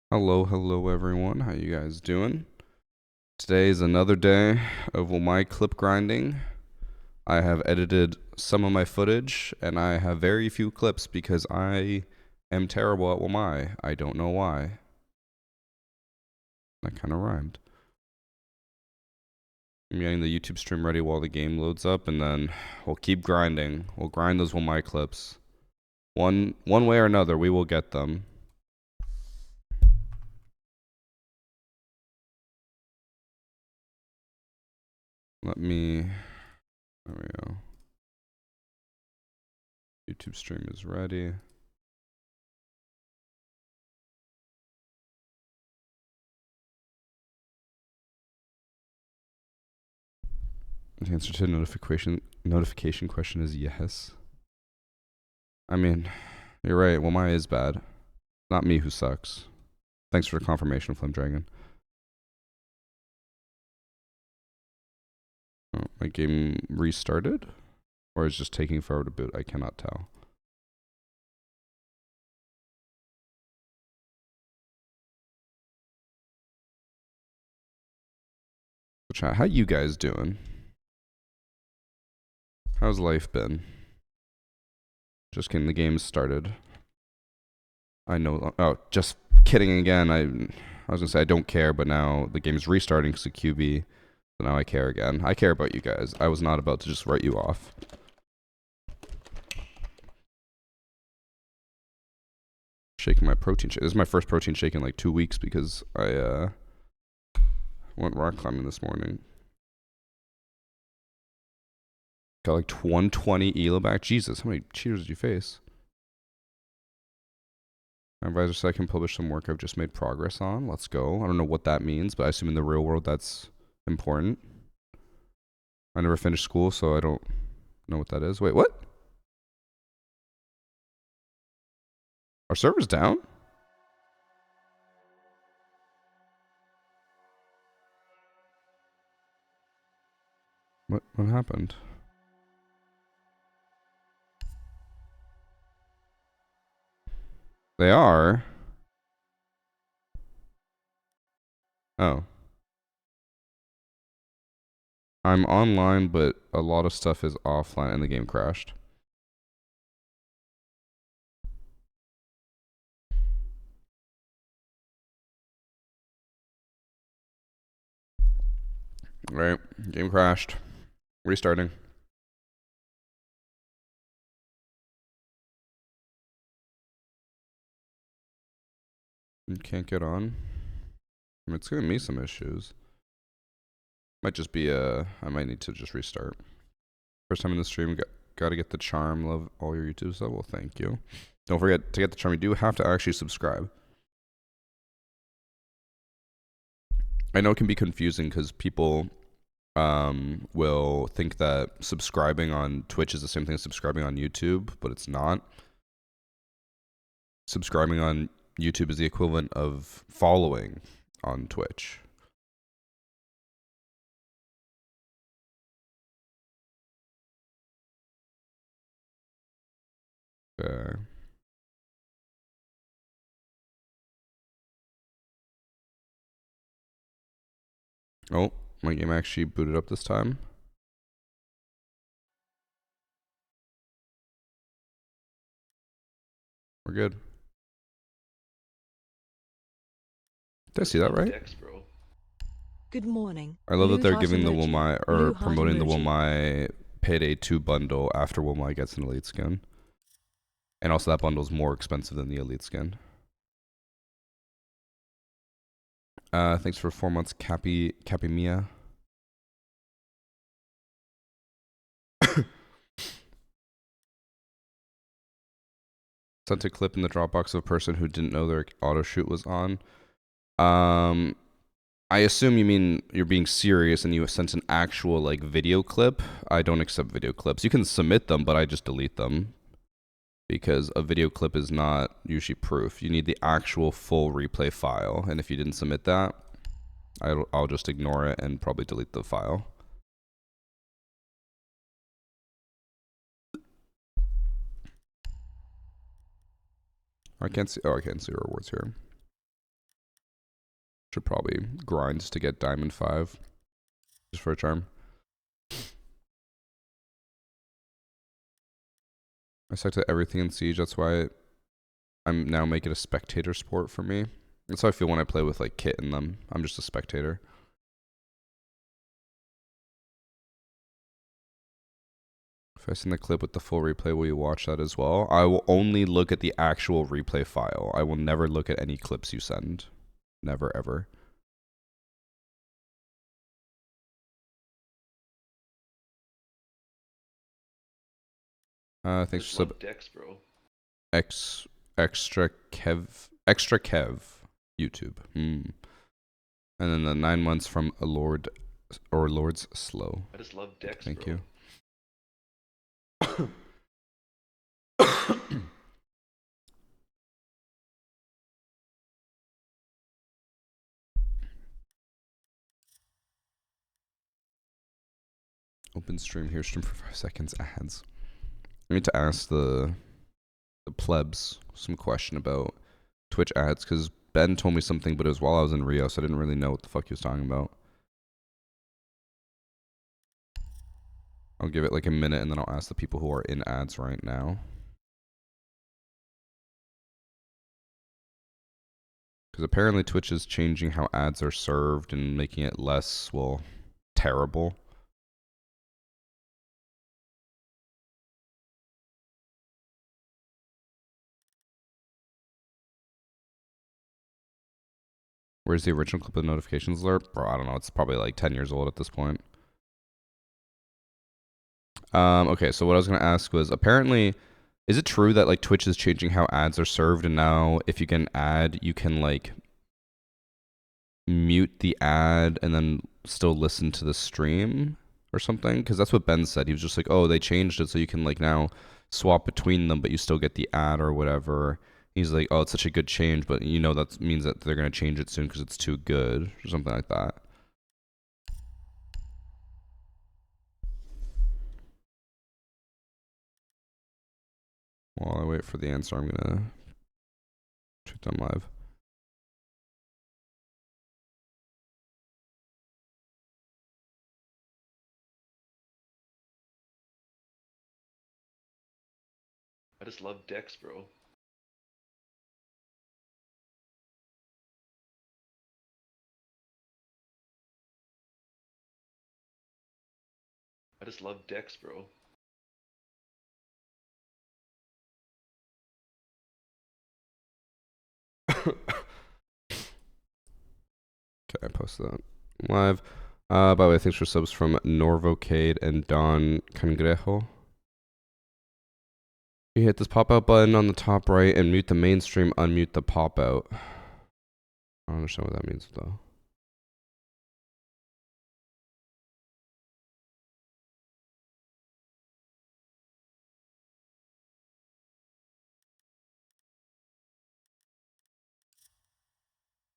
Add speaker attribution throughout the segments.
Speaker 1: Hello everyone. How you guys doing? Today is another day of my clip grinding. I have edited some of my footage and I have very few clips because I am terrible at Womai. I don't know why. That kind of rhymed. I'm getting the YouTube stream ready while the game loads up, and then we'll keep grinding. We'll grind those Womai clips. One way or another, we will get them. There we go. YouTube stream is ready. The answer to the notification question is yes. I mean, you're right. Well, my is bad. Not me who sucks. Thanks for the confirmation, Flame Dragon. Oh, my game restarted? Or is just taking forever to boot? I cannot tell. Chat, how you guys doing? How's life been? Just kidding, the game started. I know. Oh, just kidding again. I was gonna say I don't care, but now the game's restarting because of QB. So now I care again. I care about you guys. I was not about to just write you off. Shaking my protein shake. This is my first protein shake in like 2 weeks because I went rock climbing this morning. Got like 120 ELO back. Jesus, how many cheaters did you face? My advisor said I can publish some work I've just made progress on. Let's go. I don't know what that means, but I assume in the real world that's important. I never finished school, so I don't know what that is. Wait, what? Our server's down? What happened? They are? Oh. I'm online, but a lot of stuff is offline and the game crashed. Right, game crashed. Restarting. You can't get on? I mean, it's giving me some issues. Might just be I might need to just restart. First time in the stream, got to get the charm. Love all your YouTube stuff. Well, thank you. Don't forget to get the charm. You do have to actually subscribe. I know it can be confusing because people will think that subscribing on Twitch is the same thing as subscribing on YouTube, but it's not. Subscribing on YouTube is the equivalent of following on Twitch. Oh, my game actually booted up this time. We're good. Did I see that right?
Speaker 2: Good morning.
Speaker 1: I love that they're giving the Womai, or promoting the Womai Payday 2 bundle after Womai gets an Elite skin. And also that bundle's more expensive than the Elite skin. Thanks for 4 months, Cappy Mia. Sent a clip in the Dropbox of a person who didn't know their auto shoot was on. I assume you mean you're being serious and you sent an actual like video clip. I don't accept video clips. You can submit them, but I just delete them because a video clip is not usually proof. You need the actual full replay file, and if you didn't submit that, I'll just ignore it and probably delete the file. I can't see. Oh, I can't see rewards here. Should probably grind to get Diamond 5. Just for a charm. I sucked at everything in Siege, that's why I'm now making a spectator sport for me. That's how I feel when I play with like Kit and them. I'm just a spectator. If I send the clip with the full replay, will you watch that as well? I will only look at the actual replay file. I will never look at any clips you send. Never, ever. Thanks for sub.
Speaker 3: Dex, bro.
Speaker 1: Extra Kev YouTube. And then the 9 months from a Lord or Lord's Slow.
Speaker 3: I just love Dex,
Speaker 1: Thank
Speaker 3: bro.
Speaker 1: you. Open stream here, stream for 5 seconds, ads. I need to ask the plebs some question about Twitch ads, because Ben told me something, but it was while I was in Rio, so I didn't really know what the fuck he was talking about. I'll give it like a minute, and then I'll ask the people who are in ads right now. Because apparently Twitch is changing how ads are served and making it less, well, terrible. Where's the original clip of the notifications alert? Bro, I don't know. It's probably like 10 years old at this point. Okay, so what I was going to ask was, apparently, is it true that like Twitch is changing how ads are served, and now if you get an ad, you can like mute the ad and then still listen to the stream or something? Because that's what Ben said. He was just like, oh, they changed it so you can like now swap between them, but you still get the ad or whatever. He's like, oh, it's such a good change, but you know that means that they're going to change it soon because it's too good or something like that. While I wait for the answer, I'm going to check them live.
Speaker 3: I just love Dex, bro. I just love Dex, bro.
Speaker 1: Okay, I posted that live. By the way, thanks for subs from Norvocade and Don Cangrejo. You hit this pop-out button on the top right and mute the mainstream, unmute the pop-out. I don't understand what that means, though.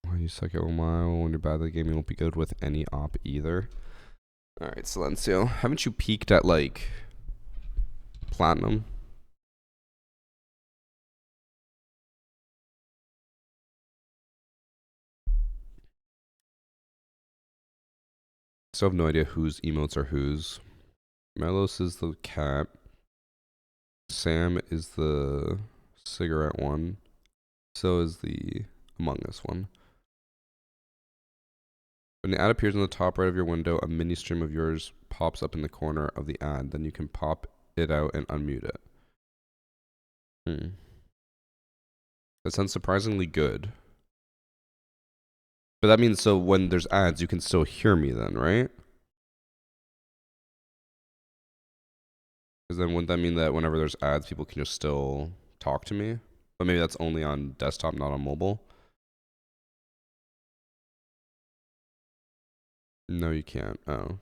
Speaker 1: When you suck at while, when you're bad at the game, you won't be good with any op either. Alright, Silencio. Haven't you peaked at, like, platinum? Still have no idea whose emotes are whose. Melos is the cat. Sam is the cigarette one. So is the Among Us one. When the ad appears on the top right of your window, a mini stream of yours pops up in the corner of the ad. Then you can pop it out and unmute it. That sounds surprisingly good. But that means so when there's ads, you can still hear me then, right? Because then wouldn't that mean that whenever there's ads, people can just still talk to me? But maybe that's only on desktop, not on mobile. No, you can't. Oh.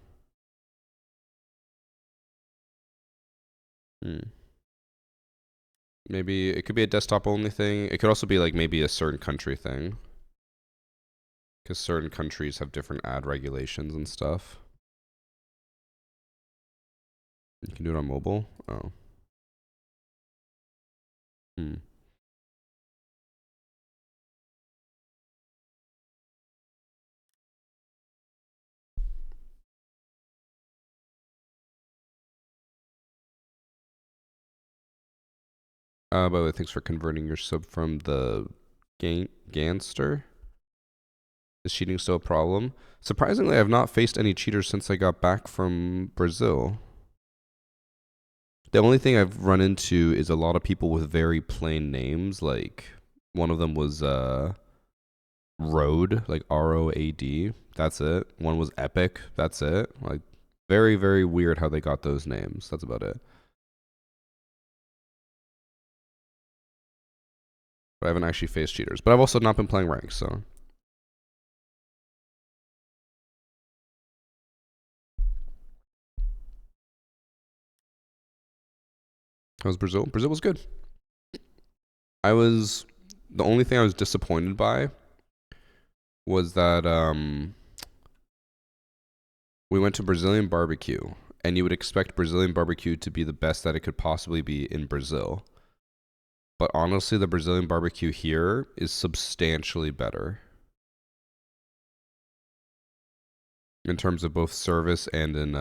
Speaker 1: Maybe it could be a desktop only thing. It could also be like maybe a certain country thing. Because certain countries have different ad regulations and stuff. You can do it on mobile? Oh. By the way, thanks for converting your sub from the Ganster. Is cheating still a problem? Surprisingly, I have not faced any cheaters since I got back from Brazil. The only thing I've run into is a lot of people with very plain names. Like, one of them was Road, like ROAD. That's it. One was Epic. That's it. Like, very, very weird how they got those names. That's about it. But I haven't actually faced cheaters. But I've also not been playing ranks, so. How was Brazil? Brazil was good. The only thing I was disappointed by was that we went to Brazilian barbecue, and you would expect Brazilian barbecue to be the best that it could possibly be in Brazil. But honestly, the Brazilian barbecue here is substantially better in terms of both service and in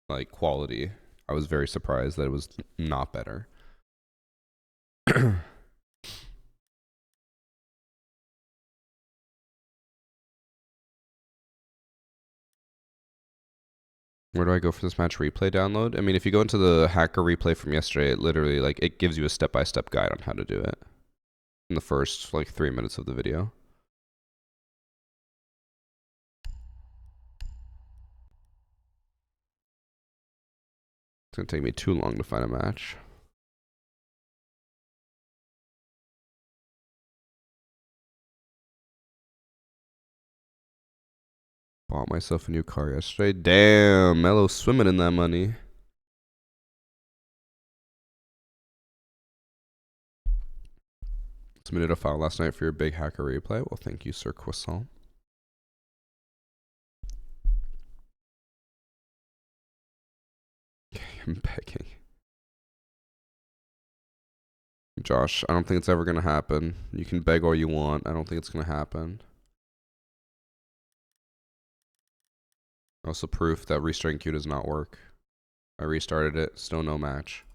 Speaker 1: like quality. I was very surprised that it was not better. Where do I go for this match replay download? I mean, if you go into the hacker replay from yesterday, it literally, like, it gives you a step-by-step guide on how to do it in the first, like, 3 minutes of the video. It's gonna take me too long to find a match. Bought myself a new car yesterday. Damn, Mello's swimming in that money. Submitted a file last night for your big hacker replay. Well, thank you, Sir Croissant. I'm begging. Josh, I don't think it's ever gonna happen. You can beg all you want. I don't think it's gonna happen. Also proof that restarting queue does not work. I restarted it, still no match.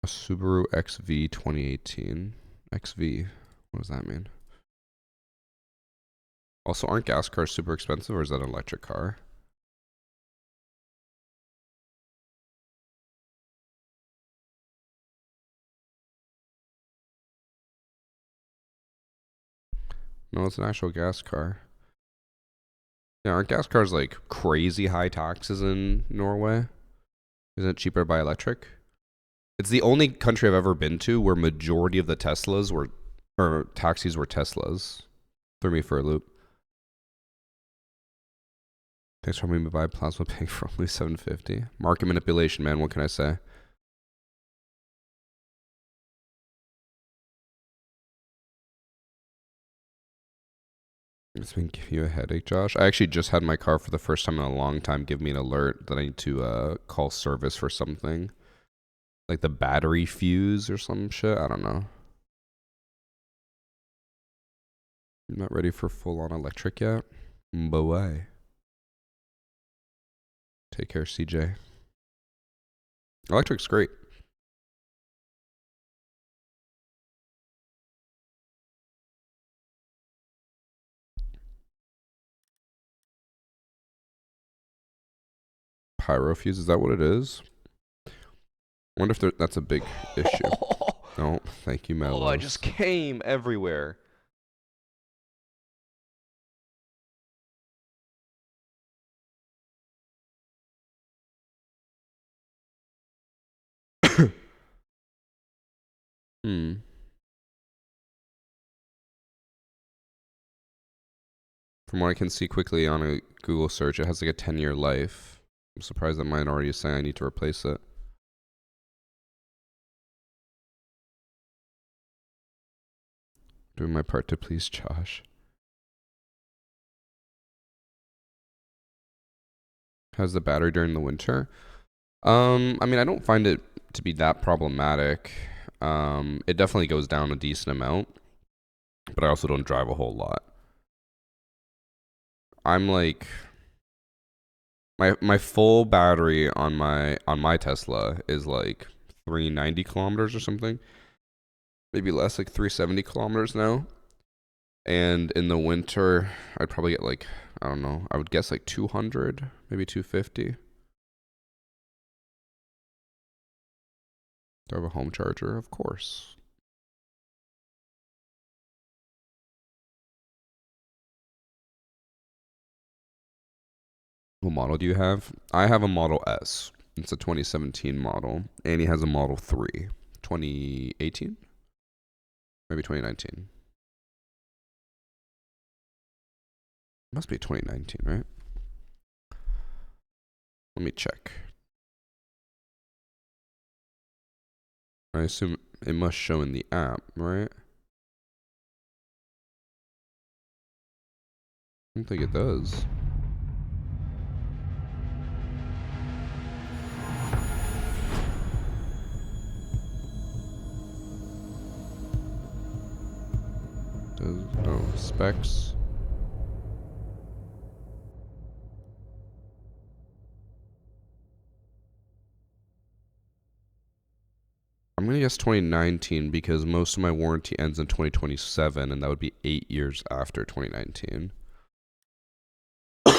Speaker 1: A Subaru XV 2018. XV, what does that mean? Also, aren't gas cars super expensive, or is that an electric car? No, it's an actual gas car. Yeah, aren't gas cars like crazy high taxes in Norway? Isn't it cheaper to buy electric? It's the only country I've ever been to where majority of the Teslas were, or taxis were Teslas. Threw me for a loop. Thanks for having me buy plasma pig for only $7.50. Market manipulation, man. What can I say? It's been giving you a headache, Josh. I actually just had my car for the first time in a long time give me an alert that I need to call service for something. Like the battery fuse or some shit. I don't know. I'm not ready for full-on electric yet. But why? Take care, CJ. Electric's great. Pyro fuse, is that what it is? I wonder if that's a big issue. Oh, thank you, Melos.
Speaker 3: Oh, I just came everywhere.
Speaker 1: From what I can see quickly on a Google search, it has like a 10-year life. I'm surprised that mine already is saying I need to replace it. Doing my part to please Josh. How's the battery during the winter? I mean, I don't find it to be that problematic. It definitely goes down a decent amount, but I also don't drive a whole lot. I'm like my full battery on my Tesla is like 390 kilometers or something. Maybe less, like 370 kilometers now. And in the winter, I'd probably get like, I don't know, I would guess like 200, maybe 250. Do I have a home charger? Of course. What model do you have? I have a Model S. It's a 2017 model. Annie has a Model 3. 2018? Maybe 2019. Must be 2019, right? Let me check. I assume it must show in the app, right? I don't think it does. Oh, specs. I'm gonna guess 2019 because most of my warranty ends in 2027, and that would be 8 years after 2019. I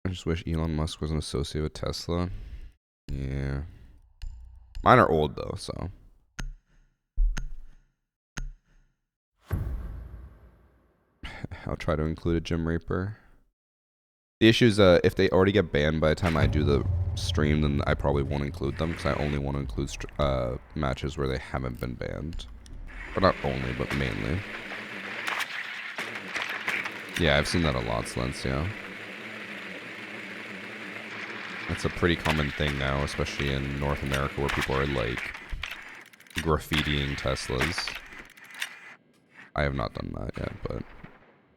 Speaker 1: just wish Elon Musk wasn't associated with Tesla. Yeah. Mine are old though, so. I'll try to include a Gym Reaper. The issue is if they already get banned by the time I do the stream, then I probably won't include them because I only want to include matches where they haven't been banned. Or not only, but mainly. Yeah, I've seen that a lot, Silencio. That's a pretty common thing now, especially in North America where people are like graffitiing Teslas. I have not done that yet, but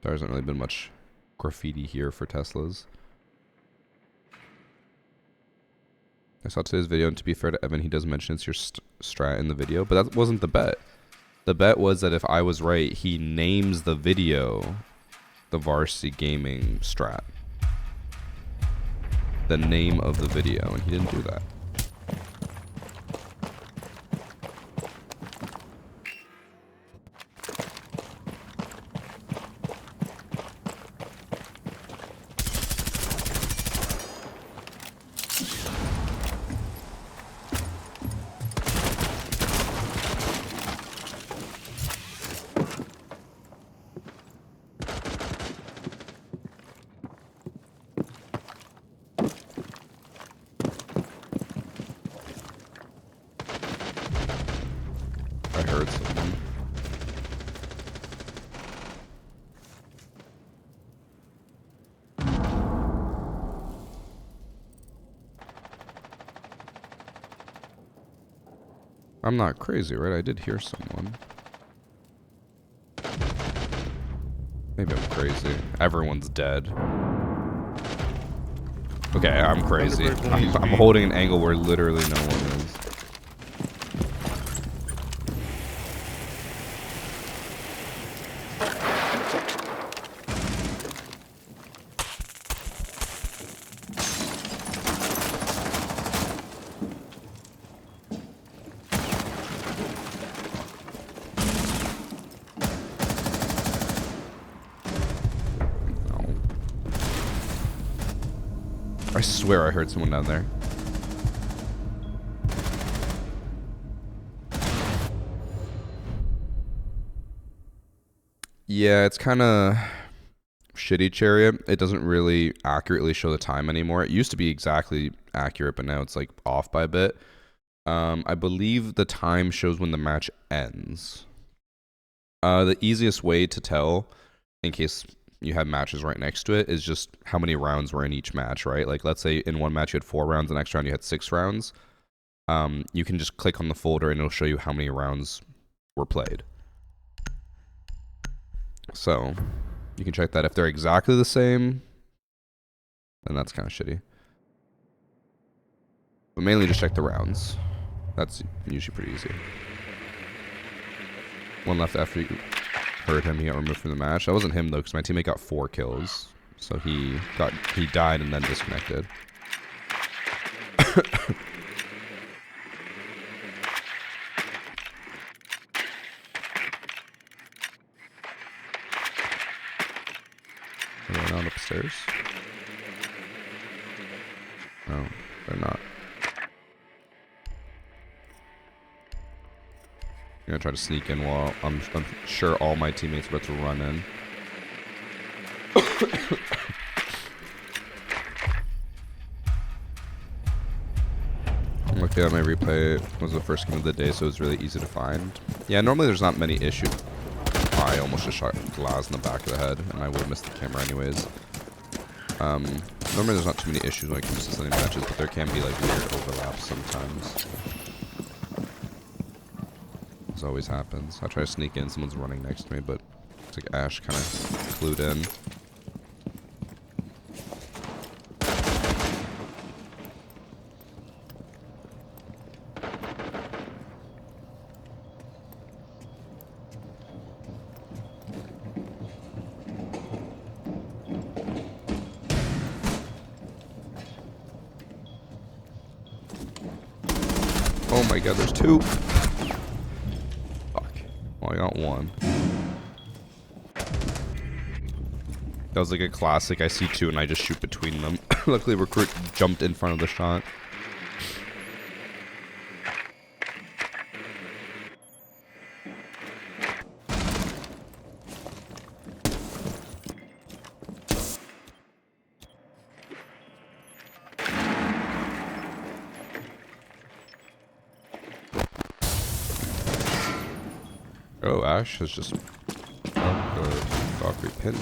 Speaker 1: there hasn't really been much graffiti here for Teslas. I saw today's video, and to be fair to Evan, he does mention it's your strat in the video, but that wasn't the bet. The bet was that if I was right, he names the video the VarsityGaming strat. The name of the video, and he didn't do that. I heard someone. I'm not crazy, right? I did hear someone. Maybe I'm crazy. Everyone's dead. Okay, I'm crazy. I'm holding an angle where literally no one is. I swear I heard someone down there. Yeah, it's kind of shitty, Chariot. It doesn't really accurately show the time anymore. It used to be exactly accurate, but now it's like off by a bit. I believe the time shows when the match ends. The easiest way to tell, in case you have matches right next to it, is just how many rounds were in each match, right? Like, let's say in one match you had 4 rounds, the next round you had 6 rounds. you can just click on the folder and it'll show you how many rounds were played. So you can check that. If they're exactly the same, then that's kind of shitty. But mainly just check the rounds. That's usually pretty easy. One left after you heard him. He got removed from the match. That wasn't him though, because my teammate got 4 kills. So he died and then disconnected. Are they not upstairs? No, they're not. I'm gonna try to sneak in while I'm sure all my teammates are about to run in. I'm looking at my replay. It was the first game of the day, so it was really easy to find. Yeah, normally there's not many issues. I almost just shot Glass in the back of the head, and I would have missed the camera anyways. Normally there's not too many issues when it comes to Sunday matches, but there can be like weird overlaps sometimes. This always happens. I try to sneak in, someone's running next to me, but it's like Ash kind of clued in. Oh my god, there's 2. Fuck. Well, I got 1. That was like a classic. I see 2 and I just shoot between them. Luckily, Recruit jumped in front of the shot. Oh, Ash has just Valkyrie pinched.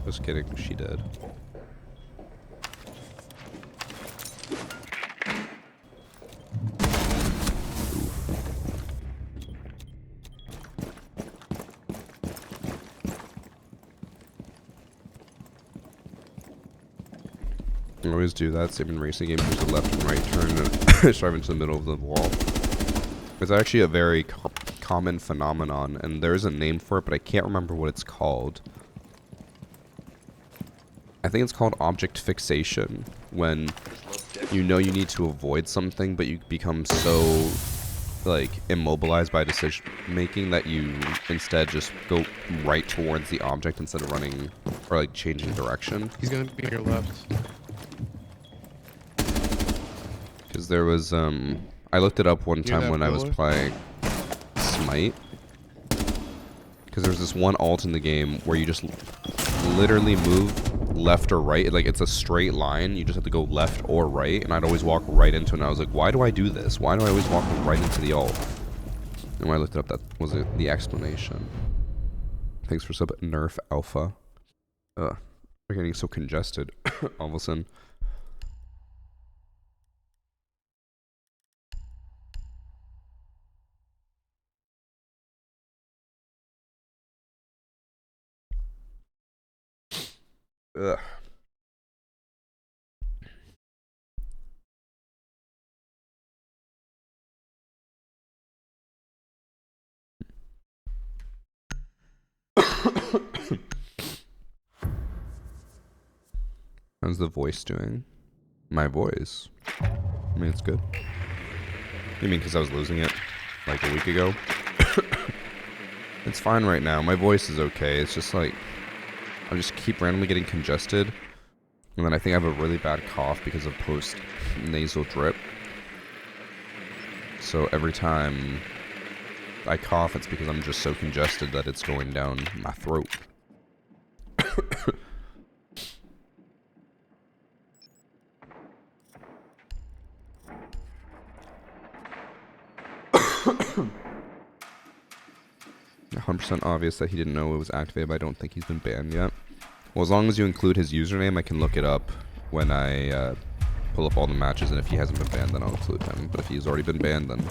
Speaker 1: Just kidding, she did. I always do that, same in racing games, there's a left and right turn and drive into the middle of the wall. It's actually a very common phenomenon, and there is a name for it, but I can't remember what it's called. I think it's called object fixation, when you know you need to avoid something, but you become so like immobilized by decision making that you instead just go right towards the object instead of running or like changing direction.
Speaker 4: He's gonna be on your left.
Speaker 1: Because there was I looked it up one time when I was playing Smite. Because there's this one alt in the game where you just literally move left or right. Like, it's a straight line. You just have to go left or right. And I'd always walk right into it. And I was like, why do I do this? Why do I always walk right into the alt? And when I looked it up, that was the explanation. Thanks for sub Nerf Alpha. We're getting so congested all of a sudden. Ugh. How's the voice doing? My voice? I mean, it's good. You mean because I was losing it like a week ago? It's fine right now. My voice is okay. It's just like I just keep randomly getting congested, and then I think I have a really bad cough because of post-nasal drip. So every time I cough, it's because I'm just so congested that it's going down my throat. %, obvious that he didn't know it was activated, but I don't think he's been banned yet. Well, as long as you include his username, I can look it up when I pull up all the matches, and if he hasn't been banned, then I'll include him. But if he's already been banned, then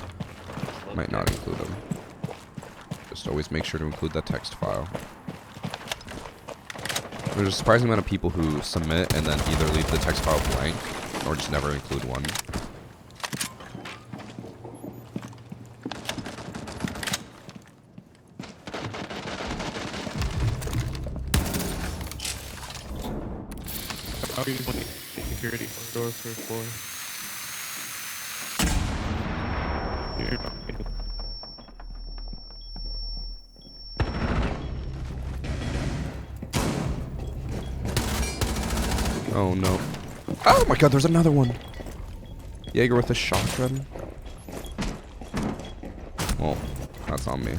Speaker 1: I might not include him. Just always make sure to include that text file. There's a surprising amount of people who submit and then either leave the text file blank or just never include one.
Speaker 4: Security door for 4.
Speaker 1: Oh no. Oh my god, there's another one! Jaeger with a shotgun. Well, that's on me.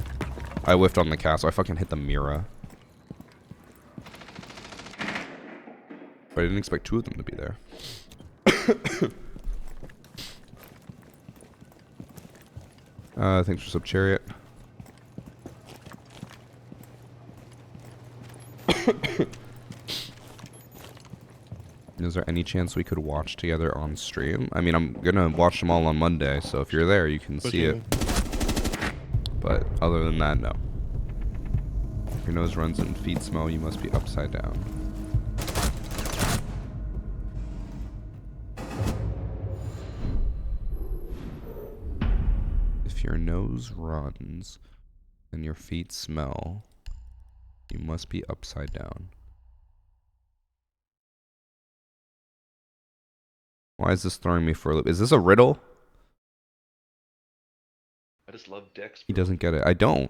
Speaker 1: I whiffed on the castle. I fucking hit the Mira. But I didn't expect 2 of them to be there. Thanks for sub chariot. Is there any chance we could watch together on stream? I mean, I'm gonna watch them all on Monday, so if you're there, you can see it. But other than that, no. If your nose runs and feet smell, you must be upside down. If your nose runs and your feet smell, you must be upside down. Why is this throwing me for a loop? Is this a riddle?
Speaker 3: I just love Dex, bro.
Speaker 1: He doesn't get it. I don't.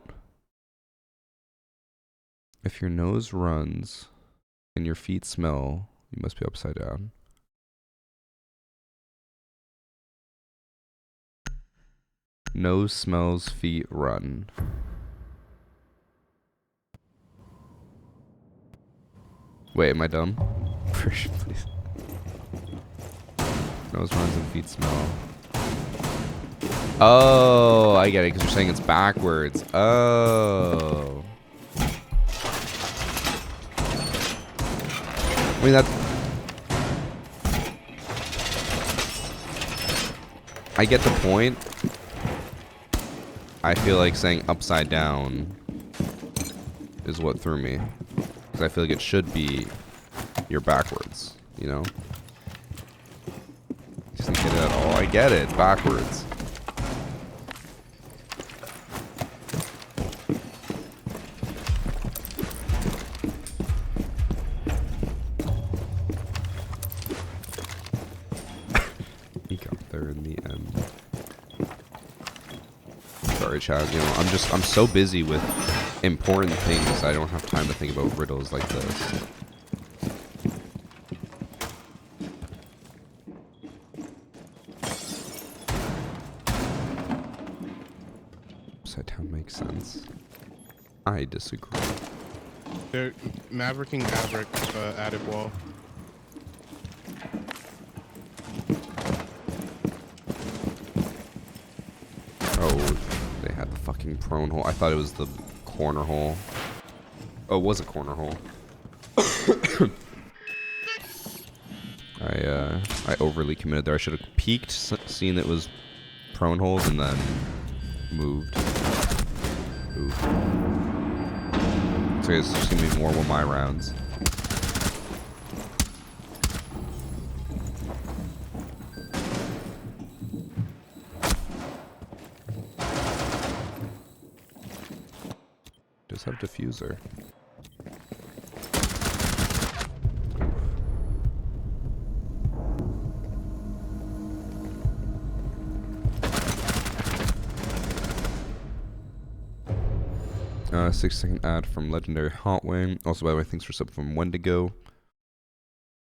Speaker 1: If your nose runs and your feet smell, you must be upside down. Nose smells, feet run. Wait, am I dumb? Please. Nose runs and feet smell. Oh, I get it, because you're saying it's backwards. Oh. I mean, that... I get the point. I feel like saying upside down is what threw me. Because I feel like it should be you're backwards, you know? Just didn't get it at all. I get it. It's backwards. He got there in the end. Sorry, Chad. You know, I'm so busy with important things. I don't have time to think about riddles like this. Upside down makes sense. I disagree.
Speaker 4: They're Mavericking Maverick added wall.
Speaker 1: Oh, they had the fucking prone hole. I thought it was the corner hole. Oh, it was a corner hole. I overly committed there. I should have peeked, seen it was prone holes, and then moved. Ooh. So it's just gonna be more with my rounds. Does have diffuser. 6-second ad from Legendary Hot Wing. Also, by the way, thanks for sub from Wendigo.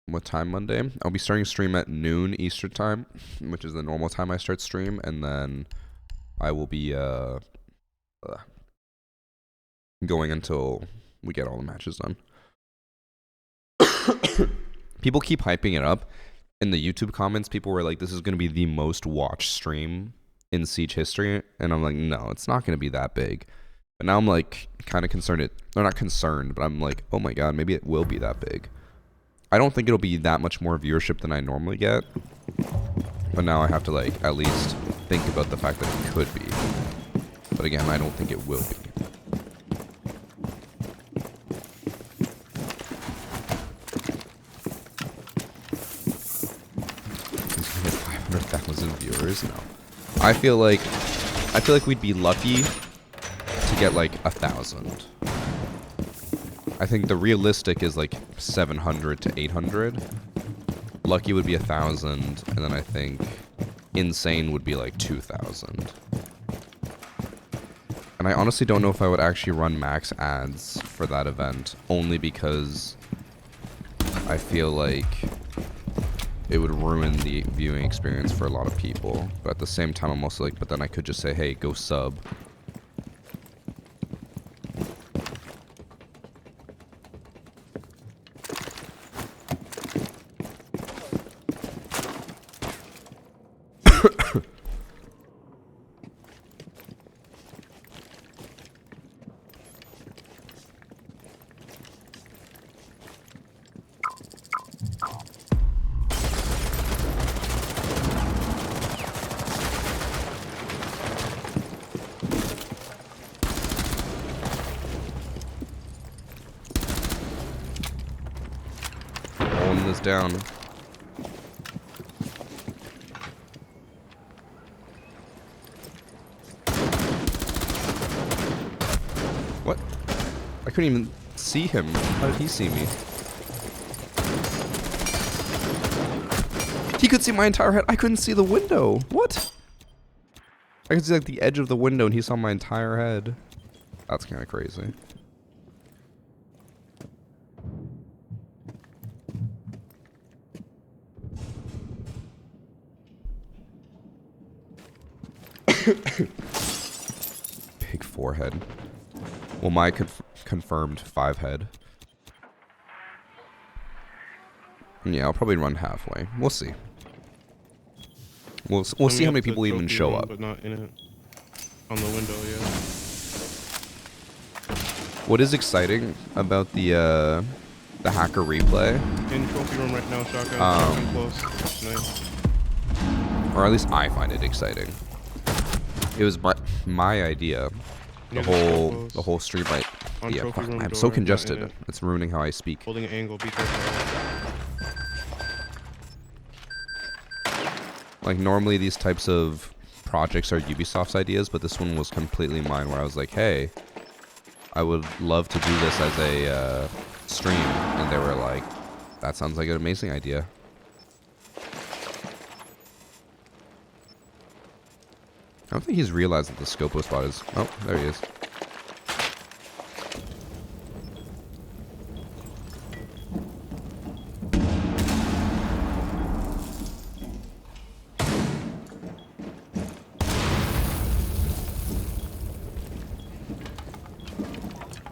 Speaker 1: What time Monday? I'll be starting stream at noon Eastern time, which is the normal time I start stream, and then I will be going until we get all the matches done. People keep hyping it up. In the YouTube comments, people were like, this is going to be the most watched stream in Siege history. And I'm like, no, it's not going to be that big. But now I'm like kind of concerned. They're not concerned, but I'm like, oh my god, maybe it will be that big. I don't think it'll be that much more viewership than I normally get. But now I have to like at least think about the fact that it could be. But again, I don't think it will be. He's gonna get 500,000 viewers? No. I feel like we'd be lucky to get like 1,000. I think the realistic is like 700 to 800. Lucky would be 1,000, and then I think insane would be like 2,000. And I honestly don't know if I would actually run max ads for that event, only because I feel like it would ruin the viewing experience for a lot of people. But at the same time, I'm also like, but then I could just say, hey, go sub. Holding this down. What? I couldn't even see him. How did he see me? He could see my entire head. I couldn't see the window. What? I could see like the edge of the window and he saw my entire head. That's kind of crazy. Big forehead. Well, my confirmed 5 head. Yeah, I'll probably run halfway. We'll see. We'll see how many people even show up.
Speaker 4: But not in it. On the window, yeah.
Speaker 1: What is exciting about the hacker replay?
Speaker 4: In trophy room right now, shotgun. Shotgun close. Nice.
Speaker 1: Or at least I find it exciting. It was my idea. The whole stream might. Yeah, fuck, I'm so congested. It's ruining how I speak.
Speaker 4: Holding an angle, be careful.
Speaker 1: Like normally these types of projects are Ubisoft's ideas, but this one was completely mine. Where I was like, hey, I would love to do this as a stream, and they were like, that sounds like an amazing idea. I don't think he's realized that the Scopo spot is... Oh, there he is.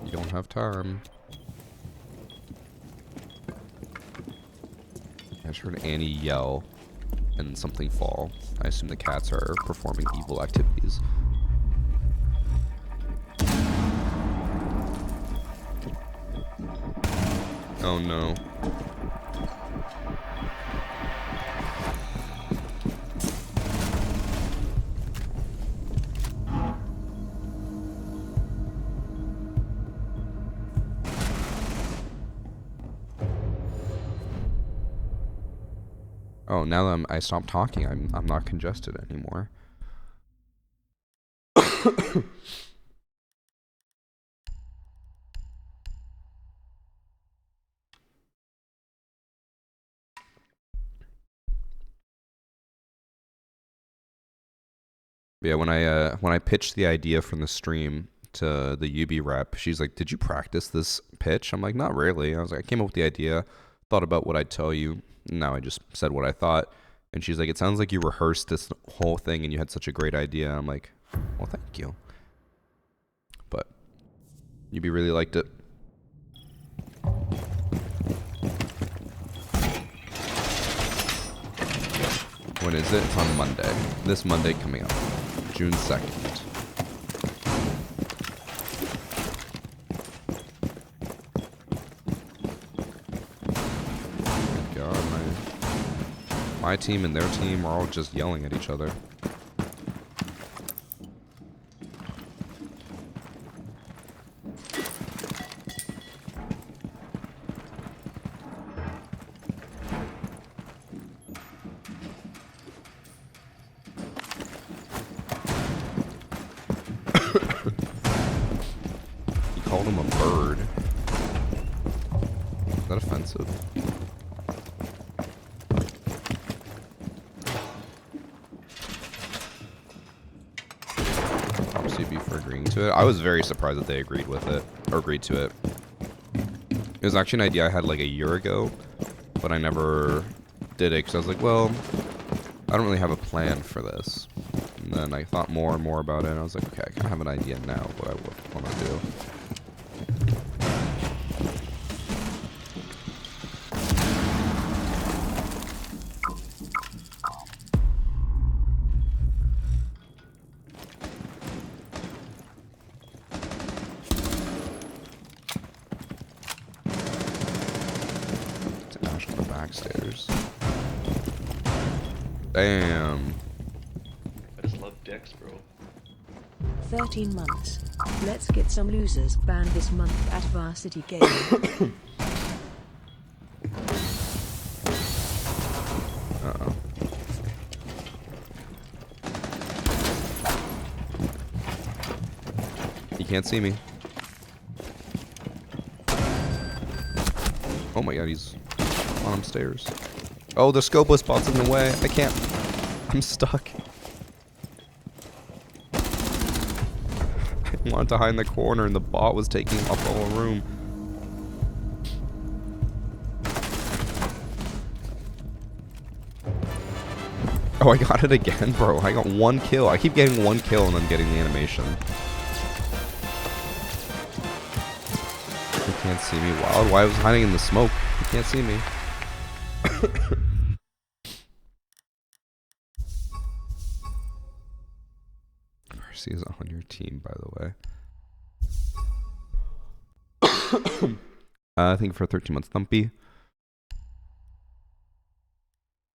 Speaker 1: You don't have time. I just heard Annie yell and something fall. I assume the cats are performing evil activities. Oh no. Oh, now that I stopped talking, I'm not congested anymore. Yeah, when I pitched the idea from the stream to the UB rep, she's like, "Did you practice this pitch?" I'm like, "Not really." I was like, "I came up with the idea, thought about what I'd tell you. Now I just said what I thought." And she's like, "It sounds like you rehearsed this whole thing and you had such a great idea." I'm like, "Well, thank you." But UB really liked it. When is it? It's on Monday. This Monday coming up. June 2nd. God, my team and their team are all just yelling at each other. He called him a bird. Is that offensive? CB for agreeing to it. I was very surprised that they agreed with it, or agreed to it. It was actually an idea I had like a year ago, but I never did it because I was like, well, I don't really have a plan for this. And then I thought more and more about it, and I was like, okay, I kind of have an idea now what I want to do. Backstairs. Damn.
Speaker 3: I just love Dex, bro.
Speaker 2: 13 months. Let's get some losers banned this month at VarsityGaming.
Speaker 1: Uh-oh. He can't see me. Oh my god, he's on stairs. Oh, the scopeless bot's in the way. I can't. I'm stuck. I wanted to hide in the corner and the bot was taking up the whole room. Oh, I got it again, bro. I got one kill. I keep getting one kill and then getting the animation. He can't see me. Wild. Why I was hiding in the smoke? He can't see me. Mercy is on your team, by the way. I think for 13 months, Thumpy.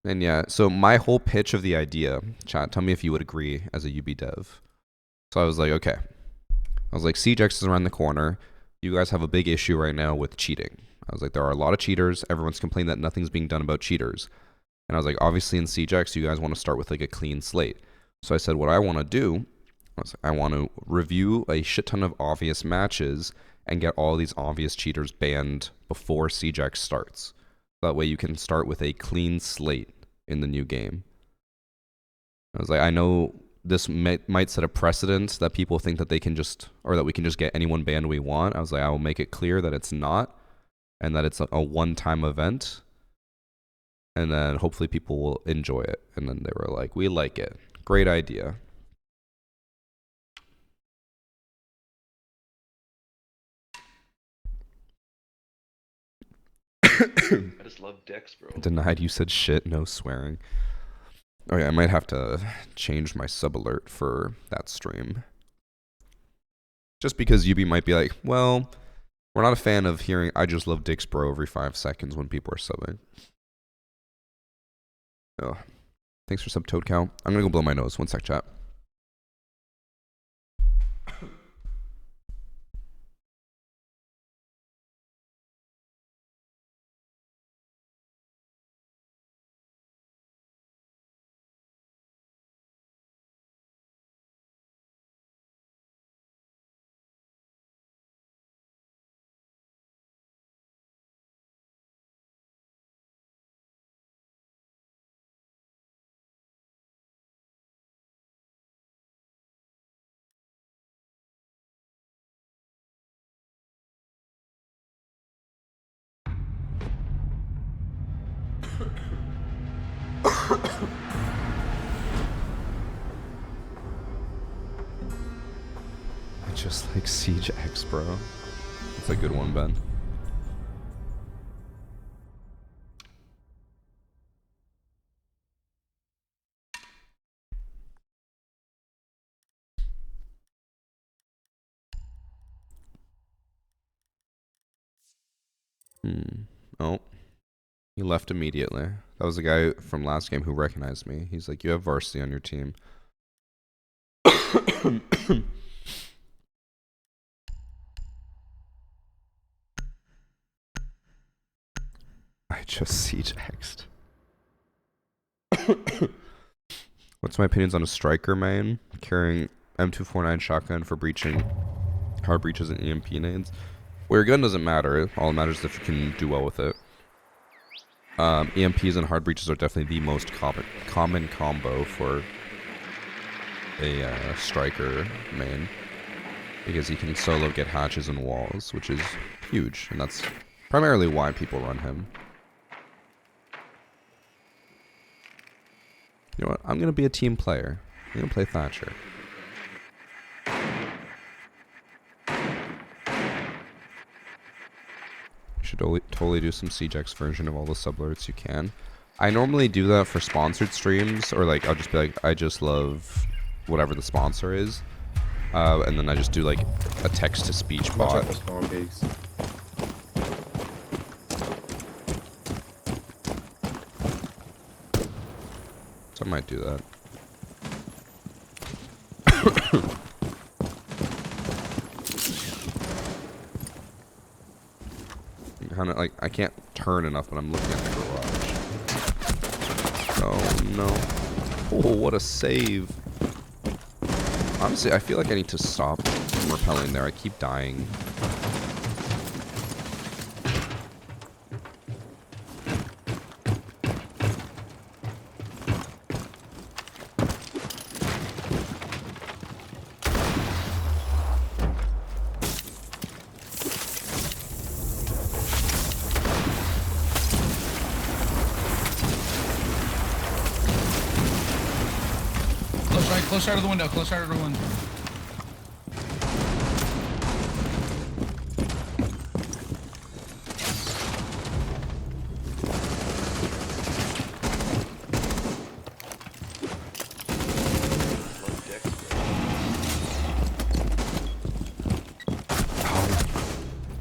Speaker 1: And yeah, so my whole pitch of the idea, chat, tell me if you would agree as a UB dev. So I was like, okay. I was like, CJX is around the corner. You guys have a big issue right now with cheating. I was like, there are a lot of cheaters. Everyone's complaining that nothing's being done about cheaters. And I was like, obviously in CJX, you guys want to start with like a clean slate. So I said, what I want to do, I want to review a shit ton of obvious matches and get all these obvious cheaters banned before CJX starts. That way you can start with a clean slate in the new game. I was like, I know this might set a precedent that people think that they can just, or that we can just get anyone banned we want. I was like, I will make it clear that it's not, and that it's a one-time event, and then hopefully people will enjoy it. And then they were like, we like it. Great idea.
Speaker 3: I just love Dex, bro.
Speaker 1: Denied, you said shit, no swearing. Oh yeah, I might have to change my sub alert for that stream. Just because UB might be like, well, we're not a fan of hearing I just love dicks bro every 5 seconds when people are subbing. Oh, thanks for sub Toad Cow. I'm gonna go blow my nose. 1 sec, chat. I just like Siege X, bro. That's a good one, Ben. Oh. He left immediately. That was the guy from last game who recognized me. He's like, you have varsity on your team. I just siege-X'd. What's my opinions on a striker main? Carrying M249 shotgun for breaching hard breaches and EMP nades. Well, your gun doesn't matter. All that matters is if you can do well with it. EMPs and hard breaches are definitely the most common combo for a striker main. Because he can solo get hatches and walls, which is huge. And that's primarily why people run him. You know what? I'm going to be a team player. I'm going to play Thatcher. You should totally do some CJX version of all the subalerts you can. I normally do that for sponsored streams, or like I'll just be like, I just love whatever the sponsor is. And then I just do like a text-to-speech bot. So I might do that. Kind of like I can't turn enough when I'm looking at the garage. Oh no! Oh, what a save! Honestly, I feel like I need to stop repelling there. I keep dying.
Speaker 5: Close out of the window, close out of the window.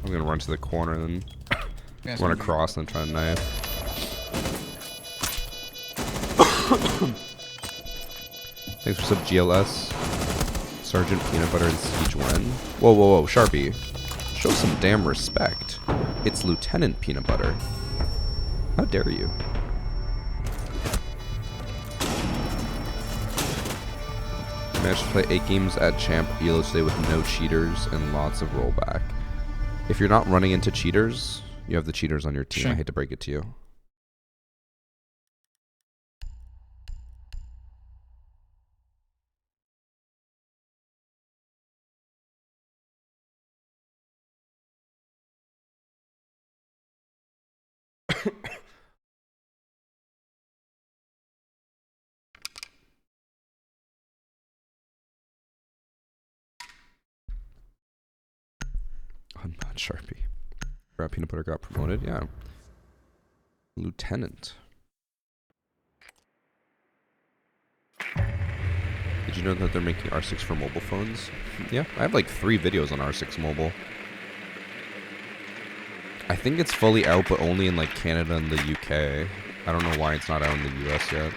Speaker 1: I'm gonna run to the corner and then run across and try to knife. Thanks for sub GLS. Sergeant Peanut Butter and Siege Wen. Whoa, whoa, whoa, Sharpie. Show some damn respect. It's Lieutenant Peanut Butter. How dare you? Managed to play 8 games at Champ Elo today with no cheaters and lots of rollback. If you're not running into cheaters, you have the cheaters on your team. Sure. I hate to break it to you. I'm not Sharpie. Peanut Butter got promoted, yeah. Lieutenant. Did you know that they're making R6 for mobile phones? Yeah, I have like 3 videos on R6 mobile. I think it's fully out, but only in like Canada and the UK. I don't know why it's not out in the US yet.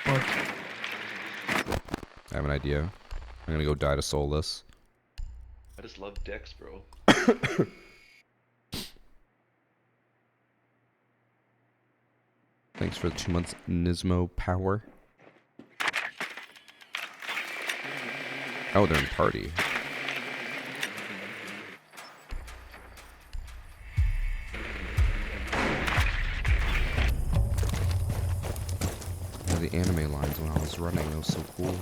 Speaker 1: What? I have an idea. I'm gonna go die to Soulless.
Speaker 3: I just love Dex, bro.
Speaker 1: Thanks for the 2 months Nismo power. Oh, they're in party. Yeah, the anime lines when I was running, it was so cool.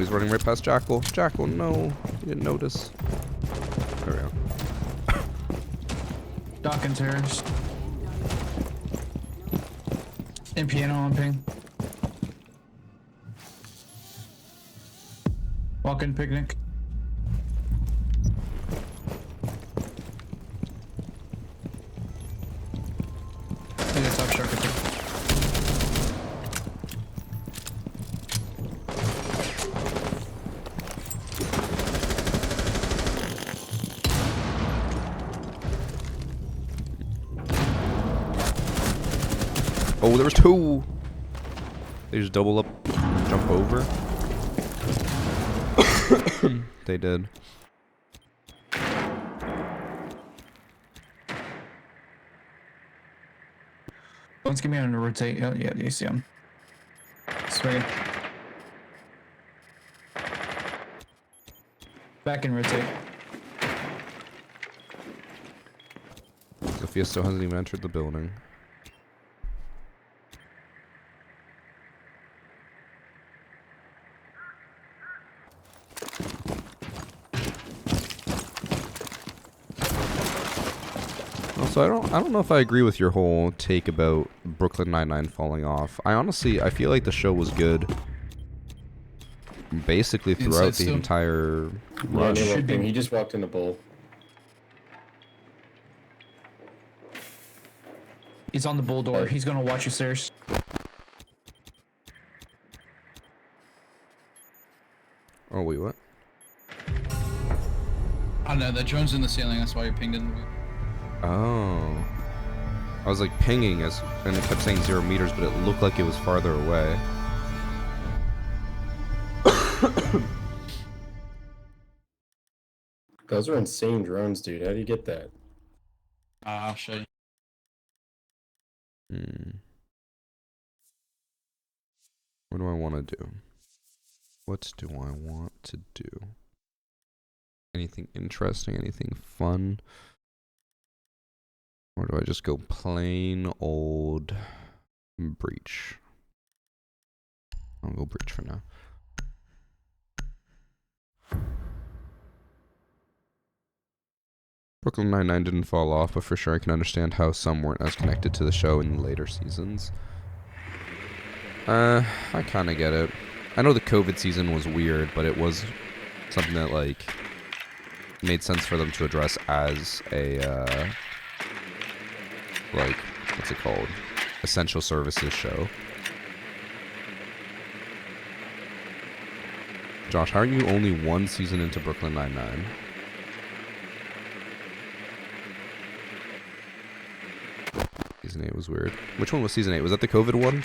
Speaker 1: he's running right past Jackal. Jackal, no. He didn't notice. There we go.
Speaker 5: Dock and terrace. And piano on ping. Walk-in picnic. I think it's top shark, I think.
Speaker 1: Oh, there was two. They just double up, jump over. They did.
Speaker 5: Let's give me on to rotate. Oh, yeah, you see him. Swing. Back and rotate.
Speaker 1: Sophia still hasn't even entered the building. Also, I don't know if I agree with your whole take about Brooklyn Nine-Nine falling off. I feel like the show was good basically throughout the entire run.
Speaker 6: He just walked in the bowl.
Speaker 5: He's on the bull door. He's gonna watch you stairs.
Speaker 1: Oh, wait, what?
Speaker 5: I don't know, the drone's in the ceiling, that's why you're pinged in.
Speaker 1: Oh. I was like pinging and it kept saying 0 meters, but it looked like it was farther away.
Speaker 6: Those are insane drones, dude. How do you get that?
Speaker 5: I'll show you.
Speaker 1: What do I want to do? What do I want to do? Anything interesting? Anything fun? Or do I just go plain old breach? I'll go breach for now. Brooklyn Nine-Nine didn't fall off, but for sure I can understand how some weren't as connected to the show in later seasons. I kind of get it. I know the COVID season was weird, but it was something that, like, made sense for them to address as a, like, what's it called? Essential services show. Josh, how are you only one season into Brooklyn Nine-Nine? Season 8 was weird. Which one was season 8? Was that the COVID one?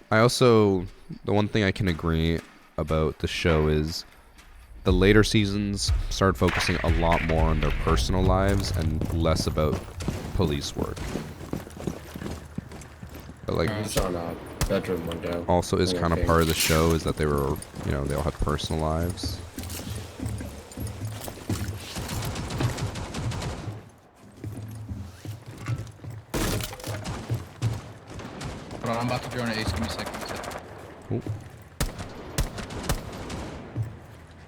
Speaker 1: I also, the one thing I can agree about the show is the later seasons started focusing a lot more on their personal lives and less about police work. But like,
Speaker 6: on a bedroom window.
Speaker 1: Also is kind of part of the show is that they were, you know, they all had personal lives.
Speaker 5: Hold on, I'm about to drone an ace. Give me a second.
Speaker 1: Oh.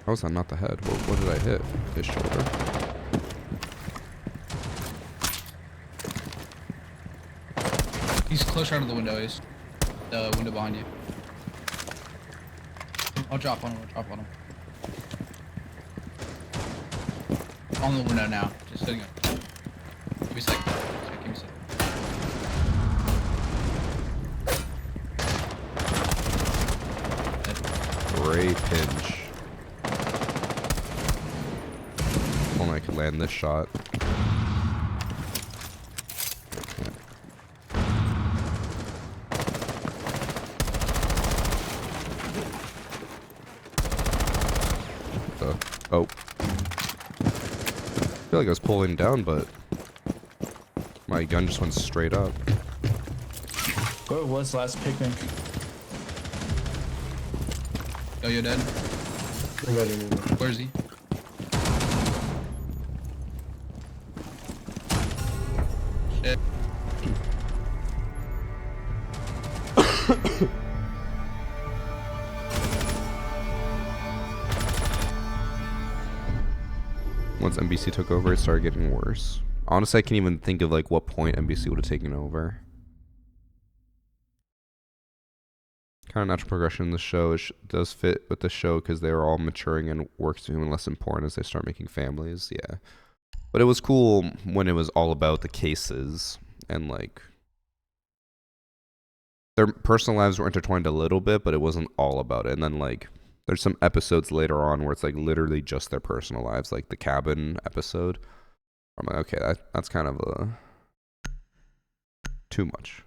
Speaker 1: How was that not the head? What did I hit? His shoulder.
Speaker 5: He's closer out of the window, Ace. The window behind you. I'll drop on him. On the window now. Just sitting up. Give me a second. Give me a second.
Speaker 1: Great pinch. If only I could land this shot. Oh. I feel like I was pulling down, but my gun just went straight up.
Speaker 5: Where was last picnic? Oh, you're dead? Where is he? Shit.
Speaker 1: Once NBC took over, it started getting worse. Honestly, I can't even think of like what point NBC would have taken over. Kind of natural progression in the show. It does fit with the show because they were all maturing and work's becoming less important as they start making families. Yeah. But it was cool when it was all about the cases and like their personal lives were intertwined a little bit, but it wasn't all about it. And then like there's some episodes later on where it's like literally just their personal lives, like the cabin episode. I'm like, okay, that's kind of too much.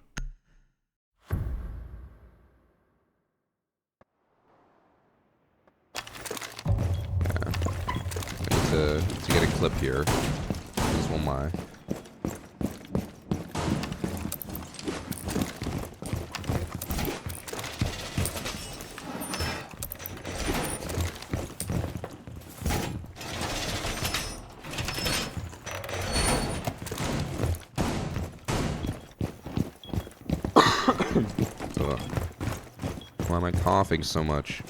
Speaker 1: Yeah. I need to get a clip here. This will my. Why am I coughing so much?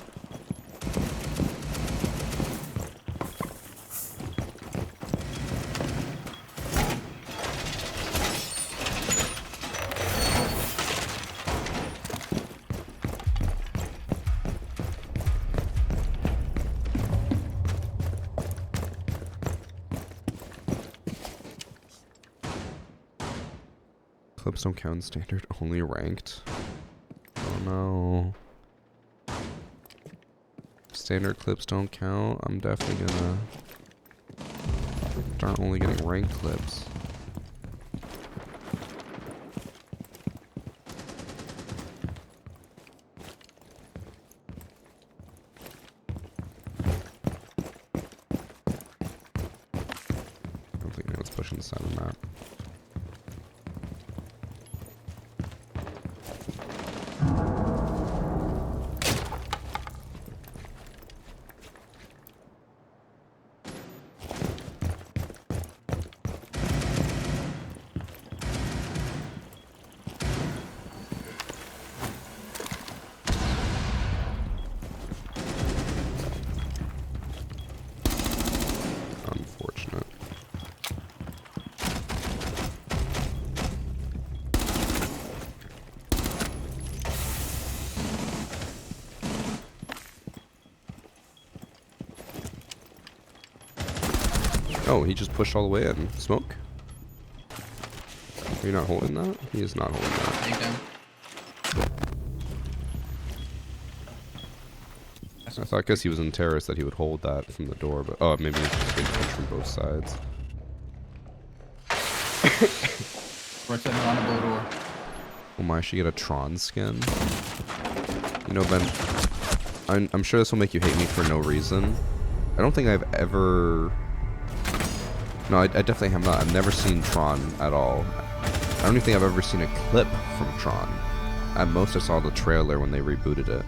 Speaker 1: Clips don't count in standard, only ranked. Oh no. Standard clips don't count. I'm definitely gonna start only getting ranked clips. I don't think anyone's pushing the side of the map. Unfortunate. Oh, he just pushed all the way in. Smoke? Are you not holding that? He is not holding that.
Speaker 5: Take down.
Speaker 1: I thought, because he was in terrace, that he would hold that from the door, but oh, maybe he's just getting punched from both sides.
Speaker 5: Rotating around the blue door.
Speaker 1: Oh my, I should get a Tron skin. You know, Ben, I'm sure this will make you hate me for no reason. I don't think I've ever... No, I definitely have not. I've never seen Tron at all. I don't even think I've ever seen a clip from Tron. At most, I saw the trailer when they rebooted it.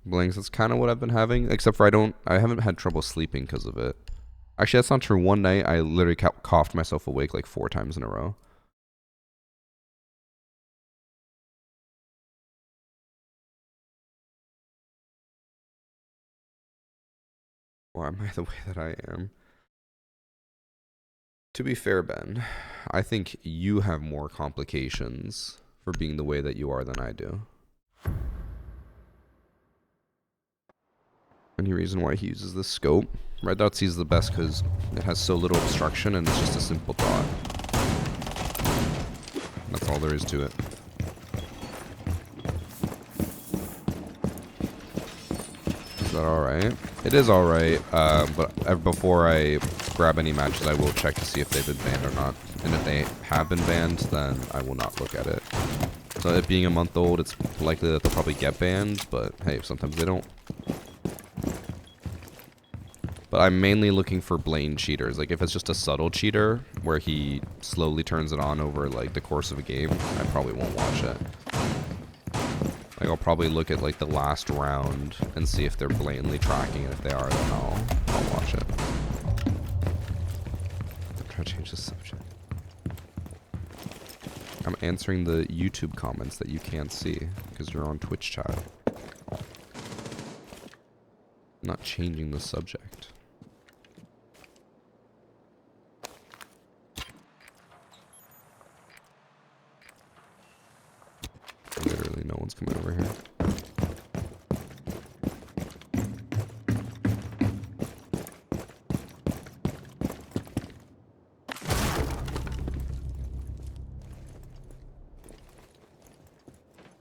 Speaker 1: Blanks, that's kind of what I've been having, except for I haven't had trouble sleeping because of it. Actually, that's not true. One night, I literally coughed myself awake like 4 times in a row. Why am I the way that I am? To be fair, Ben, I think you have more complications for being the way that you are than I do. Any reason why he uses this scope? Red Dot sees the best because it has so little obstruction and it's just a simple dot. That's all there is to it. Is that alright? It is alright, but before I grab any matches, I will check to see if they've been banned or not. And if they have been banned, then I will not look at it. So it being a month old, it's likely that they'll probably get banned, but hey, sometimes they don't. But I'm mainly looking for blatant cheaters. Like if it's just a subtle cheater where he slowly turns it on over like the course of a game, I probably won't watch it. Like I'll probably look at like the last round and see if they're blatantly tracking it. If they are, then I'll watch it. I'm trying to change the subject. I'm answering the YouTube comments that you can't see because you're on Twitch chat. I'm not changing the subject. Literally no one's coming over here.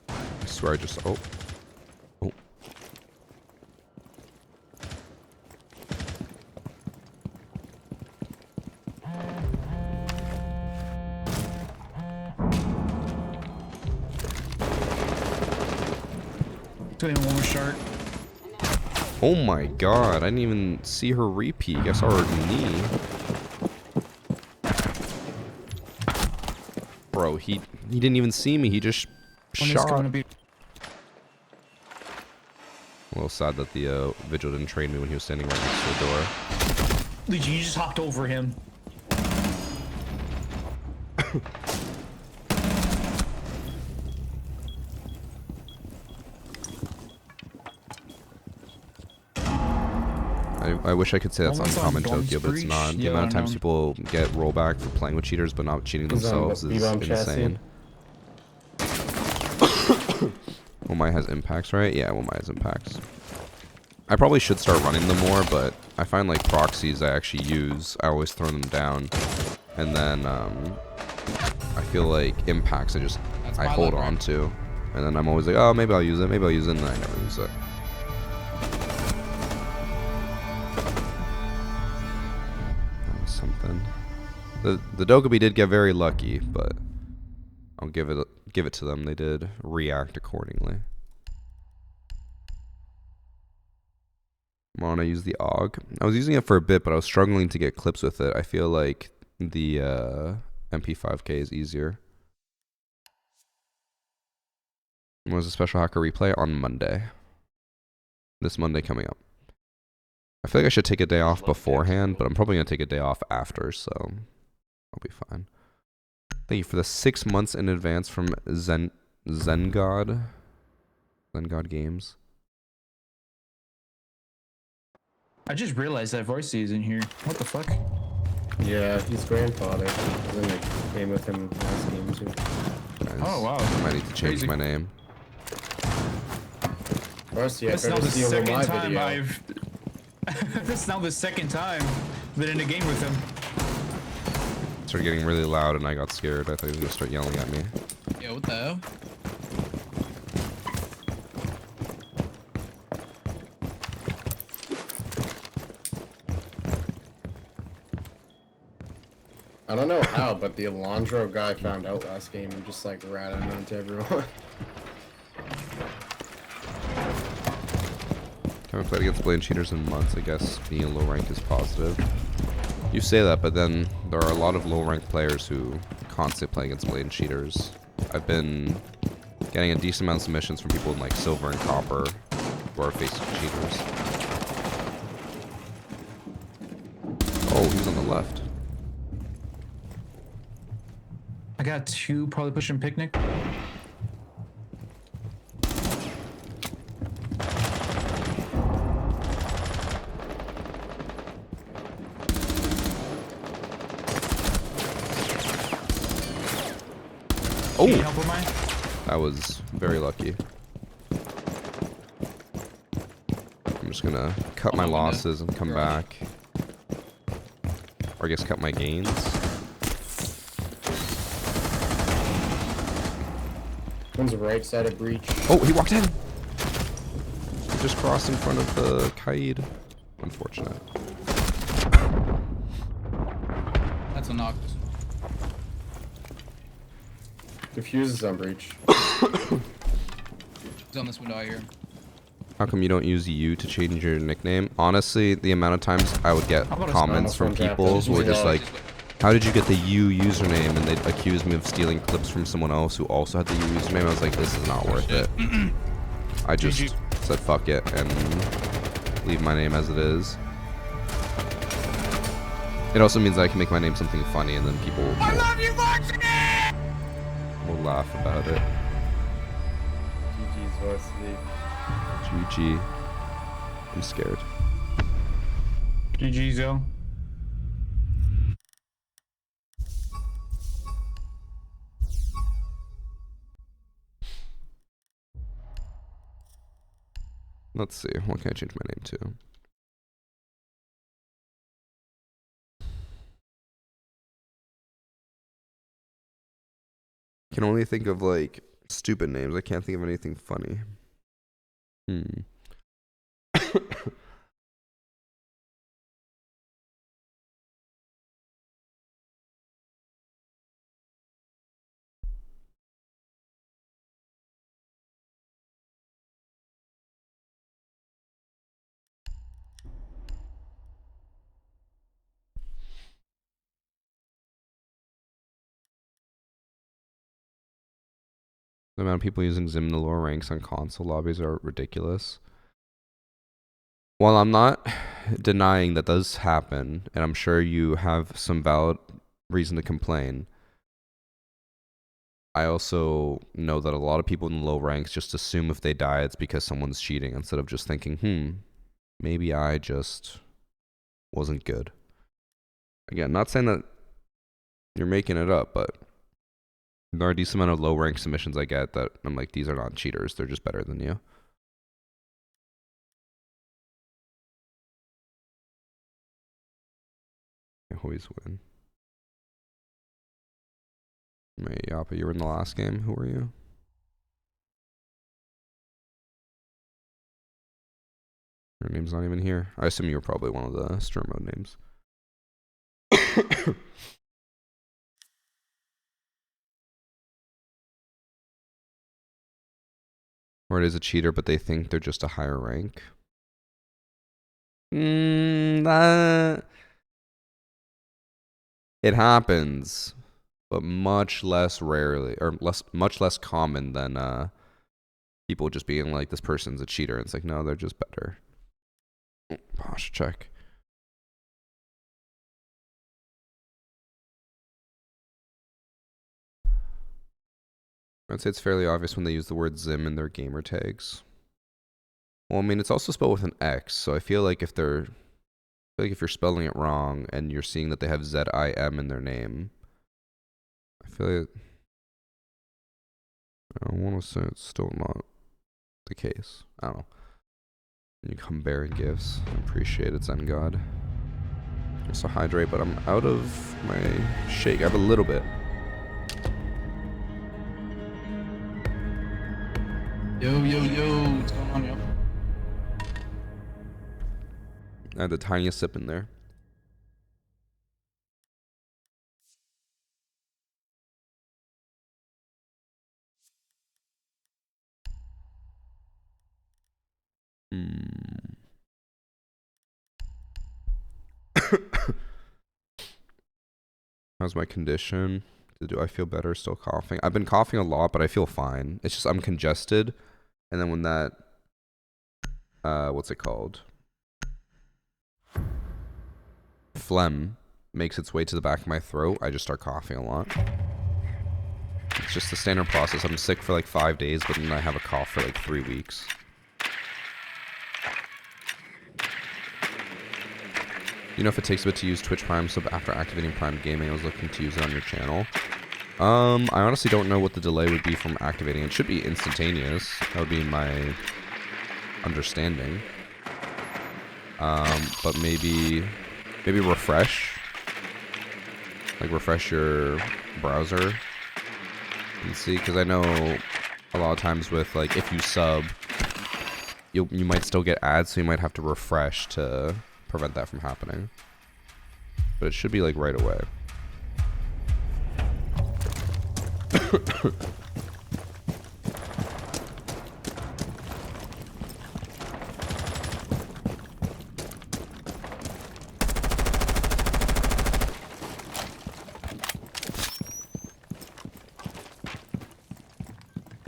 Speaker 1: I swear I just... Oh. Oh.
Speaker 5: Doing one more shot.
Speaker 1: Oh my god, I didn't even see her repeat. I saw her knee. Bro, he didn't even see me. He just shot.
Speaker 5: Gonna be
Speaker 1: A little sad that the vigil didn't train me when he was standing right next to the door.
Speaker 5: Luigi, you just hopped over him.
Speaker 1: I wish I could say that's
Speaker 5: Almost
Speaker 1: uncommon,
Speaker 5: on
Speaker 1: Tokyo, but it's
Speaker 5: breach.
Speaker 1: not. The
Speaker 5: Yeah,
Speaker 1: amount of times
Speaker 5: no.
Speaker 1: people get rollback for playing with cheaters but not cheating
Speaker 6: He's on
Speaker 1: themselves is
Speaker 6: B-bomb chassis.
Speaker 1: insane. Womai has impacts, right? Yeah, Womai has impacts. I probably should start running them more, but I find like proxies I actually use, I always throw them down. And then I feel like impacts I hold on to. And then I'm always like, oh, maybe I'll use it, and then I never use it. That was something. The Dokkaebi did get very lucky, but I'll give it to them. They did react accordingly. Come on, I use the AUG. I was using it for a bit, but I was struggling to get clips with it. I feel like the MP5K is easier. When was the special hacker replay? On Monday. This Monday coming up. I feel like I should take a day off beforehand, but I'm probably going to take a day off after, so I'll be fine. Thank you for the 6 months in advance from Zengod Games.
Speaker 5: I just realized that Varsity is in here. What the fuck?
Speaker 6: Yeah, he's grandfather. I was in the game with him last game too.
Speaker 1: Guys,
Speaker 5: Oh, wow.
Speaker 1: I might need to change
Speaker 5: Crazy.
Speaker 1: my name.
Speaker 6: Varsity, I
Speaker 5: That's now
Speaker 6: better
Speaker 5: the
Speaker 6: see over
Speaker 5: second
Speaker 6: my
Speaker 5: time
Speaker 6: video.
Speaker 5: I've... That's now the second time I've been in a game with him.
Speaker 1: It started getting really loud and I got scared. I thought he was going to start yelling at me.
Speaker 7: Yo, what the hell?
Speaker 6: I don't know how, but the Alondro guy found out last game and just like ratted him into everyone.
Speaker 1: Haven't played against Blade cheaters in months. I guess being a low rank is positive. You say that, but then there are a lot of low rank players who constantly play against Blade cheaters. I've been getting a decent amount of submissions from people in like silver and copper who are facing cheaters. Oh, he's on the left.
Speaker 5: I got two probably pushing picnic.
Speaker 1: Oh,
Speaker 5: Need help with mine?
Speaker 1: that was very lucky. I'm just gonna cut my losses and come back. Or I guess cut my gains.
Speaker 6: One's right side of breach.
Speaker 1: Oh, he walked in! He just crossed in front of the Kaid. Unfortunate.
Speaker 7: That's a knock.
Speaker 6: Diffuse is on breach.
Speaker 7: He's on this window out here.
Speaker 1: How come you don't use you to change your nickname? Honestly, the amount of times I would get
Speaker 5: about a
Speaker 1: comments from
Speaker 6: spam
Speaker 1: people
Speaker 6: happens?
Speaker 1: who were just
Speaker 6: Yeah.
Speaker 1: like, how did you get the U username? And they'd accuse me of stealing clips from someone else who also had the U username. I was like, this is not worth it. I just said fuck it and leave my name as it is. It also means that I can make my name something funny and then people... I love you, Varsity! We'll laugh about it.
Speaker 6: GG's Varsity.
Speaker 1: GG. I'm scared.
Speaker 5: GG's, yo.
Speaker 1: Let's see. What can I change my name to? I can only think of like stupid names. I can't think of anything funny. The amount of people using Zim in the lower ranks on console lobbies are ridiculous. While I'm not denying that does happen, and I'm sure you have some valid reason to complain, I also know that a lot of people in the low ranks just assume if they die it's because someone's cheating instead of just thinking, maybe I just wasn't good. Again, not saying that you're making it up, but there are a decent amount of low rank submissions I get that I'm like, these are not cheaters, they're just better than you. I always win. Wait, Yappa, you were in the last game. Who were you? Your name's not even here. I assume you were probably one of the stream mode names. Or it is a cheater, but they think they're just a higher rank. That it happens, but much less rarely, or much less common than people just being like, this person's a cheater. It's like, no, they're just better. Posture check. I'd say it's fairly obvious when they use the word Zim in their gamer tags. Well, I mean, it's also spelled with an X, so I feel like if you're spelling it wrong and you're seeing that they have ZIM in their name, I feel like I want to say it's still not the case. I don't know. You come bearing gifts. I appreciate it, Zen God. Also hydrate, but I'm out of my shake. I have a little bit.
Speaker 7: Yo, what's going on, yo?
Speaker 1: I had the tiniest sip in there. How's my condition? Do I feel better? Still coughing? I've been coughing a lot, but I feel fine. It's just I'm congested, and then when that, what's it called? Phlegm makes its way to the back of my throat, I just start coughing a lot. It's just the standard process. I'm sick for like 5 days, but then I have a cough for like 3 weeks. You know if it takes a bit to use Twitch Prime sub after activating Prime Gaming? I was looking to use it on your channel. I honestly don't know what the delay would be from activating. It should be instantaneous. That would be my understanding. But maybe refresh. Like refresh your browser and see, because I know a lot of times with like if you sub, you might still get ads, so you might have to refresh to prevent that from happening. But it should be like right away. I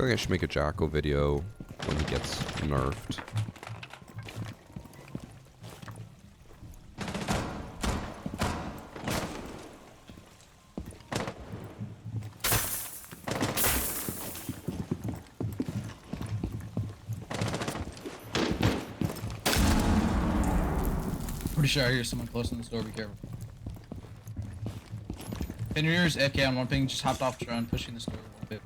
Speaker 1: think I should make a Jacko video when he gets nerfed.
Speaker 7: pretty sure I hear someone close in this door. Be careful. In your ears, FK on one ping. Just hopped off drone, pushing this door a bit.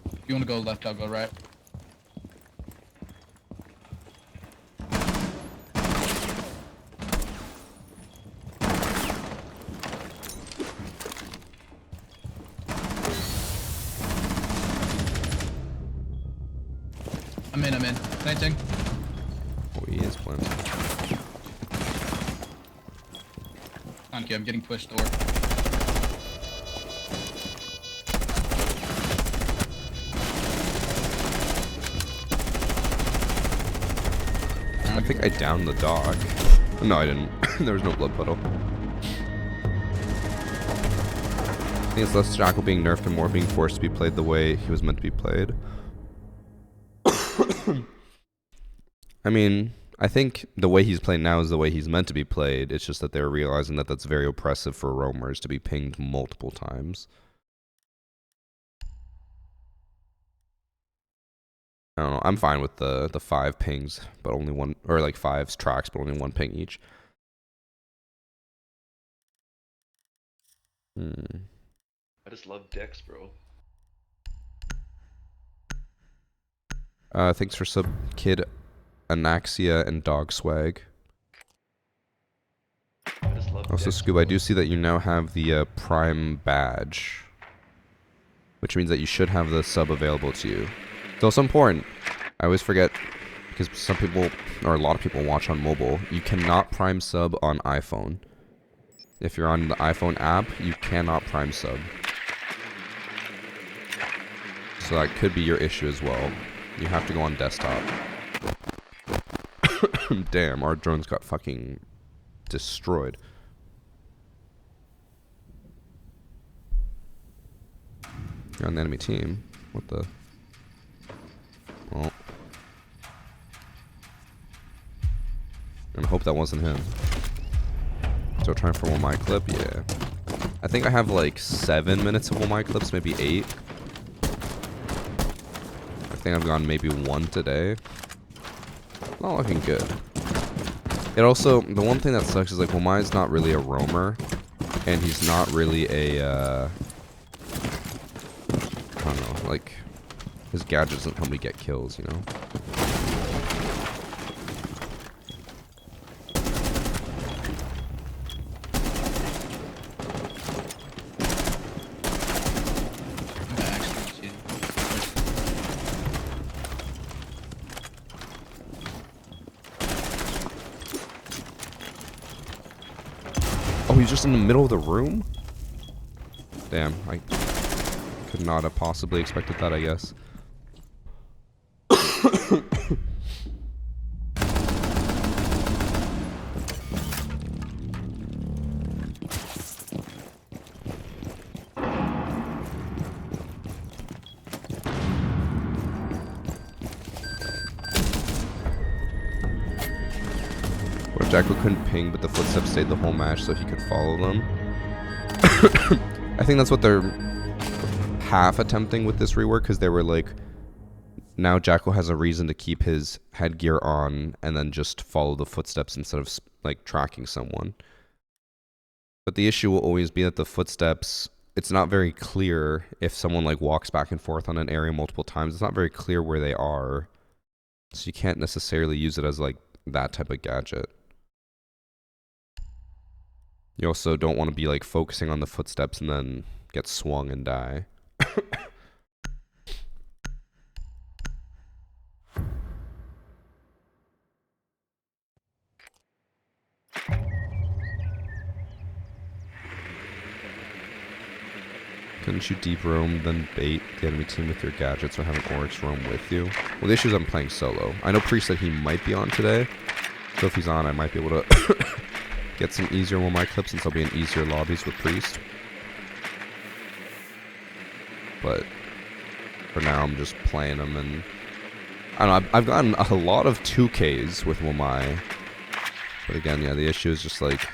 Speaker 7: If you want to go left, I'll go right. I'm in. Planting.
Speaker 1: Oh, he is planting.
Speaker 7: Thank you, I'm getting pushed door.
Speaker 1: I think I downed the dog. No, I didn't. There was no blood puddle. I think it's less Jackal being nerfed and more being forced to be played the way he was meant to be played. I mean, I think the way he's played now is the way he's meant to be played. It's just that they're realizing that that's very oppressive for roamers to be pinged multiple times. I don't know. I'm fine with the 5 pings, but only one, or like 5 tracks, but only 1 ping each.
Speaker 3: I just love Dex, bro.
Speaker 1: Thanks for sub, Kid Anaxia and Dog Swag.
Speaker 3: I just love
Speaker 1: Also,
Speaker 3: Dex,
Speaker 1: Scoob,
Speaker 3: bro.
Speaker 1: I do see that you now have the Prime badge, which means that you should have the sub available to you. It's also important. I always forget, because some people, or a lot of people watch on mobile, you cannot Prime sub on iPhone. If you're on the iPhone app, you cannot Prime sub. So that could be your issue as well. You have to go on desktop. Damn, our drones got fucking destroyed. You're on the enemy team. What the? Well. And I hope that wasn't him. Still trying for one of my clip? Yeah. I think I have like 7 minutes of one of my clips, maybe 8. I think I've gone maybe 1 today. Not looking good. It also, the one thing that sucks is like Wamai's not really a roamer, and he's not really a, I don't know, like, his gadget doesn't help me get kills, you know? Oh, he's just in the middle of the room? Damn, I could not have possibly expected that, I guess. Where Jacko couldn't ping, but the footsteps stayed the whole match so he could follow them. I think that's what they're half attempting with this rework, because they were like, now Jacko has a reason to keep his headgear on and then just follow the footsteps instead of like tracking someone. But the issue will always be that the footsteps, it's not very clear if someone like walks back and forth on an area multiple times. It's not very clear where they are. So you can't necessarily use it as like that type of gadget. You also don't want to be like focusing on the footsteps and then get swung and die. Couldn't you deep roam, then bait the enemy team with your gadgets or have an Oryx roam with you? Well, the issue is I'm playing solo. I know Priest said he might be on today, so if he's on, I might be able to get some easier one of my clips since I'll be in easier lobbies with Priest. But for now, I'm just playing him, and I don't know, I've gotten a lot of 2Ks with Wamai. But again, yeah, the issue is just like,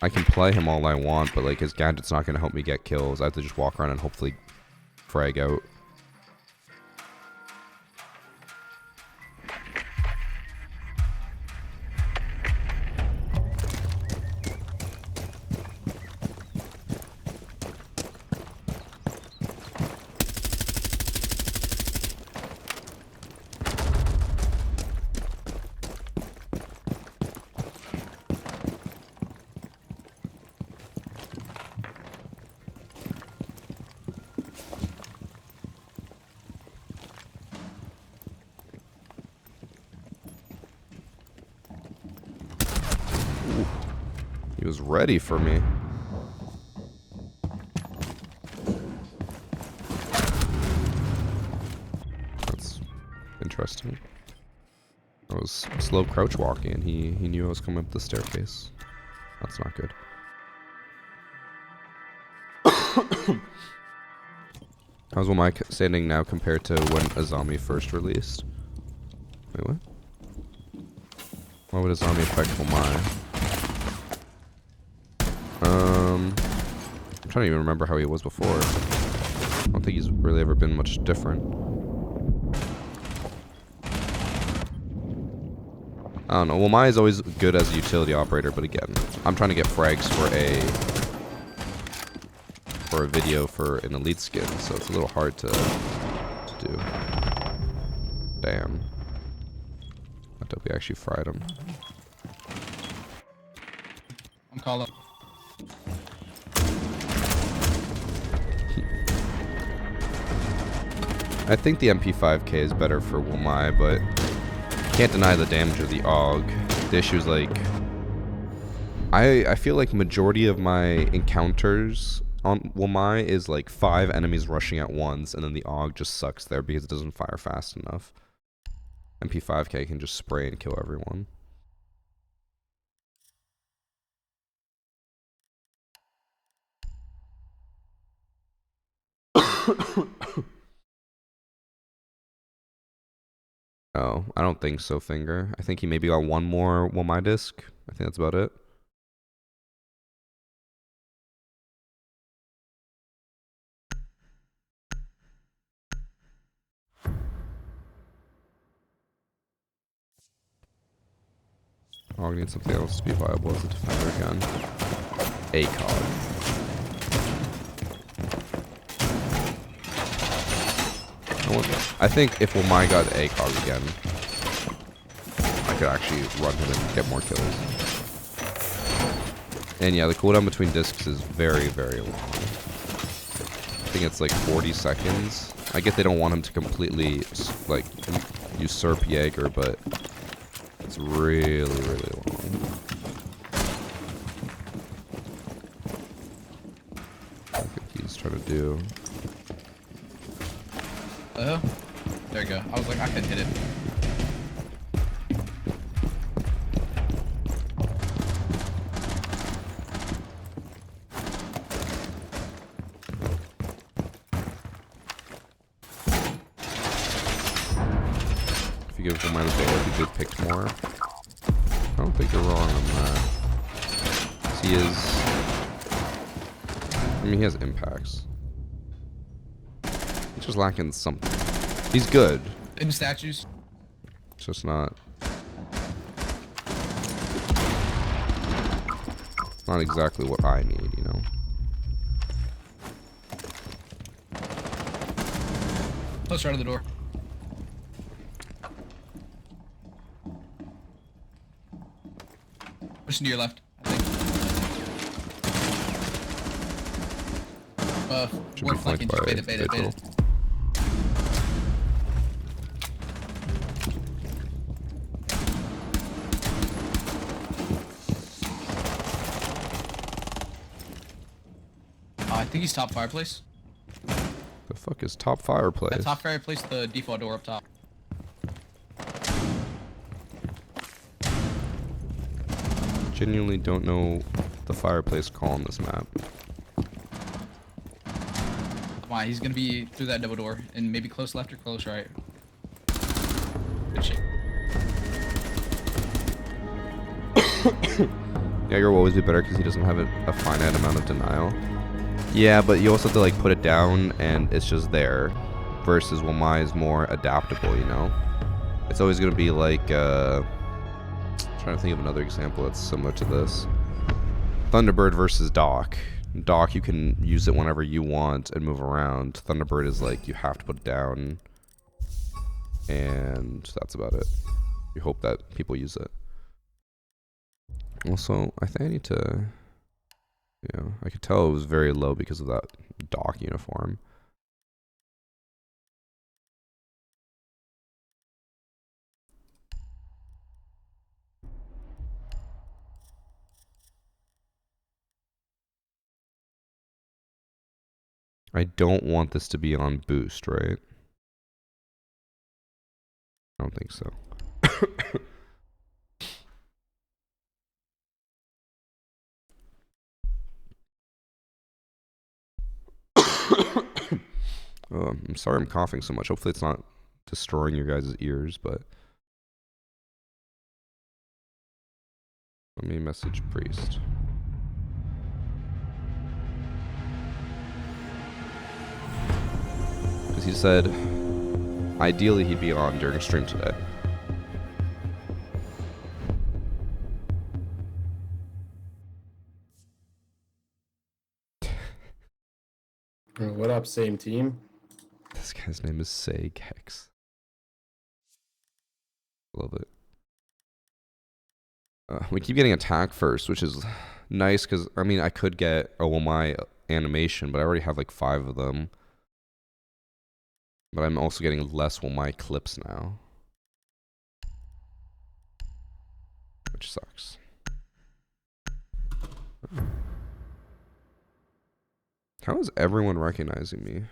Speaker 1: I can play him all I want, but like his gadget's not going to help me get kills. I have to just walk around and hopefully frag out. was ready for me. That's interesting. I was slow crouch walking and he knew I was coming up the staircase. That's not good. How's my standing now compared to when Azami first released? Wait, what? Why would Azami affect Wamai? I'm trying to even remember how he was before. I don't think he's really ever been much different. I don't know. Wamai is always good as a utility operator, but again, I'm trying to get frags for a video for an elite skin, so it's a little hard to do. Damn. I hope we actually fried him.
Speaker 7: I'm calling.
Speaker 1: I think the MP5K is better for Wamai, but can't deny the damage of the AUG. The issue is like, I feel like majority of my encounters on Wamai is like 5 enemies rushing at once, and then the AUG just sucks there because it doesn't fire fast enough. MP5K can just spray and kill everyone. Oh, I don't think so, Finger. I think he maybe got one more Wamai disc. I think that's about it. Oh, I need something else to be viable as a defender gun. ACOG. I think if Wamai got ACOG again, I could actually run him and get more kills. And yeah, the cooldown between discs is very, very long. I think it's like 40 seconds. I get they don't want him to completely like usurp Jaeger, but it's really, really long. I think he's trying to do.
Speaker 7: There you go. I was like, I could hit it.
Speaker 1: If you give him minus one, he could pick more. I don't think you're wrong on that. He is. I mean, he has impacts. He's just lacking something. He's good.
Speaker 7: In statues.
Speaker 1: It's just not. Not exactly what I need, you know.
Speaker 7: Close right of the door. Pushing to your left, I think.
Speaker 1: Should
Speaker 7: We're
Speaker 1: be
Speaker 7: flanking.
Speaker 1: flanked
Speaker 7: Just
Speaker 1: by
Speaker 7: bait it, bait it, bait
Speaker 1: Vigil.
Speaker 7: it. I think he's top fireplace.
Speaker 1: The fuck is top fireplace?
Speaker 7: That top fireplace, the default door up top.
Speaker 1: Genuinely don't know the fireplace call on this map.
Speaker 7: Why? He's gonna be through that double door and maybe close left or close right. Good shit.
Speaker 1: Jaeger will always be better because he doesn't have a finite amount of denial. Yeah, but you also have to like put it down and it's just there. Versus Wamai is more adaptable, you know? It's always going to be like, trying to think of another example that's similar to this. Thunderbird versus Doc. Doc, you can use it whenever you want and move around. Thunderbird is like, you have to put it down. And that's about it. You hope that people use it. Also, I think I need to... You know, I could tell it was very low because of that Doc uniform. I don't want this to be on boost, right? I don't think so. I'm sorry I'm coughing so much. Hopefully it's not destroying your guys' ears, but let me message Priest. Because he said ideally he'd be on during stream today.
Speaker 6: What up, same team?
Speaker 1: This guy's name is Saygex. Love it. We keep getting attack first, which is nice because, I mean, I could get a Womai animation, but I already have like 5 of them. But I'm also getting less Womai clips now, which sucks. How is everyone recognizing me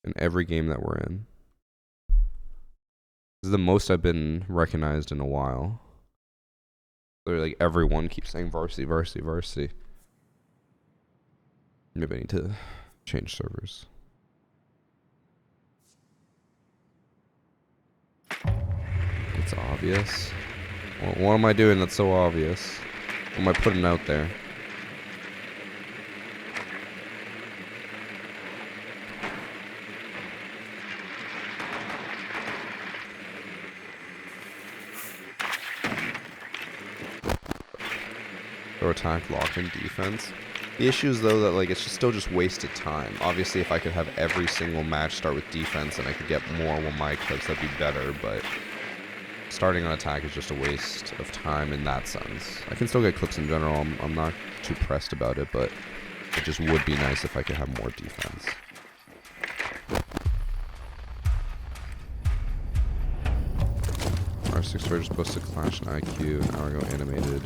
Speaker 1: in every game that we're in? This is the most I've been recognized in a while. Literally, like, everyone keeps saying varsity, varsity, varsity. Maybe I need to change servers. It's obvious. What am I doing that's so obvious? What am I putting out there? Or attack, lock, and defense. The issue is though that like it's just still just wasted time. Obviously, if I could have every single match start with defense and I could get more with my clips, that'd be better. But starting on attack is just a waste of time in that sense. I can still get clips in general. I'm not too pressed about it, but it just would be nice if I could have more defense. R6 Rage is supposed to clash in IQ, an hour ago animated.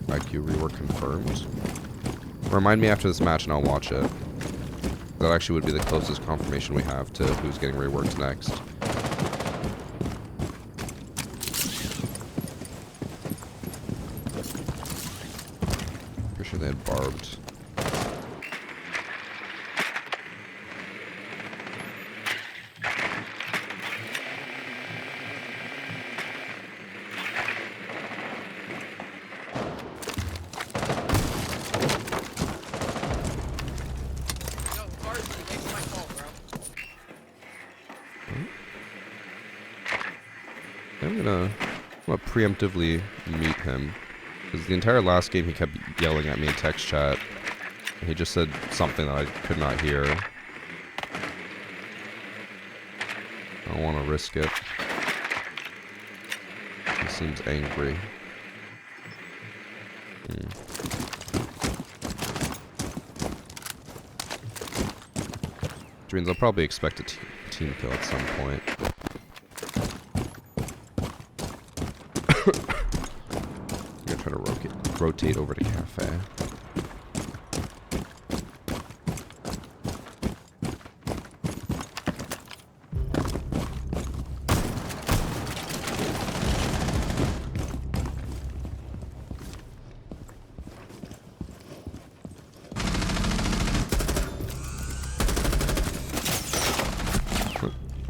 Speaker 1: IQ rework confirmed. Remind me after this match and I'll watch it. That actually would be the closest confirmation we have to who's getting reworked next. Pretty sure they had barbed. I'm gonna preemptively meet him. Because the entire last game he kept yelling at me in text chat. He just said something that I could not hear. I don't want to risk it. He seems angry. Which means I'll probably expect a team kill at some point. I'm gonna try to rotate over to cafe.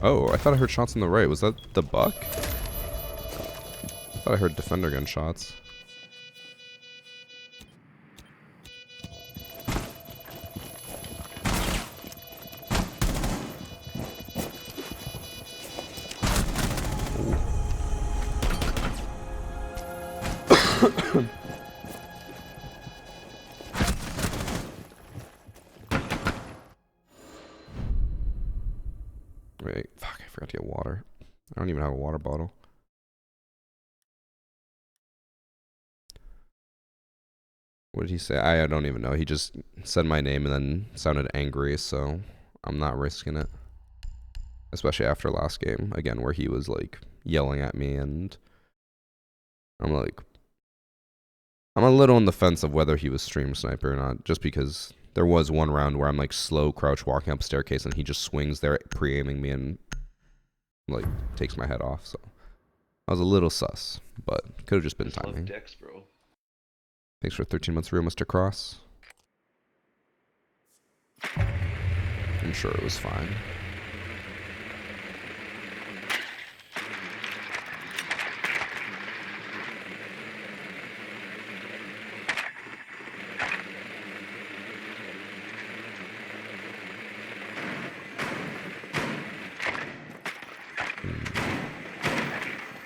Speaker 1: Oh, I thought I heard shots on the right. Was that the buck? I thought I heard defender gunshots. Wait, fuck, I forgot to get water. I don't even have a water bottle. What did he say? I don't even know. He just said my name and then sounded angry, so I'm not risking it. Especially after last game, again, where he was like yelling at me, and I'm a little on the fence of whether he was stream sniper or not, just because There was one round where I'm like slow crouch walking up staircase and he just swings there pre-aiming me and like takes my head off. So I was a little sus, but could have just been
Speaker 3: Just love
Speaker 1: timing.
Speaker 3: Dex, bro.
Speaker 1: Thanks for 13 months real, Mr. Cross. I'm sure it was fine.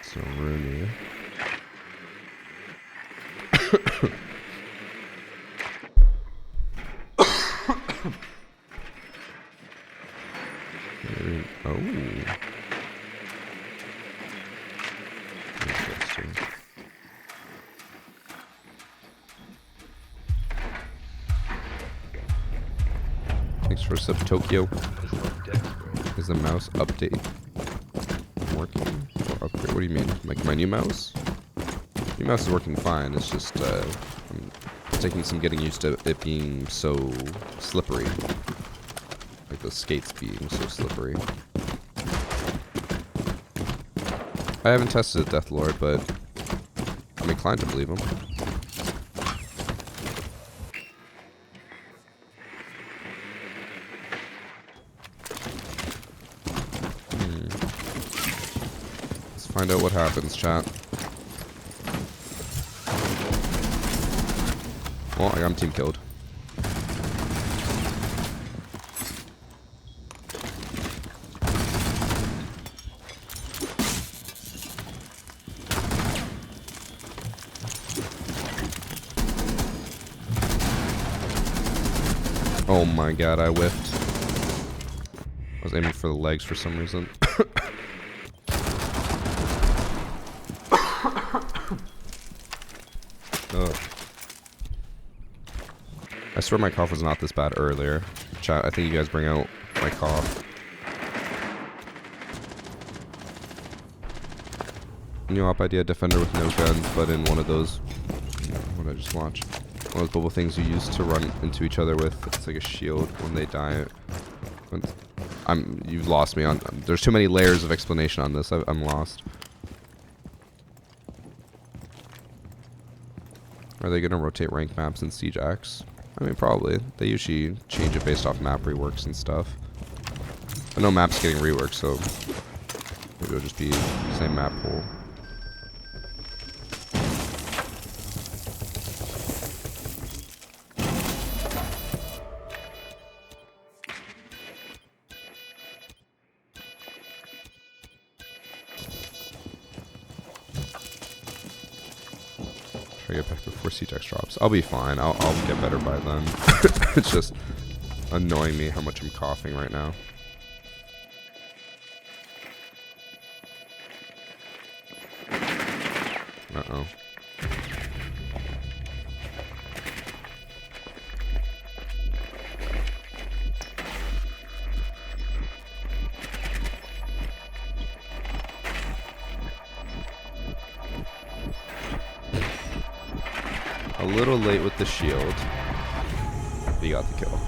Speaker 1: So roomy. Oh. Interesting. Thanks for sub Tokyo.
Speaker 3: Just love Dex, bro.
Speaker 1: Is the mouse update working? Or upgrade? What do you mean? Like my new mouse? New mouse is working fine. It's just I'm taking some getting used to it being so slippery. Like the skates being so slippery. I haven't tested it, Deathlord, but I'm inclined to believe him. Let's find out what happens, chat. Well, I got him team killed. Oh my god, I whiffed. I was aiming for the legs for some reason. Ugh. I swear my cough was not this bad earlier. Chat, I think you guys bring out my cough. New op idea, defender with no guns, but in one of those... What did I just watch? One of those bubble things you use to run into each other with. It's like a shield when they die. You've lost me on... There's too many layers of explanation on this. I'm lost. Are they going to rotate rank maps in Siege X? I mean, probably. They usually change it based off map reworks and stuff. I know maps getting reworked, so maybe it'll just be the same map pool. Try to get back before C-Tex drops. I'll be fine. I'll get better by then. It's just annoying me how much I'm coughing right now. Uh-oh. A little late with the shield. He got the kill.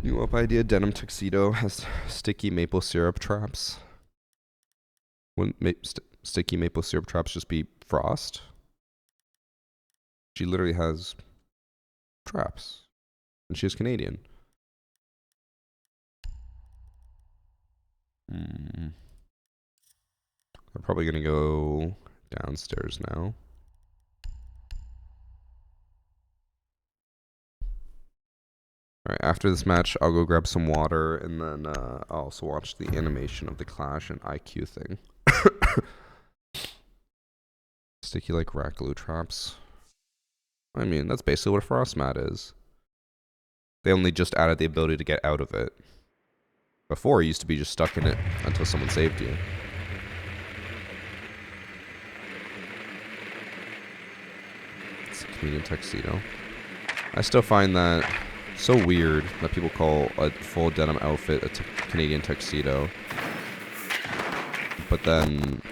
Speaker 1: New up idea, denim tuxedo has sticky maple syrup traps. Wouldn't sticky maple syrup traps just be Frost? She literally has traps. And she's Canadian. We're probably gonna go downstairs now. Alright, after this match, I'll go grab some water, and then I'll also watch the animation of the Clash and IQ thing. Sticky like rack glue traps. I mean, that's basically what a frost mat is. They only just added the ability to get out of it. Before, you used to be just stuck in it until someone saved you. It's a Canadian tuxedo. I still find that so weird that people call a full denim outfit a Canadian tuxedo. But then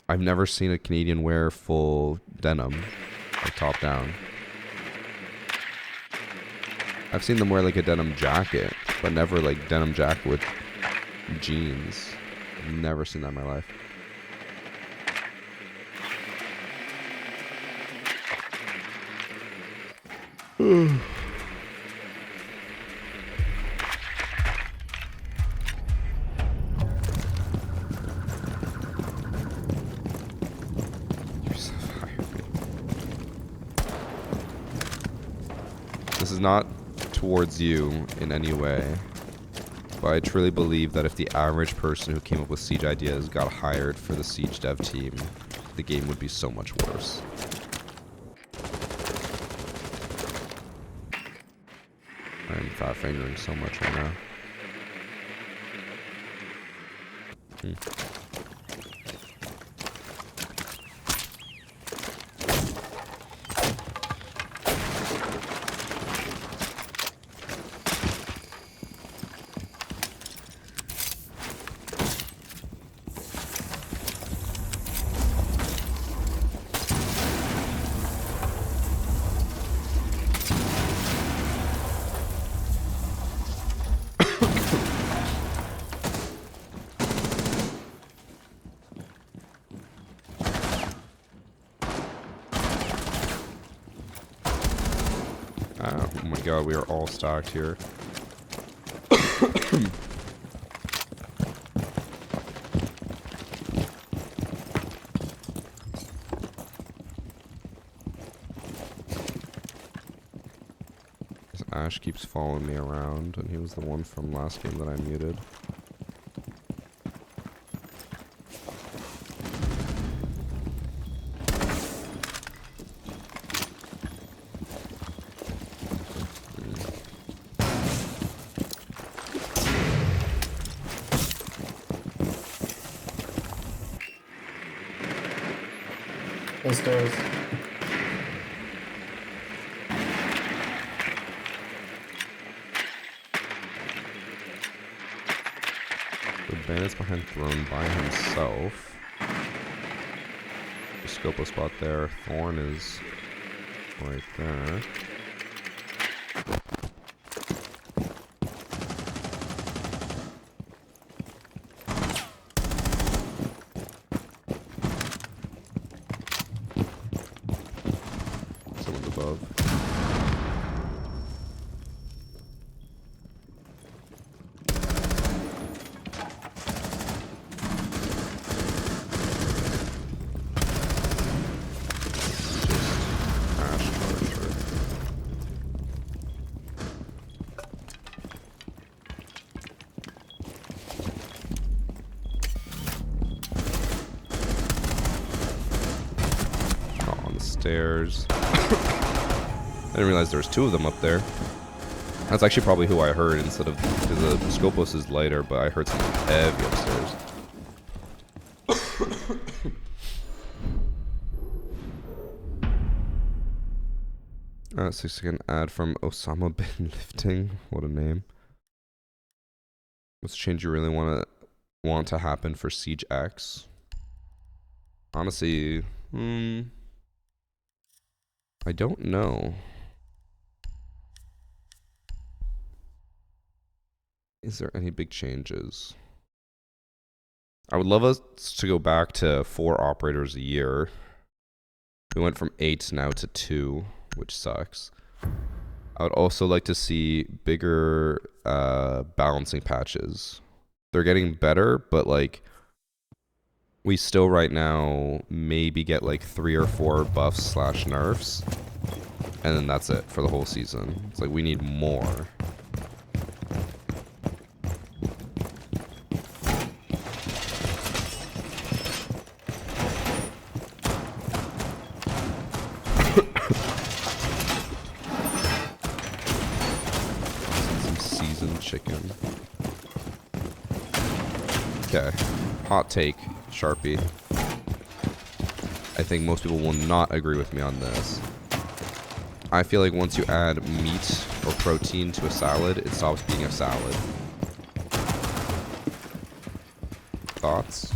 Speaker 1: I've never seen a Canadian wear full denim, like top down. I've seen them wear like a denim jacket, but never like denim jacket with jeans. I've never seen that in my life. This is not towards you in any way, but I truly believe that if the average person who came up with Siege ideas got hired for the Siege dev team, the game would be so much worse. I'm fat fingering so much right now. Oh my god, we are all stacked here. Ash keeps following me around, and he was the one from last game that I muted.
Speaker 6: Stairs.
Speaker 1: The bandit's behind throne by himself. The scopo spot there. Thorn is right there. Someone's above. Stairs. I didn't realize there was two of them up there. That's actually probably who I heard instead of, because the Scopus is lighter, but I heard something heavy upstairs. Alright, 6-second ad from Osama bin Lifting. What a name. What's the change you really want to happen for Siege X? Honestly, I don't know. Is there any big changes? I would love us to go back to 4 operators a year. We went from 8 now to 2, which sucks. I would also like to see bigger balancing patches. They're getting better, but like we still right now maybe get like 3 or 4 buffs slash nerfs, and then that's it for the whole season. It's like we need more. Some seasoned chicken. Okay, hot take. Sharpie. I think most people will not agree with me on this. I feel like once you add meat or protein to a salad, it stops being a salad. Thoughts?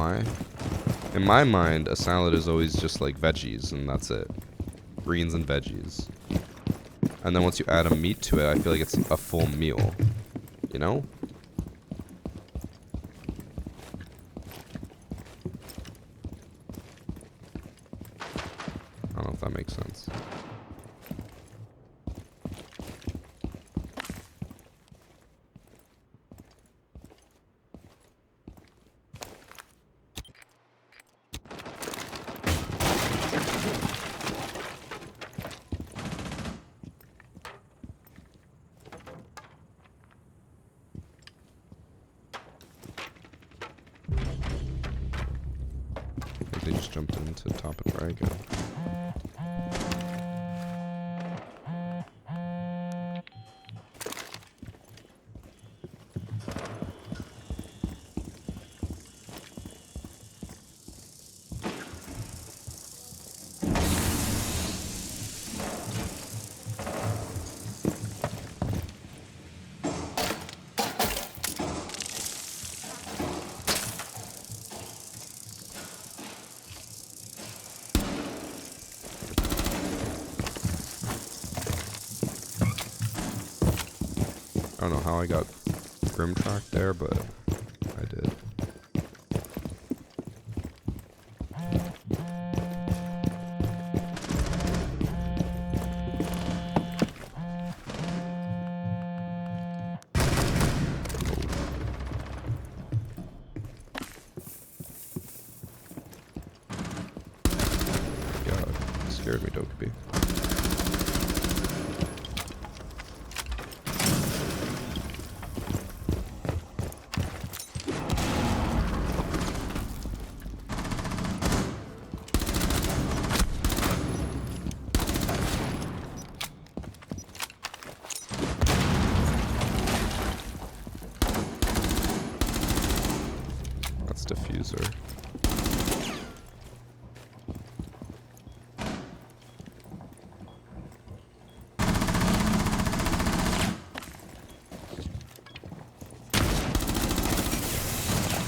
Speaker 1: why. In my mind, a salad is always just like veggies, and that's it. Greens and veggies. And then once you add a meat to it, I feel like it's a full meal. You know? I don't know if that makes sense. They just jumped into top and right again. I don't know how I got Grim Track there, but I did. God, scared me, Dokkaebi. That's diffuser.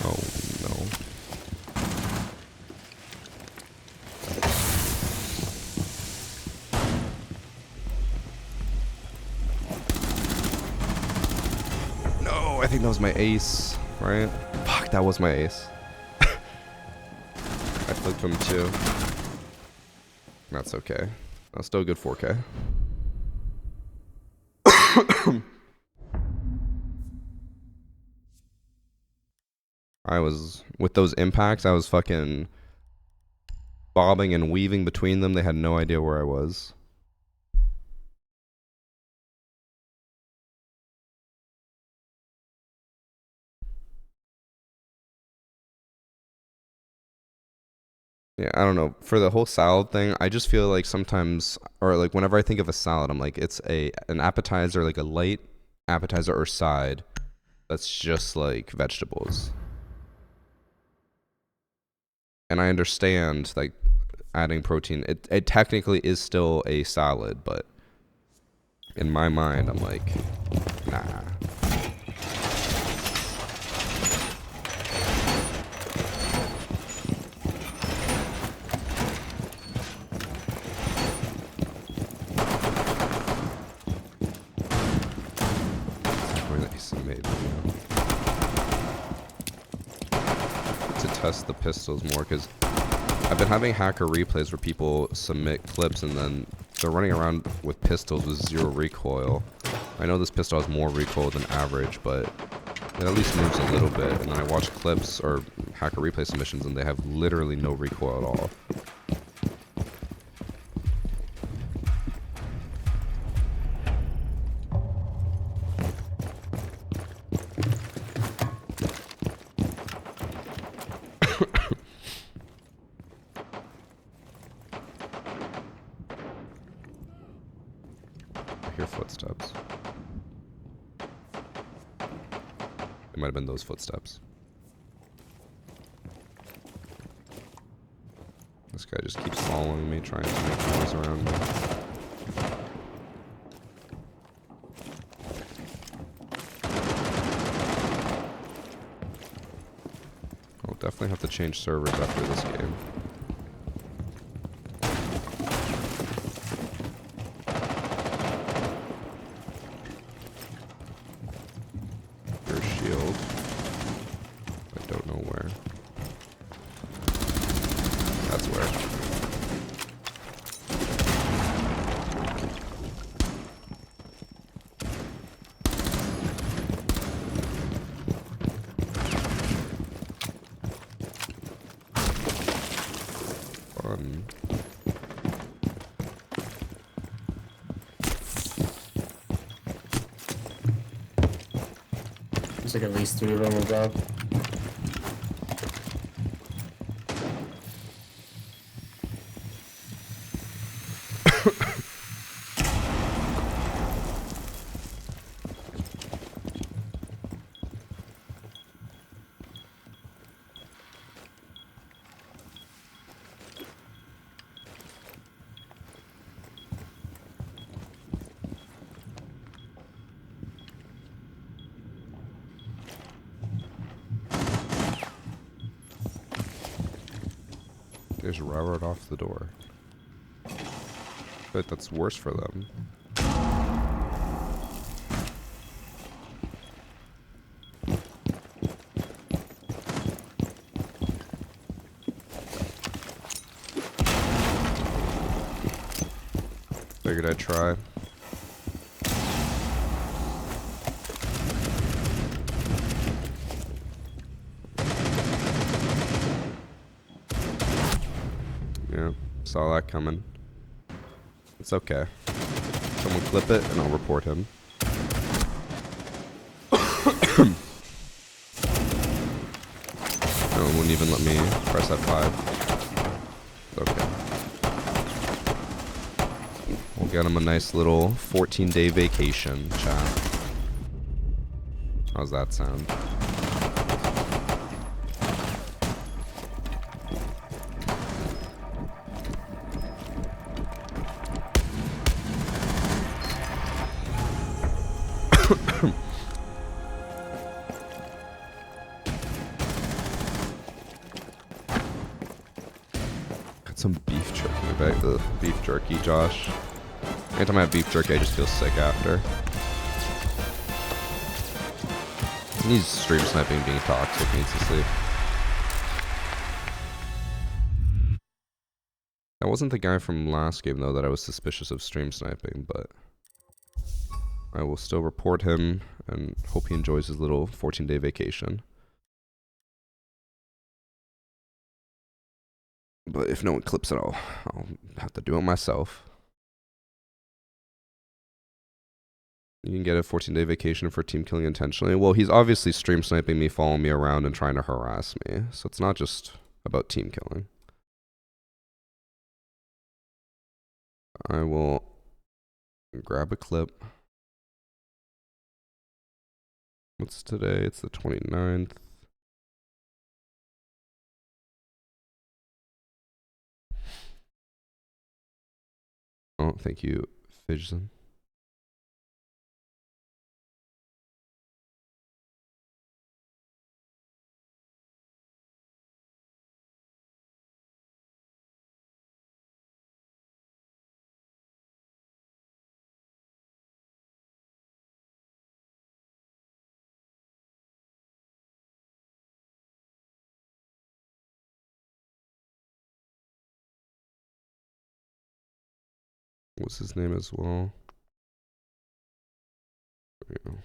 Speaker 1: Oh no. No, I think that was my ace, right? Fuck, that was my ace. I flipped him too. That's okay. That's still a good 4K. I was, with those impacts, I was fucking bobbing and weaving between them. They had no idea where I was. Yeah, I don't know. For the whole salad thing, I just feel like sometimes, or like whenever I think of a salad, I'm like, it's an appetizer, like a light appetizer or side that's just like vegetables. And I understand like adding protein. It technically is still a salad, but in my mind, I'm like, nah. To test the pistols more, because I've been having hacker replays where people submit clips and then they're running around with pistols with 0 recoil. I know this pistol has more recoil than average, but it at least moves a little bit. And then I watch clips or hacker replay submissions and they have literally no recoil at all. I hear footsteps. It might have been those footsteps. This guy just keeps following me, trying to make noise around me. Oh, definitely have to change servers after this game. Your shield. I don't know where. That's where. Fun.
Speaker 6: There's like at least 3 of them on job.
Speaker 1: They just railroad off the door. But that's worse for them. Figured I'd try. Yeah, saw that coming. It's okay. Someone clip it and I'll report him. No one wouldn't even let me press F5. Okay. We'll get him a nice little 14-day vacation, chat. How's that sound? Got some beef jerky, right? The beef jerky, Josh. Anytime I have beef jerky, I just feel sick after. He's stream sniping, being toxic, needs to sleep. That wasn't the guy from last game, though, that I was suspicious of stream sniping, but I will still report him and hope he enjoys his little 14-day vacation. But if no one clips it, I'll have to do it myself. You can get a 14-day vacation for team killing intentionally. Well, he's obviously stream sniping me, following me around, and trying to harass me. So it's not just about team killing. I will grab a clip. What's today? It's the 29th. Oh, thank you, Fidgeson. What's his name as well? There we go.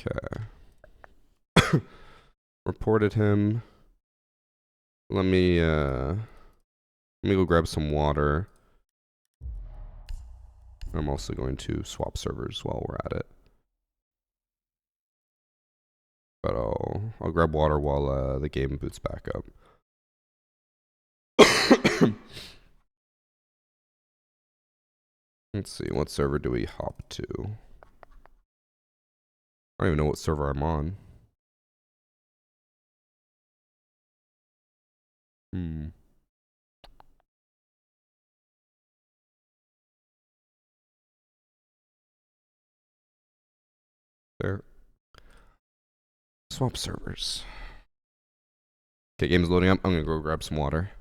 Speaker 1: Okay. Reported him. Let me go grab some water. I'm also going to swap servers while we're at it. But I'll grab water while the game boots back up. Let's see, what server do we hop to? I don't even know what server I'm on. There. Swap servers. Okay, game's loading up. I'm gonna go grab some water.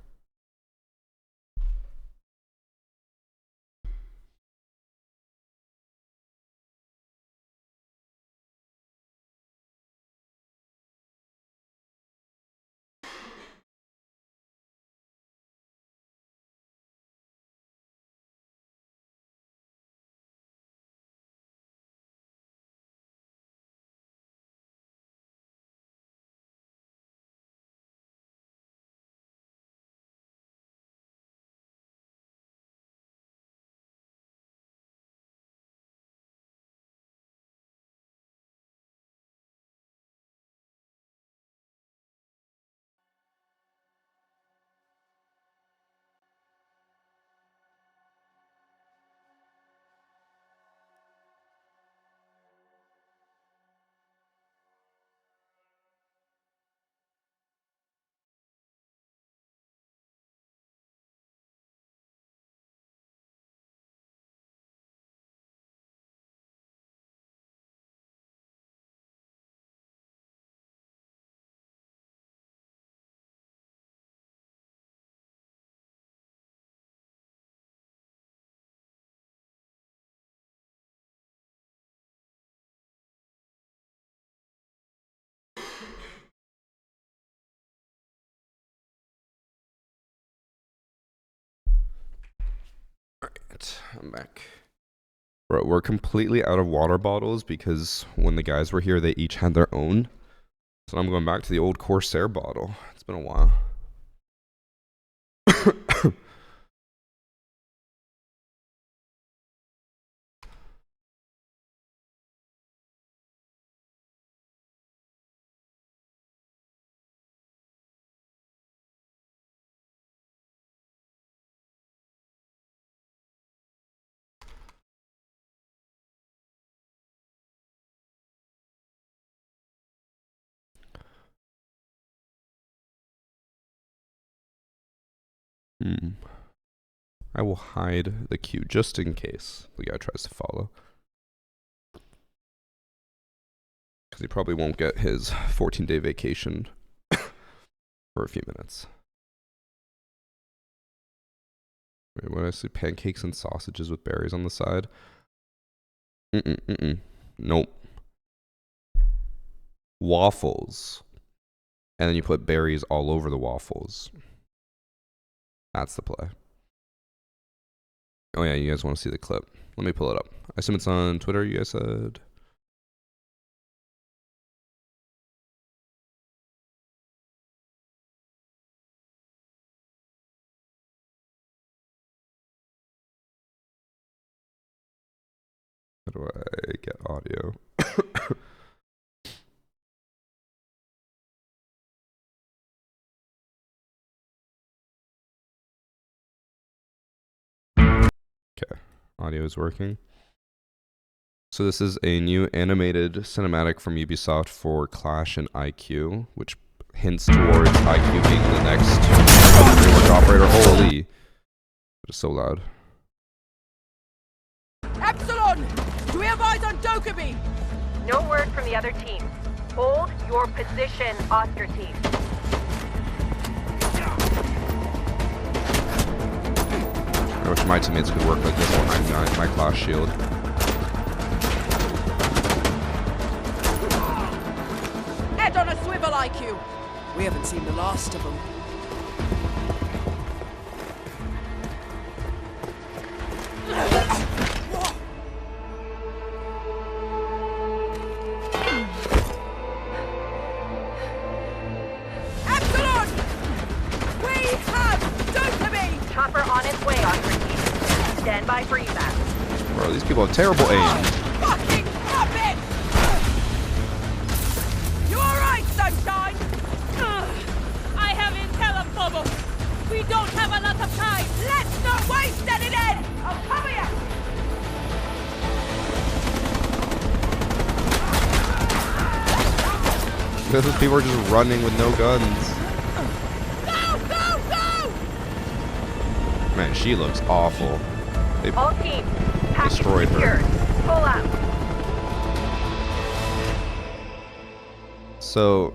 Speaker 1: Alright, I'm back. Bro, we're completely out of water bottles because when the guys were here, they each had their own. So I'm going back to the old Corsair bottle. It's been a while. I will hide the queue just in case the guy tries to follow. Because he probably won't get his 14-day vacation for a few minutes. Wait, what did I see? Pancakes and sausages with berries on the side? Nope. Waffles. And then you put berries all over the waffles. That's the play. Oh yeah, you guys want to see the clip. Let me pull it up. I assume it's on Twitter, you guys said? How do I get audio? Okay, audio is working. So this is a new animated cinematic from Ubisoft for Clash and IQ, which hints towards IQ being the next operator. Holy, it is so loud.
Speaker 8: Epsilon! Do we have eyes on Dokkaebi?
Speaker 9: No word from the other team. Hold your position, Oscar team.
Speaker 1: I wish my teammates could work like this behind my class shield.
Speaker 8: Head on a swivel, IQ! We haven't seen the last of them.
Speaker 9: Stand by for evac.
Speaker 1: Bro, these people have terrible aim.
Speaker 8: Fucking stop it! You alright, sunshine? I have intel of Phobos. We don't have a lot of time. Let's not waste any then! I'll cover you!
Speaker 1: Because people are just running with no guns.
Speaker 8: Go, go, go!
Speaker 1: Man, she looks awful. They
Speaker 9: All teams, package
Speaker 1: destroyed
Speaker 9: secured.
Speaker 1: her.
Speaker 9: Pull out.
Speaker 1: So,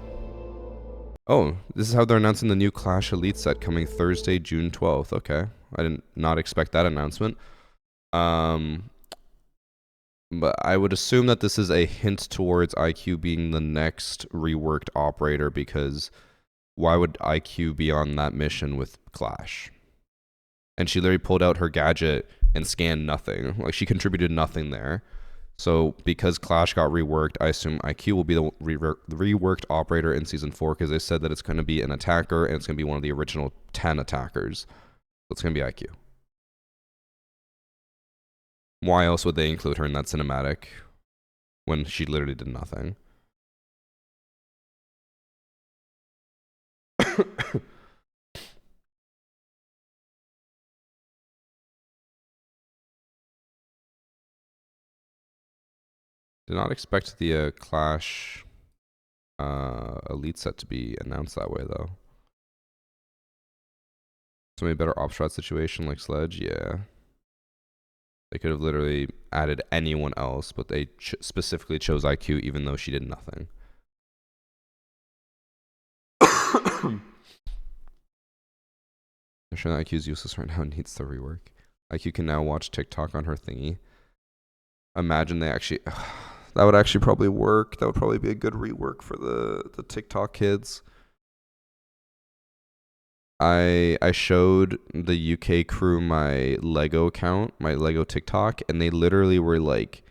Speaker 1: oh, this is how they're announcing the new Clash Elite set coming Thursday, June 12th. Okay, I did not expect that announcement. But I would assume that this is a hint towards IQ being the next reworked operator, because why would IQ be on that mission with Clash? And she literally pulled out her gadget and scanned nothing. Like, she contributed nothing there. So because Clash got reworked, I assume IQ will be the reworked operator in Season 4, because they said that it's going to be an attacker and it's going to be one of the original 10 attackers. So it's going to be IQ. Why else would they include her in that cinematic when she literally did nothing? Did not expect the Clash Elite set to be announced that way, though. So maybe better op shot situation like Sledge, yeah. They could have literally added anyone else, but they specifically chose IQ even though she did nothing. I'm sure that IQ is useless right now and needs to rework. IQ can now watch TikTok on her thingy. Imagine they actually... that would actually probably work. That would probably be a good rework for the TikTok kids. I showed the UK crew my Lego account, my Lego TikTok, and they literally were like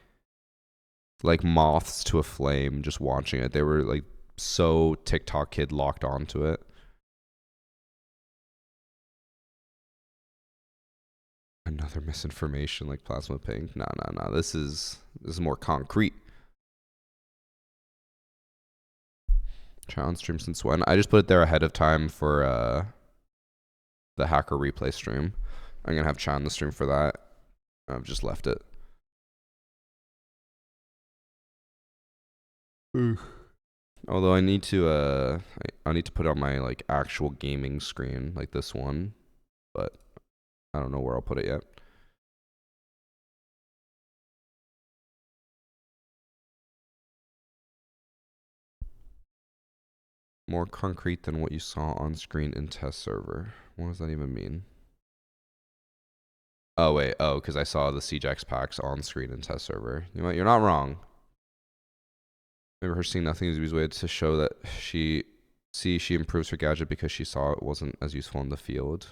Speaker 1: moths to a flame just watching it. They were like so TikTok kid locked onto it. Another misinformation like Plasma Pink. No. This is more concrete. Try on stream since when? I just put it there ahead of time for the hacker replay stream. I'm gonna have Chan on the stream for that. I've just left it. Although I need to I need to put it on my like actual gaming screen like this one, but I don't know where I'll put it yet. More concrete than what you saw on screen in test server. What does that even mean? Oh wait, because I saw the CJX packs on screen in test server. You're not wrong. Maybe her seeing nothing is a way to show that she improves her gadget because she saw it wasn't as useful in the field.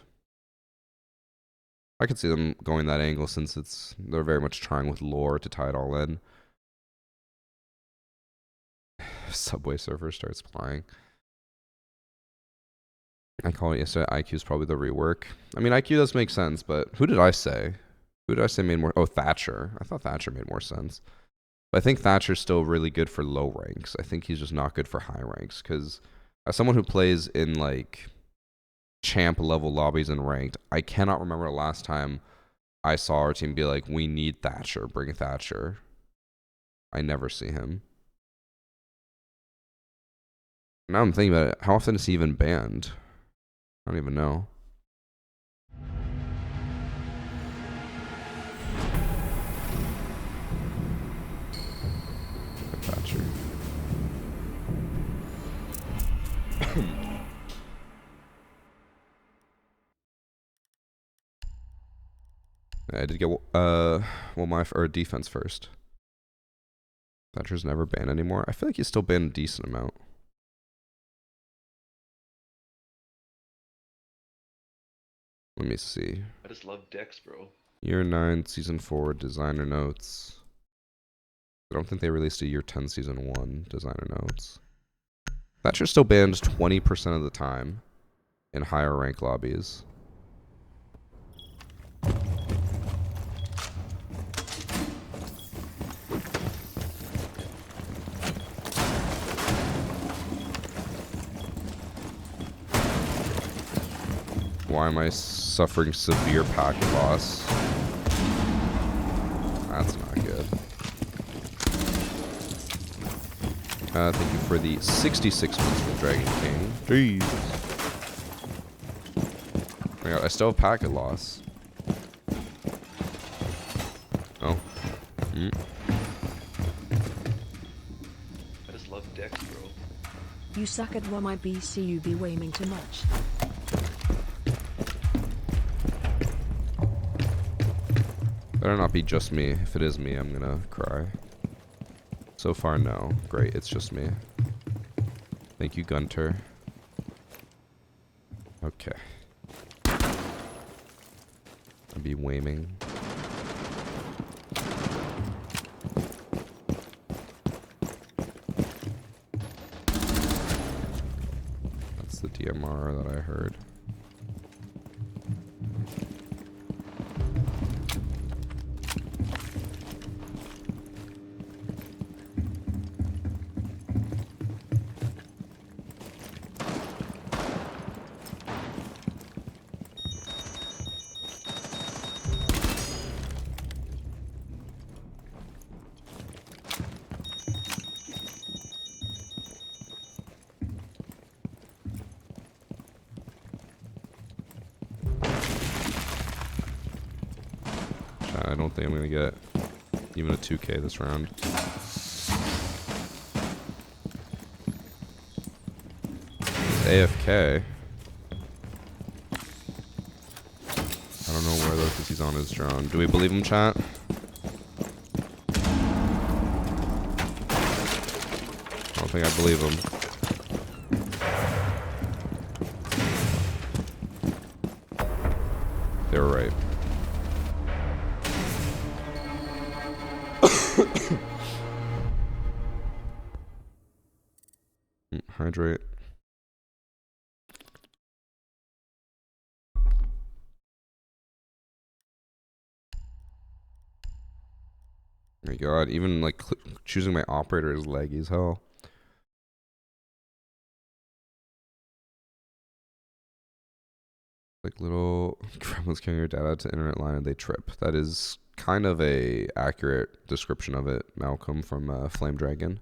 Speaker 1: I could see them going that angle since they're very much trying with lore to tie it all in. Subway Surfer starts flying. I call it yesterday. IQ is probably the rework. I mean, IQ does make sense, but who did I say? Who did I say made more? Oh, Thatcher. I thought Thatcher made more sense. But I think Thatcher's still really good for low ranks. I think he's just not good for high ranks, because as someone who plays in like champ level lobbies and ranked, I cannot remember the last time I saw our team be like, we need Thatcher, bring Thatcher. I never see him. Now I'm thinking about it. How often is he even banned? I don't even know. Thatcher. I did get well my defense first. Thatcher's never banned anymore. I feel like he's still banned a decent amount. Let me see.
Speaker 3: I just love Dex, bro.
Speaker 1: Year 9, Season 4, designer notes. I don't think they released a Year 10, Season 1 designer notes. Thatcher's still banned 20% of the time in higher rank lobbies. Why am I suffering severe packet loss? That's not good. Thank you for the 66 months from Dragon King. Jeez. Oh my god, I still have packet loss. Oh.
Speaker 3: I just love Dex, bro.
Speaker 2: You suck at why my BC you be whaming too much.
Speaker 1: Better not be just me. If it is me, I'm gonna cry. So far, no. Great, it's just me. Thank you, Gunter. Okay. I'll be whaming. That's the DMR that I heard. I don't think I'm gonna get even a 2K this round. He's AFK. I don't know where though, because he's on his drone. Do we believe him, chat? I don't think I believe him. They were right. Hydrate. My god, even like choosing my operator is laggy as hell. Like little gremlins carrying your data to internet line and they trip. That is kind of a accurate description of it, Malcolm from Flame Dragon.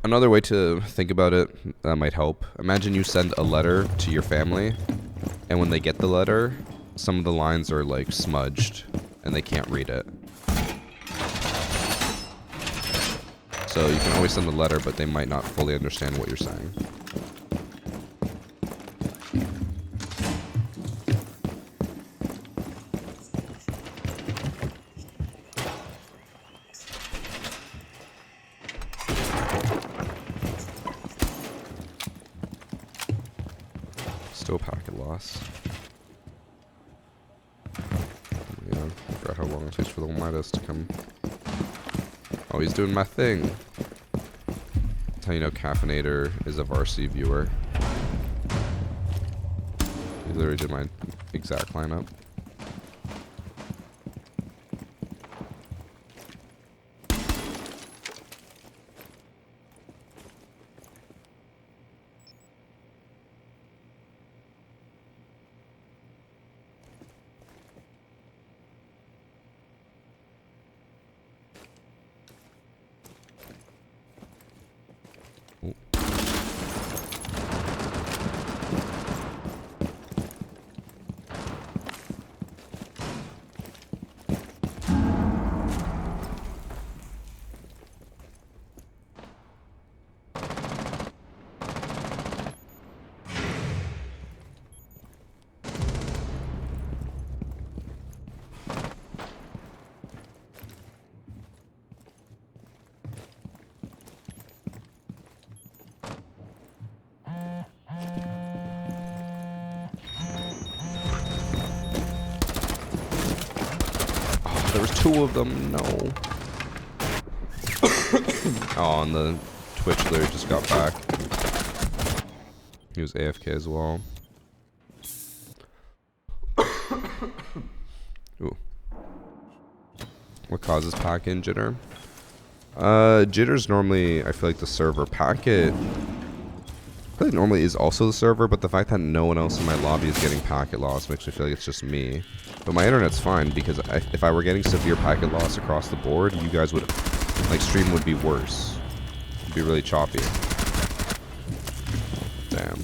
Speaker 1: Another way to think about it that might help. Imagine you send a letter to your family, and when they get the letter, some of the lines are like smudged, and they can't read it. So you can always send a letter, but they might not fully understand what you're saying. Still packet loss. Yeah, I forgot how long it takes for the Midas to come. Oh, he's doing my thing. That's how you know Caffeinator is a Varsity viewer. He literally did my exact lineup. There was two of them, no. Oh, and the Twitch literally just got back. He was AFK as well. Ooh. What causes packet jitter? Jitter's normally, I feel like the server packet. Really normally is also the server, but the fact that no one else in my lobby is getting packet loss makes me feel like it's just me. But my internet's fine because if I were getting severe packet loss across the board, you guys would, like, stream would be worse. It'd be really choppy. Damn.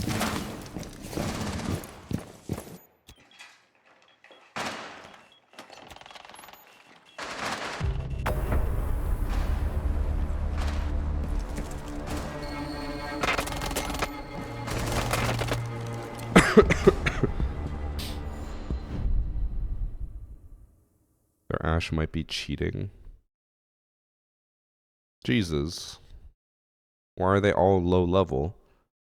Speaker 1: Their Ash might be cheating. Jesus. Why are they all low level?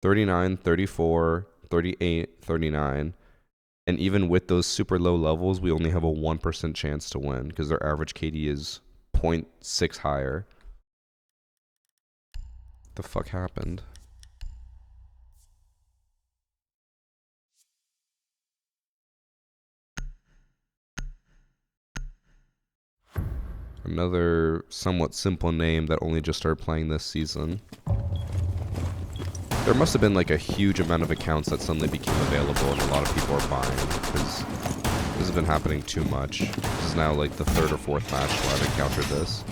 Speaker 1: 39, 34, 38, 39. And even with those super low levels, we only have a 1% chance to win because their average KD is 0.6 higher. What the fuck happened? Another somewhat simple name that only just started playing this season. There must have been like a huge amount of accounts that suddenly became available and a lot of people are buying because this has been happening too much. This is now like the third or fourth match where I've encountered this.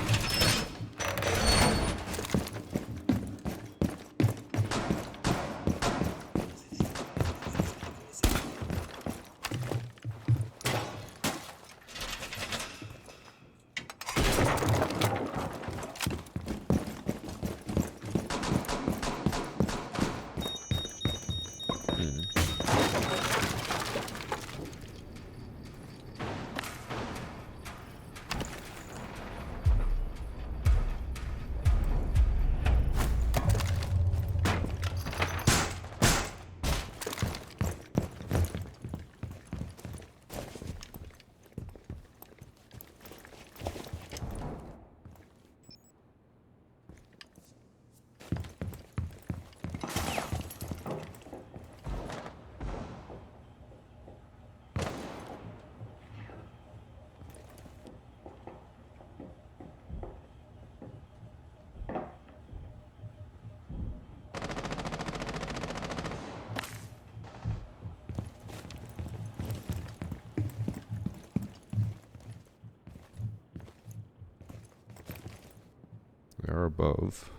Speaker 1: They are above.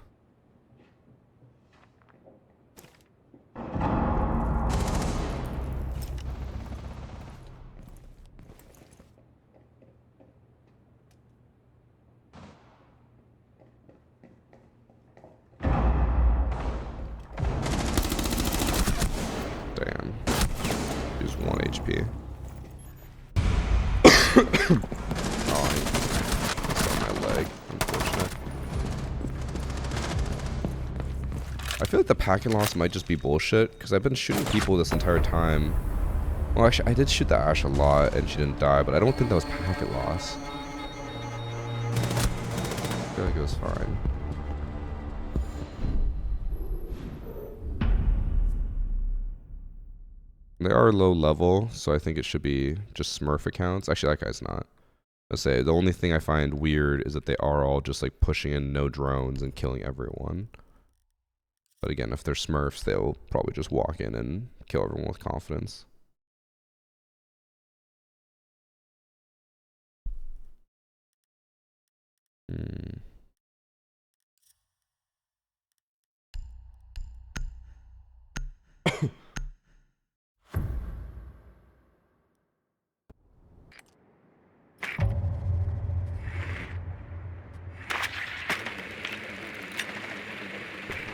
Speaker 1: Damn. He's 1 HP. Oh, he's on my leg. Unfortunate. I feel like the packet loss might just be bullshit, because I've been shooting people this entire time. Well, actually, I did shoot the Ash a lot, and she didn't die, but I don't think that was packet loss. I feel like it was fine. They are low level, so I think it should be just Smurf accounts. Actually, that guy's not. I'll say the only thing I find weird is that they are all just like pushing in no drones and killing everyone. But again, if they're Smurfs, they'll probably just walk in and kill everyone with confidence.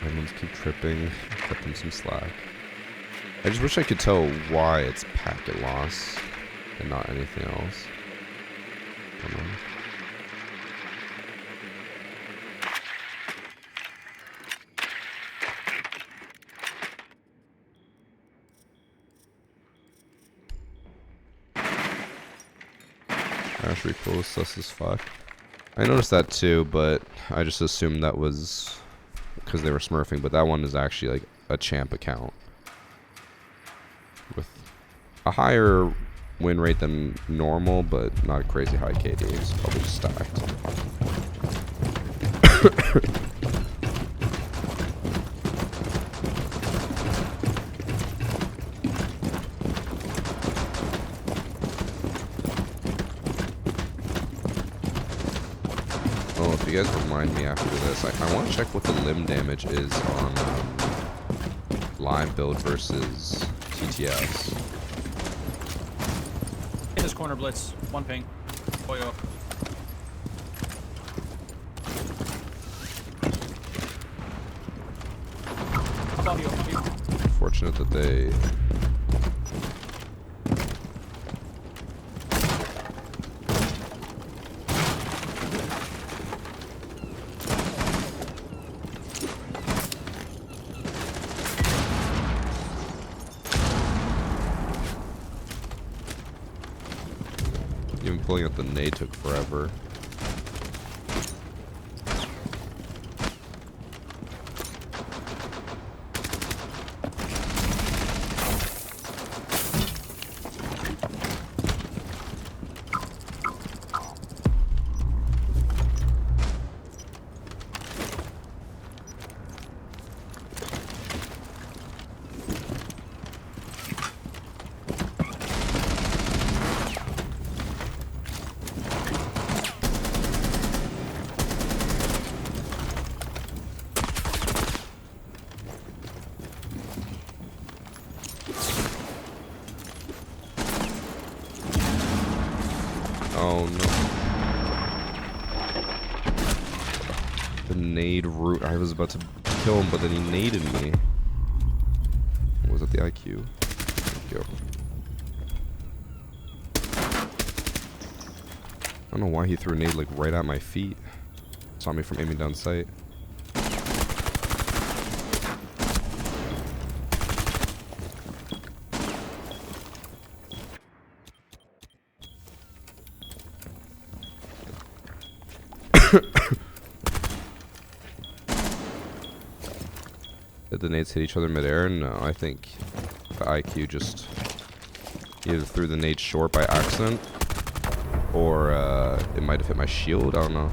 Speaker 1: Diamonds keep tripping, cut them some slack. I just wish I could tell why it's packet loss and not anything else. Come on. Ash recoil sus as fuck. I noticed that too, but I just assumed that was because they were smurfing, but that one is actually like a champ account with a higher win rate than normal, but not a crazy high KD. It's probably just stacked. You guys remind me after this. I want to check what the limb damage is on live build versus TTS.
Speaker 10: In this corner, Blitz. One ping. Boy up. Above you, above you.
Speaker 1: Fortunate that they... Even pulling out the nade took forever. Oh no. The nade root. I was about to kill him, but then he naded me. Or was it the IQ? Go. I don't know why he threw a nade like right at my feet. Saw me from aiming down sight. Did the nades hit each other midair? No, I think the IQ just either threw the nade short by accident, or it might have hit my shield. I don't know.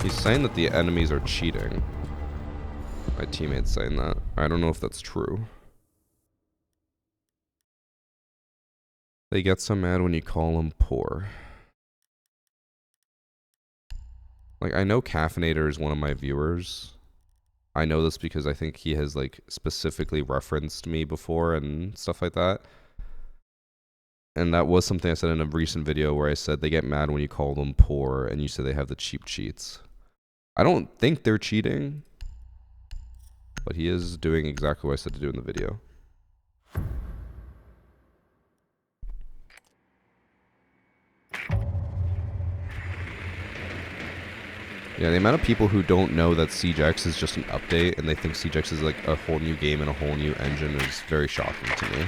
Speaker 1: He's saying that the enemies are cheating. My teammate's saying that. I don't know if that's true. They get so mad when you call them poor. Like, I know Caffeinator is one of my viewers. I know this because I think he has, like, specifically referenced me before and stuff like that. And that was something I said in a recent video where I said they get mad when you call them poor and you say they have the cheap cheats. I don't think they're cheating, but he is doing exactly what I said to do in the video. Yeah, the amount of people who don't know that Siege X is just an update and they think Siege X is like a whole new game and a whole new engine is very shocking to me.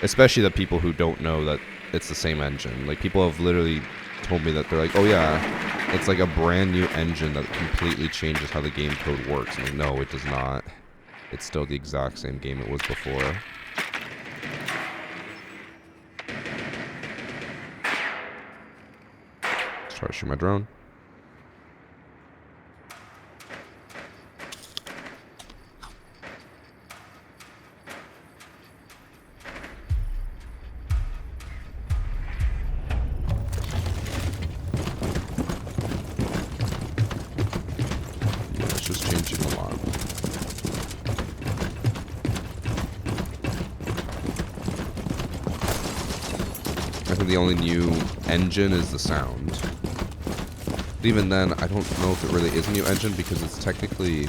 Speaker 1: Especially the people who don't know that it's the same engine. Like, people have literally told me that they're like, oh yeah, it's like a brand new engine that completely changes how the game code works. I'm like, no, it does not. It's still the exact same game it was before. Let's try to shoot my drone. The only new engine is the sound. But even then, I don't know if it really is a new engine because it's technically...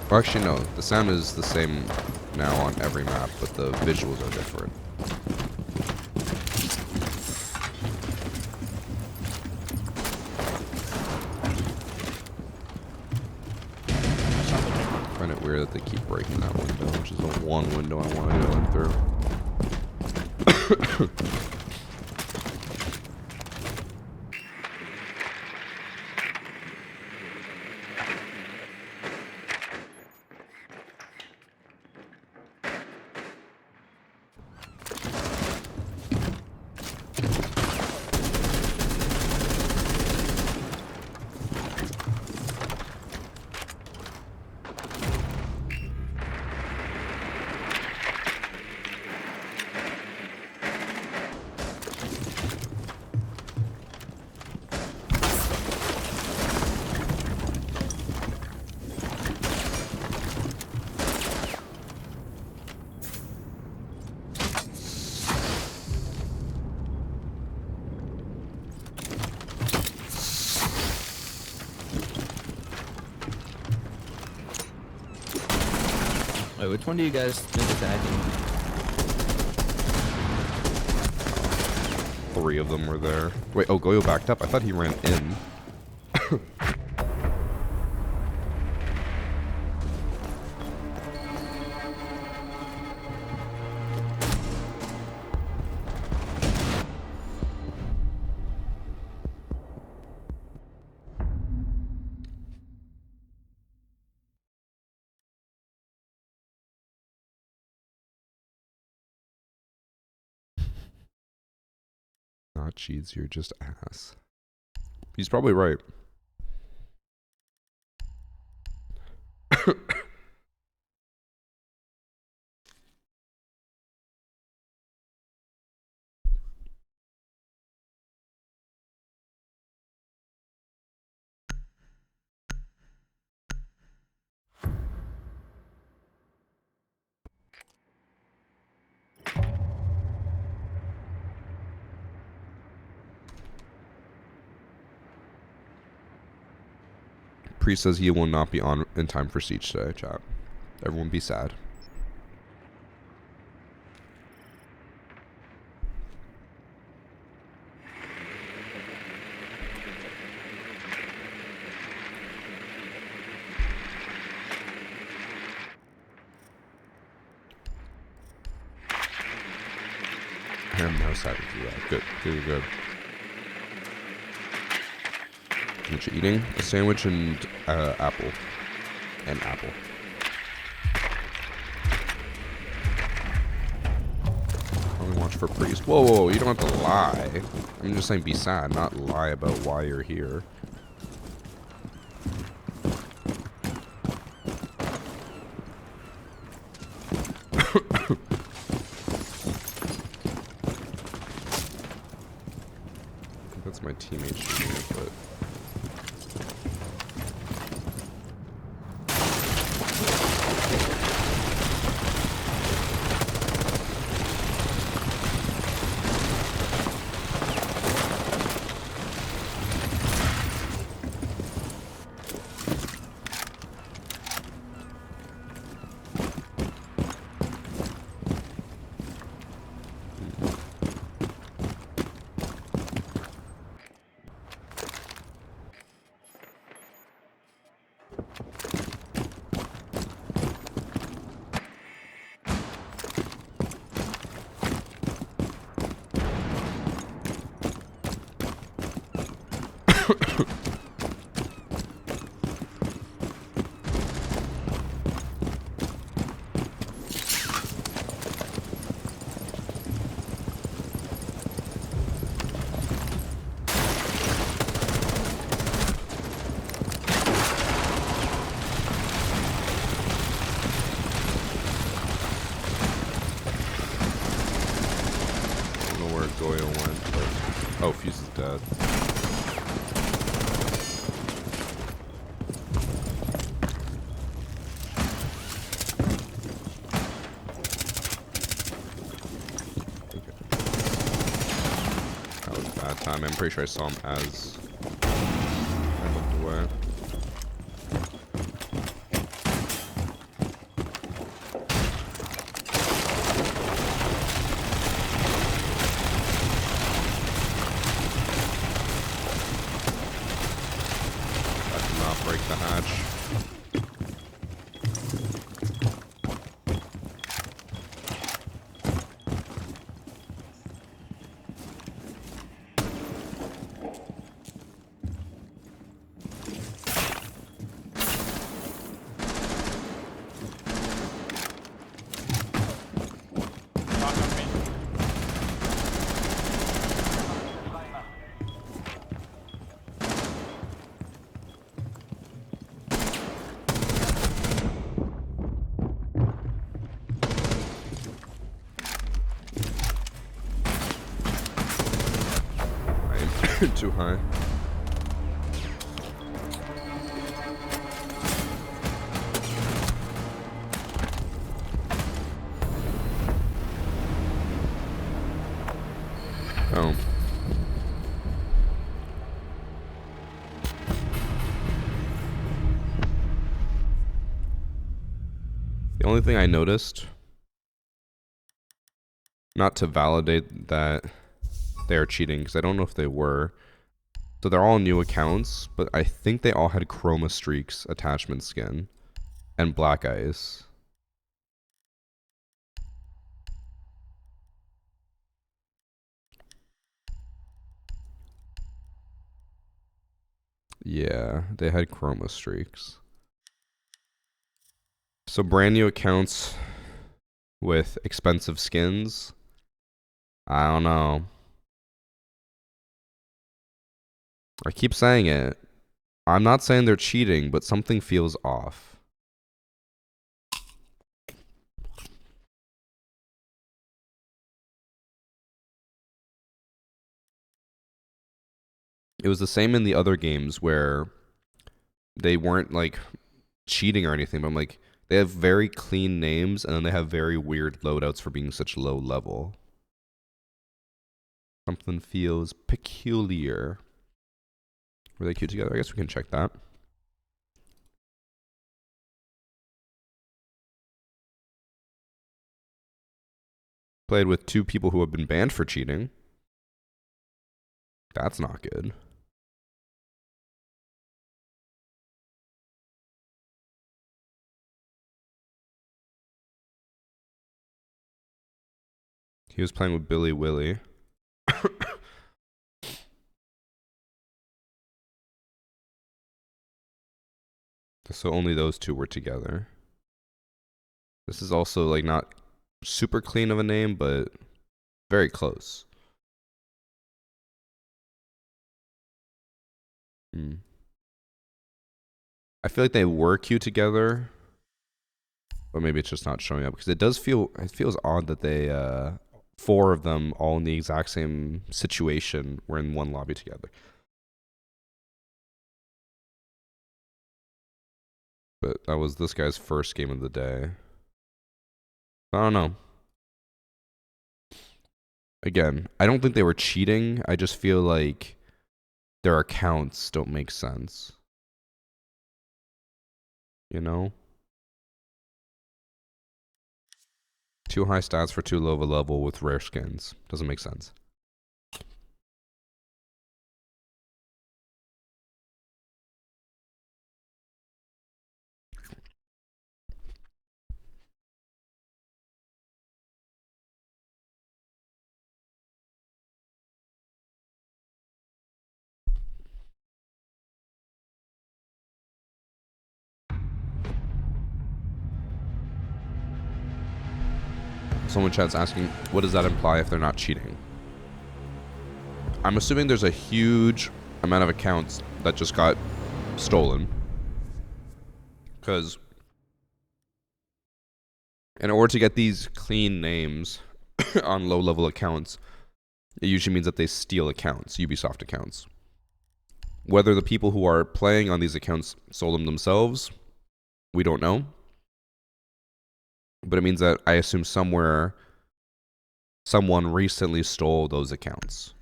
Speaker 1: Well, actually, no. The sound is the same now on every map, but the visuals are different. I find it weird that they keep breaking that window, which is the one window I want to go in through.
Speaker 11: Wait, which one do you guys think is hacking?
Speaker 1: 3 of them were there. Wait, oh, Goyo backed up? I thought he ran in. Not cheats, you're just ass. He's probably right. Priest says he will not be on in time for Siege today, chat. Everyone be sad. Ham mouse had to do that. Good, good, good. What you eating? A sandwich and apple. And apple. Only watch for Priest. Whoa, whoa, whoa, you don't have to lie. I'm just saying be sad, not lie about why you're here. That's my teammate shooting it, but... Oh, Fuse is dead. Okay. That was a bad time. I'm pretty sure I saw him as I looked away. Break the hatch. Too high. Oh. The only thing I noticed, not to validate that they are cheating, because I don't know if they were. So they're all new accounts, but I think they all had Chroma Streaks attachment skin and Black Ice. Yeah, they had Chroma Streaks. So brand new accounts with expensive skins. I don't know. I keep saying it. I'm not saying they're cheating, but something feels off. It was the same in the other games where they weren't like cheating or anything, but I'm like, they have very clean names and then they have very weird loadouts for being such low level. Something feels peculiar. Were they queued together? I guess we can check that. Played with 2 people who have been banned for cheating. That's not good. He was playing with Billy Willie. So only those 2 were together. This is also like not super clean of a name, but very close. I feel like they were queued together, but maybe it's just not showing up because it feels odd that they 4 of them all in the exact same situation were in one lobby together. But that was this guy's first game of the day. I don't know. Again, I don't think they were cheating. I just feel like their accounts don't make sense. You know? Too high stats for too low of a level with rare skins. Doesn't make sense. Someone in chat's asking, what does that imply if they're not cheating? I'm assuming there's a huge amount of accounts that just got stolen. Because in order to get these clean names on low-level accounts, it usually means that they steal accounts, Ubisoft accounts. Whether the people who are playing on these accounts sold them themselves, we don't know. But it means that I assume somewhere someone recently stole those accounts.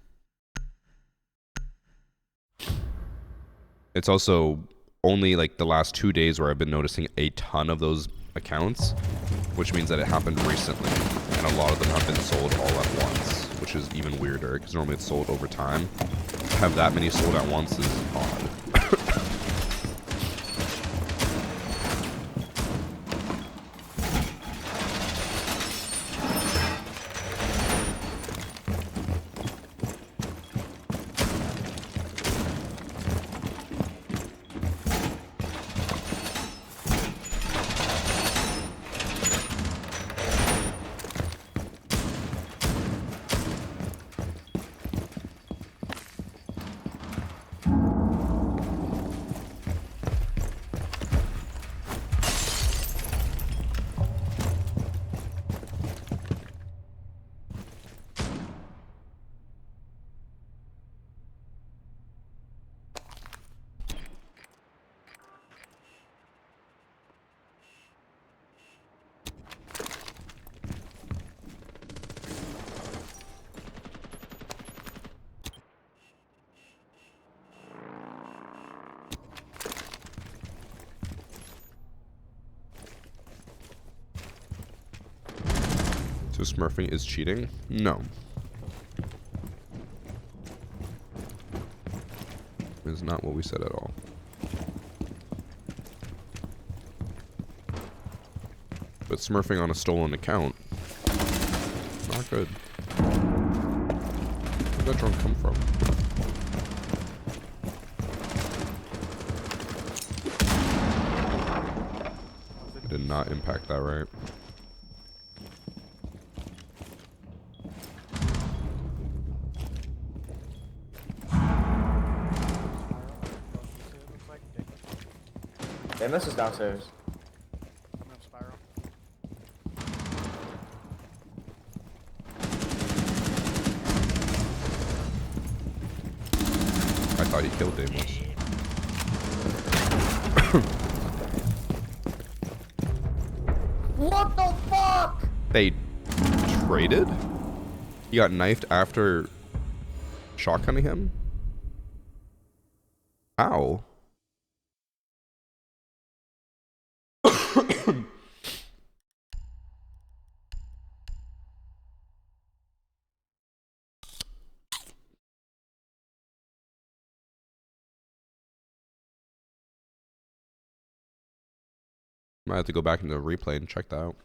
Speaker 1: It's also only like the last 2 days where I've been noticing a ton of those accounts, which means that it happened recently. And a lot of them have been sold all at once, which is even weirder because normally it's sold over time. To have that many sold at once is odd. So smurfing is cheating? No. It's not what we said at all. But smurfing on a stolen account, not good. Where'd that drunk come from? Did not impact that, right?
Speaker 11: Damn, this is downstairs.
Speaker 1: I thought he killed Damos.
Speaker 11: What the fuck?
Speaker 1: They traded? He got knifed after shotgunning him? How? Might have to go back into the replay and check that out.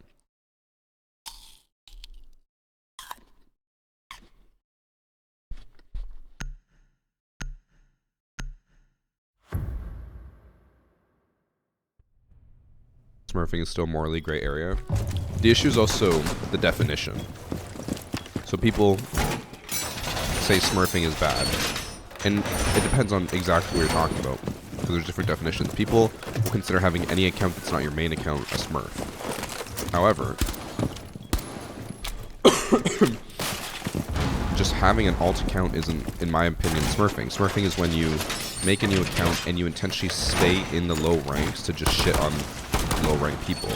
Speaker 1: Smurfing is still morally gray area. The issue is also the definition. So people say smurfing is bad. And it depends on exactly what you're talking about. Because there's different definitions. People will consider having any account that's not your main account a smurf. However, just having an alt account isn't, in my opinion, smurfing. Smurfing is when you make a new account and you intentionally stay in the low ranks to just shit on low rank people.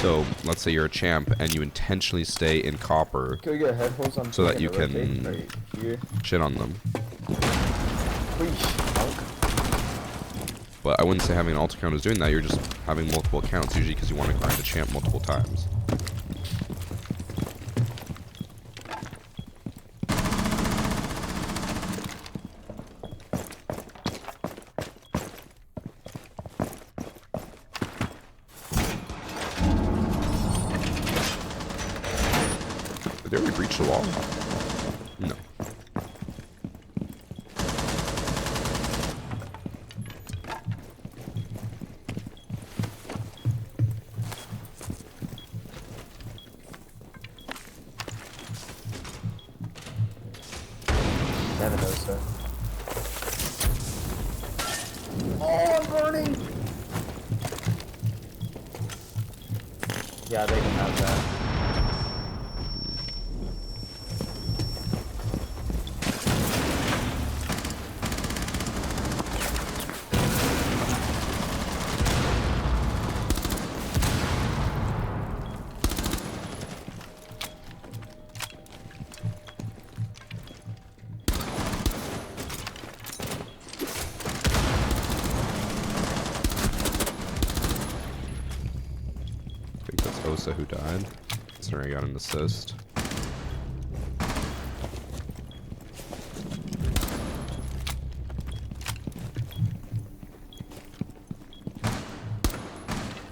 Speaker 1: So let's say you're a champ and you intentionally stay in copper
Speaker 11: Can we get headphones on
Speaker 1: so that you can shit on them. But I wouldn't say having an alt account is doing that. You're just having multiple accounts, usually because you want to grind the champ multiple times. Did they already breach the wall? No.
Speaker 11: Never knows, sir. Oh, I'm burning! Yeah, they can have that.
Speaker 1: I think that's Osa who died. Sorry, I got an assist.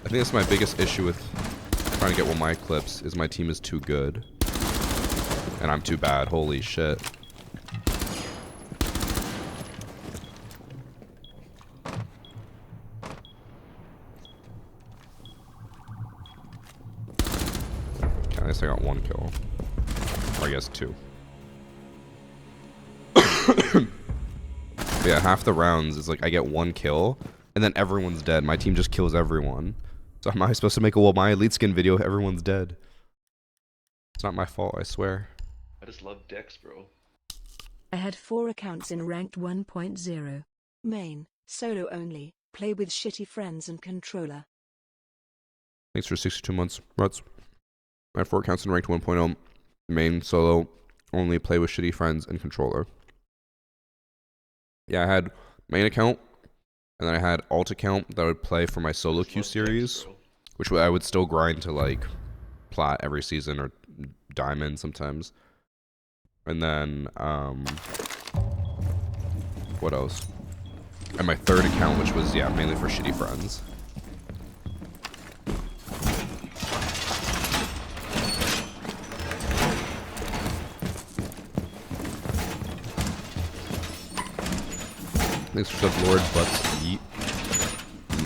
Speaker 1: I think that's my biggest issue with trying to get one of my clips is my team is too good. And I'm too bad. Holy shit. I guess I got one kill. Or I guess two. Yeah, half the rounds is like I get one kill, and then everyone's dead. My team just kills everyone. So am I supposed to make a my elite skin video if everyone's dead? It's not my fault, I swear.
Speaker 3: I just love Dex, bro.
Speaker 2: I had 4 accounts in ranked 1.0. Main, solo only, play with shitty friends and controller.
Speaker 1: Thanks for 62 months, Ruts. I had 4 accounts in ranked 1.0. Main, solo, only play with shitty friends and controller. Yeah, I had main account, and then I had alt account that I would play for my solo queue series, which I would still grind to like plat every season or diamond sometimes. And then what else? And my third account, which was mainly for shitty friends. Thanks for the Lord Butts Yeet.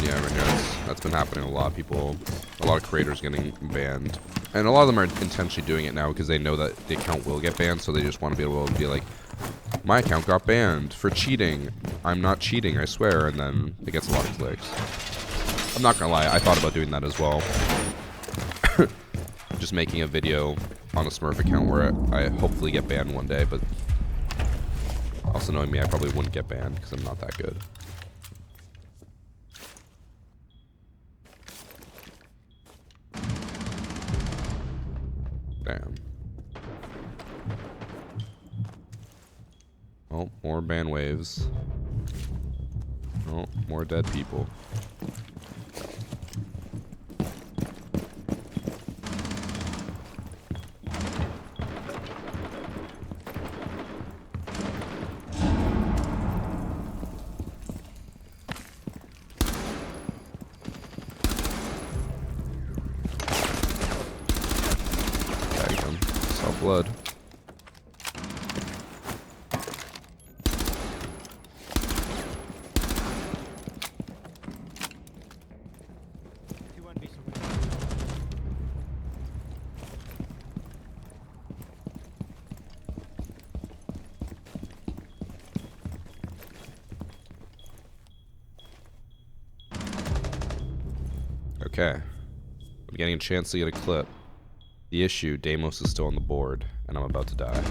Speaker 1: Yeah, right now that's been happening a lot. A lot of creators getting banned. And a lot of them are intentionally doing it now because they know that the account will get banned, so they just want to be able to be like, my account got banned for cheating. I'm not cheating, I swear, and then it gets a lot of clicks. I'm not gonna lie, I thought about doing that as well. Just making a video on a Smurf account where I hopefully get banned one day, but also knowing me, I probably wouldn't get banned because I'm not that good. Damn. Oh, more ban waves. Oh, more dead people. Blood. Okay. I'm getting a chance to get a clip. The issue, Deimos is still on the board, and I'm about to die.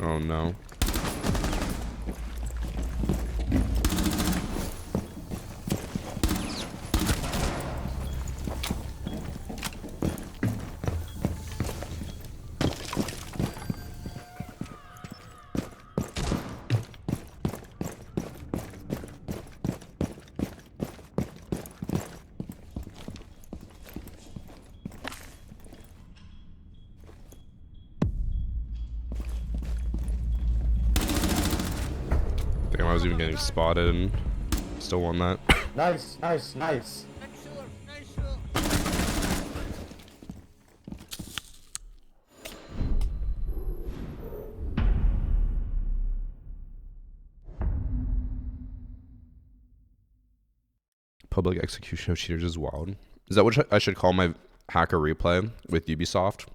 Speaker 1: Oh no. Damn, I was even getting spotted and still won that.
Speaker 11: Nice, nice, nice.
Speaker 1: Public execution of cheaters is wild. Is that what I should call my hacker replay with Ubisoft?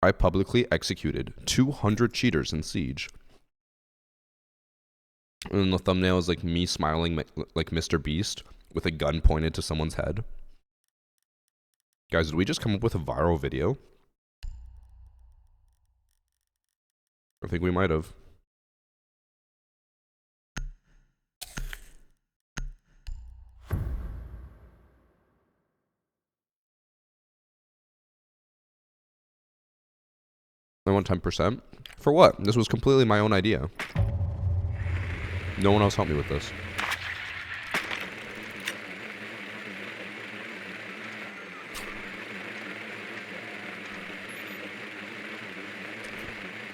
Speaker 1: I publicly executed 200 cheaters in Siege. And then the thumbnail is like me smiling like Mr. Beast with a gun pointed to someone's head. Guys, did we just come up with a viral video? I think we might have. I want 10%. For what? This was completely my own idea. No one else helped me with this.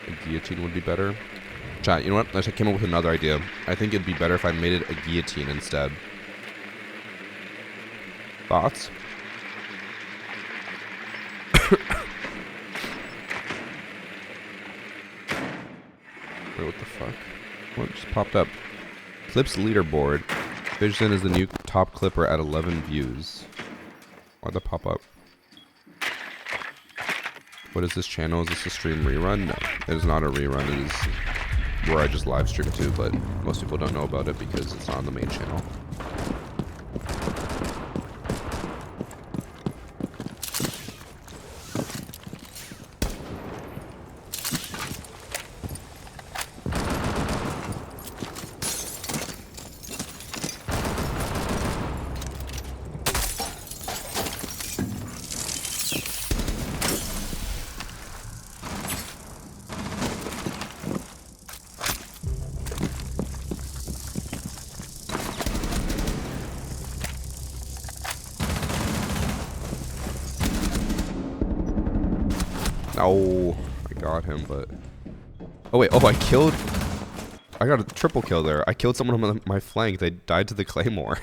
Speaker 1: A guillotine would be better. Chat, you know what? I came up with another idea. I think it'd be better if I made it a guillotine instead. Thoughts? Wait, what the fuck? What just popped up? Clips leaderboard. Vision is the new top clipper at 11 views. Why'd that pop up? What is this channel? Is this a stream rerun? No, it is not a rerun. It is where I just live stream to, but most people don't know about it because it's not on the main channel. No, I got him, but... Oh wait, oh, I got a triple kill there. I killed someone on my flank. They died to the claymore.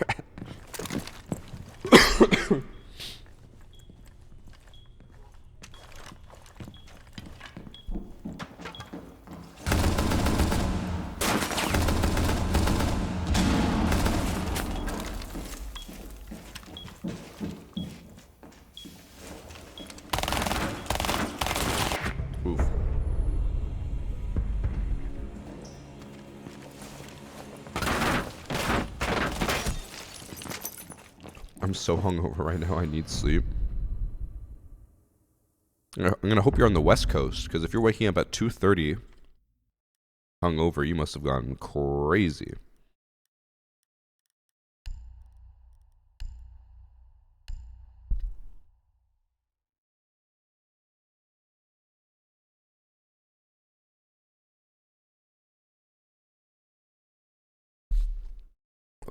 Speaker 1: Oof. I'm so hungover right now, I need sleep. I'm gonna hope you're on the West Coast, because if you're waking up at 2:30 hungover, you must have gone crazy.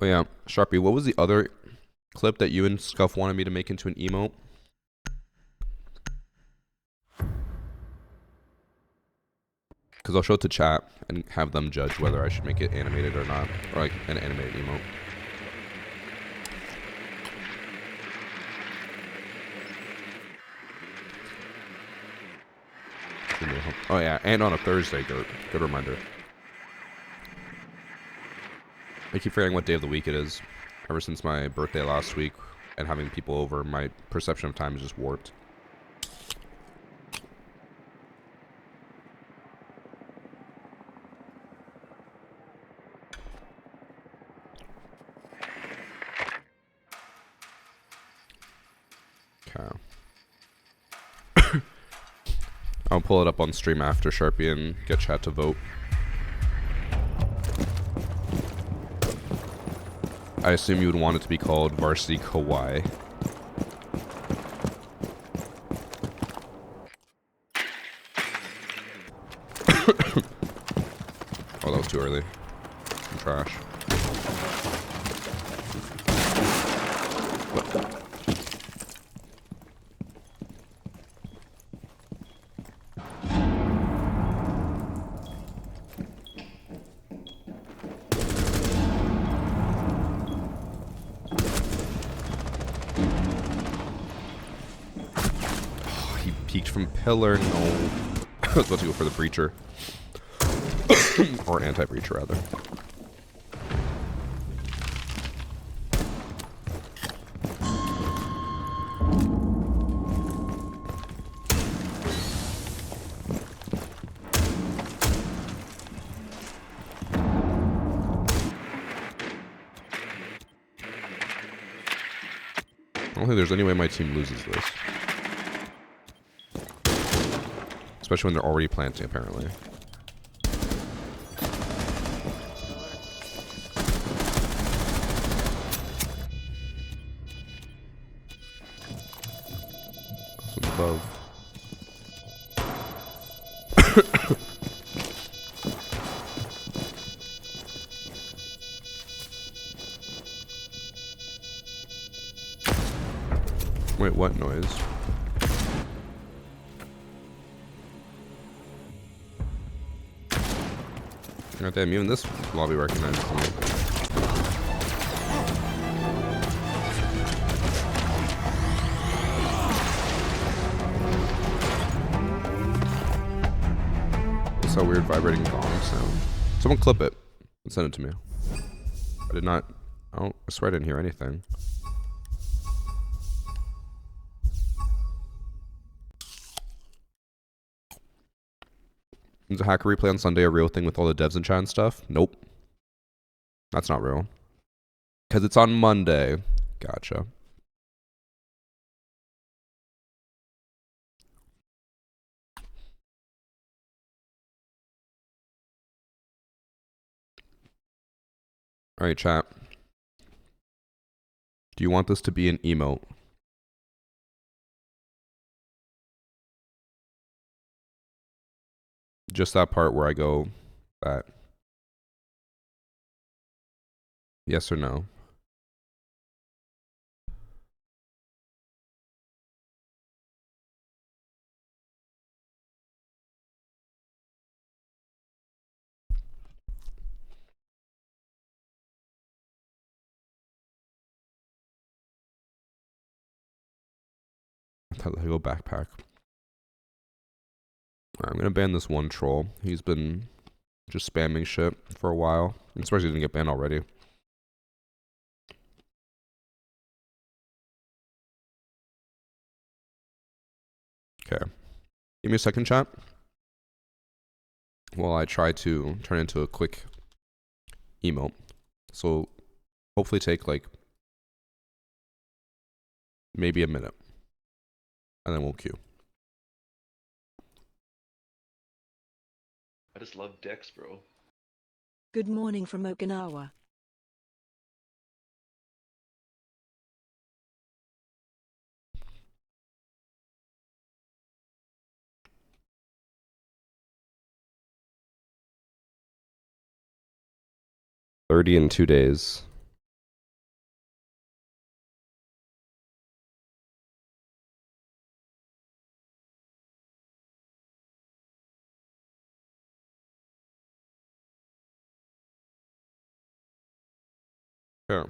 Speaker 1: Oh yeah, Sharpie, what was the other clip that you and Scuff wanted me to make into an emote? Because I'll show it to chat and have them judge whether I should make it animated or not. Or like an animated emote. Oh yeah, and on a Thursday, good reminder. I keep forgetting what day of the week it is. Ever since my birthday last week and having people over, my perception of time is just warped. Okay. I'll pull it up on stream after, Sharpie, and get chat to vote. I assume you would want it to be called Varsity Kawaii. Oh, that was too early. I'm trash. What? He peeked from pillar. No. I was about to go for the breacher. Or anti-breacher, rather. I don't think there's any way my team loses this. Especially when they're already planting, apparently. This one's above. Wait, what noise? God damn, even this lobby recognizes me. It's a weird vibrating gong sound. Someone clip it and send it to me. I did not. I swear I didn't hear anything. Is a hacker replay on Sunday a real thing with all the devs and chat and stuff? Nope. That's not real. Because it's on Monday. Gotcha. Alright, chat. Do you want this to be an emote? Just that part where I go that. Yes or no? Lego backpack. Alright, I'm gonna ban this one troll. He's been just spamming shit for a while. I'm surprised he didn't get banned already. Okay. Give me a second, chat. While I try to turn into a quick emote. So hopefully take like maybe a minute. And then we'll queue.
Speaker 3: I just love Dex, bro.
Speaker 2: Good morning from Okinawa.
Speaker 1: $30 in 2 days. Yeah.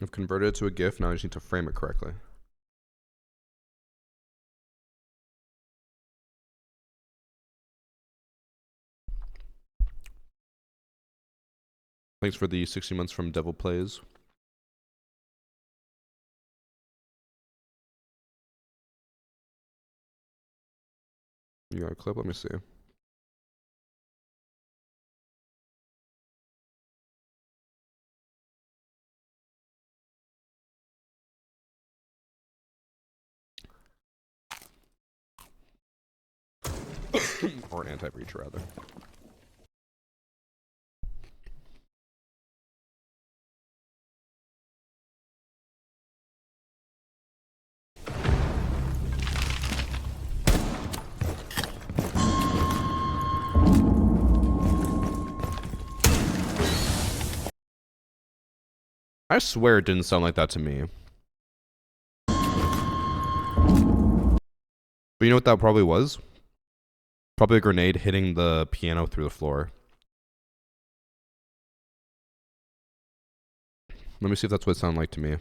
Speaker 1: I've converted it to a GIF, now I just need to frame it correctly. Thanks for the 60 months from Devil Plays. You got a clip? Let me see. Or anti-breach, rather. I swear it didn't sound like that to me. But you know what that probably was? Probably a grenade hitting the piano through the floor. Let me see if that's what it sounded like to me.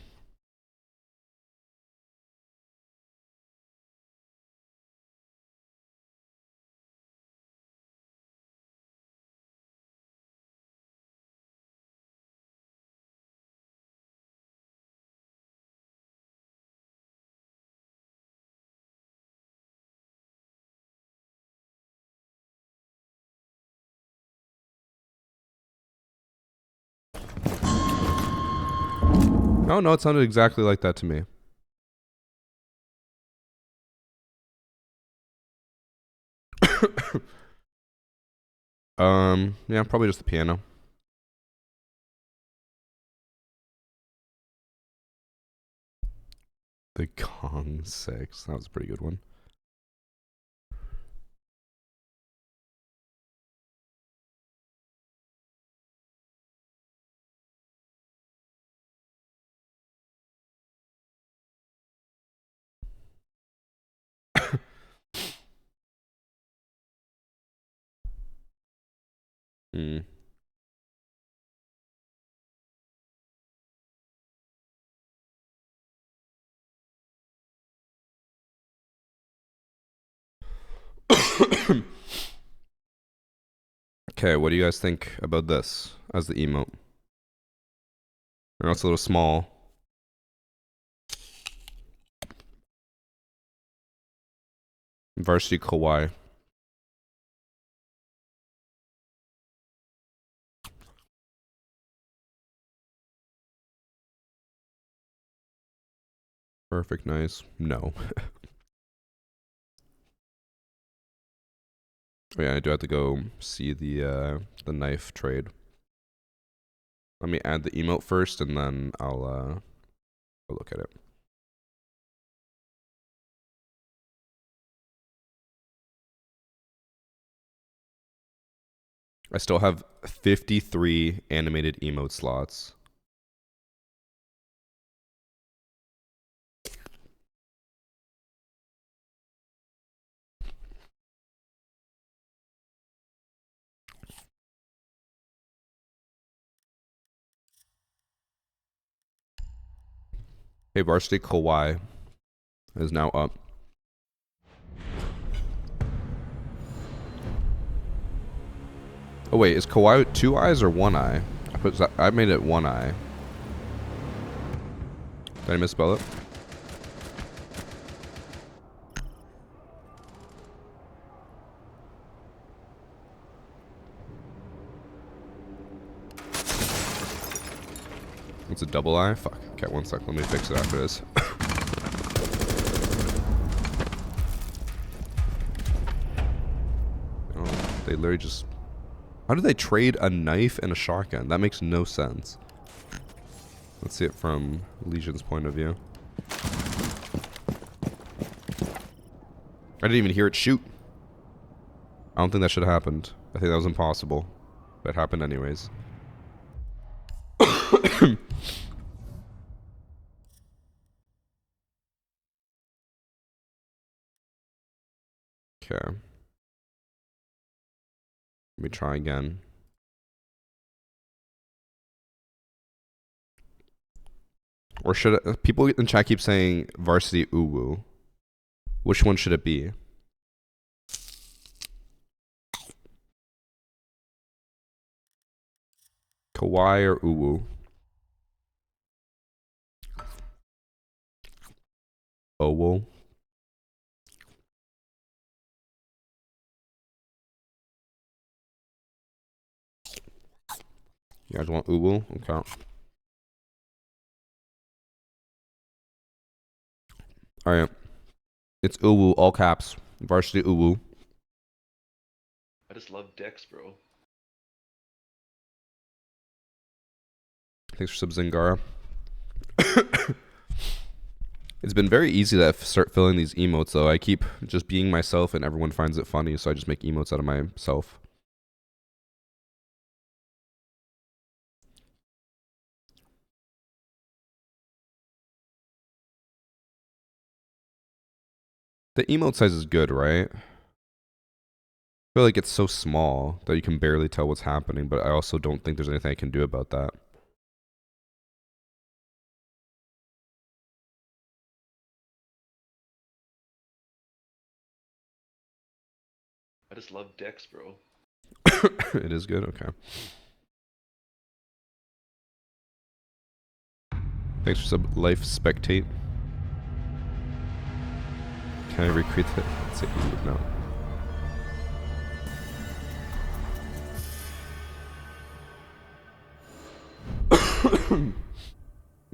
Speaker 1: Oh no, it sounded exactly like that to me. Yeah, probably just the piano. The Gong 6. That was a pretty good one. Hmm. Okay, what do you guys think about this as the emote? I know it's a little small. Varsity Kawaii. Perfect, nice. No. Oh yeah, I do have to go see the knife trade. Let me add the emote first, and then I'll look at it. I still have 53 animated emote slots. Hey, Varsity Kawhi is now up. Oh wait, is Kawhi with 2 eyes or 1 eye? I made it 1 eye. Did I misspell it? It's a double eye? Fuck. Okay, 1 sec. Let me fix it after this. Oh, they literally just... How do they trade a knife and a shotgun? That makes no sense. Let's see it from Legion's point of view. I didn't even hear it shoot. I don't think that should have happened. I think that was impossible. But it happened anyways. Okay. Let me try again. Or should people in chat keep saying Varsity Uwu? Which one should it be? Kawhi or Uwu? Owo? You guys want Uwu? Okay. Alright. It's Uwu, all caps. Varsity Uwu.
Speaker 3: I just love Dex, bro.
Speaker 1: Thanks for sub Zingara. It's been very easy to start filling these emotes though. I keep just being myself and everyone finds it funny, so I just make emotes out of myself. The emote size is good, right? I feel like it's so small that you can barely tell what's happening, but I also don't think there's anything I can do about that.
Speaker 3: I just love Dex, bro.
Speaker 1: It is good? Okay. Thanks for sub Life Spectate. Can I recreate that? Let's see. No.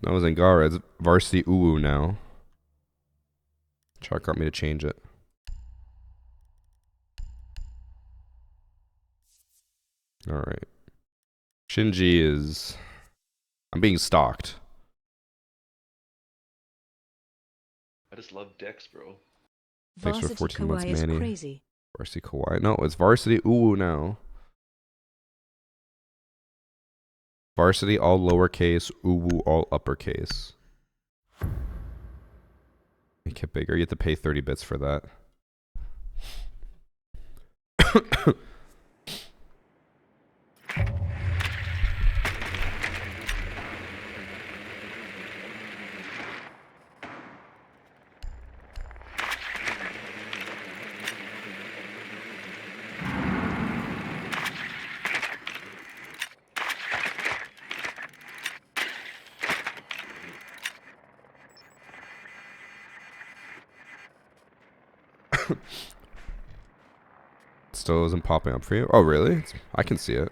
Speaker 1: That was Angara. It's Varsity Uwu now. Chat got me to change it. Alright. Shinji is... I'm being stalked.
Speaker 3: I just love Dex, bro.
Speaker 1: Thanks for
Speaker 2: Varsity
Speaker 1: 14 months,
Speaker 2: Kawaii is
Speaker 1: Manny.
Speaker 2: crazy.
Speaker 1: Varsity Kawhi. No, it's Varsity Uwu now. Varsity all lowercase, Uwu all uppercase. Make it bigger. You have to pay 30 bits for that. Still isn't popping up for you? Oh, really? I can see it.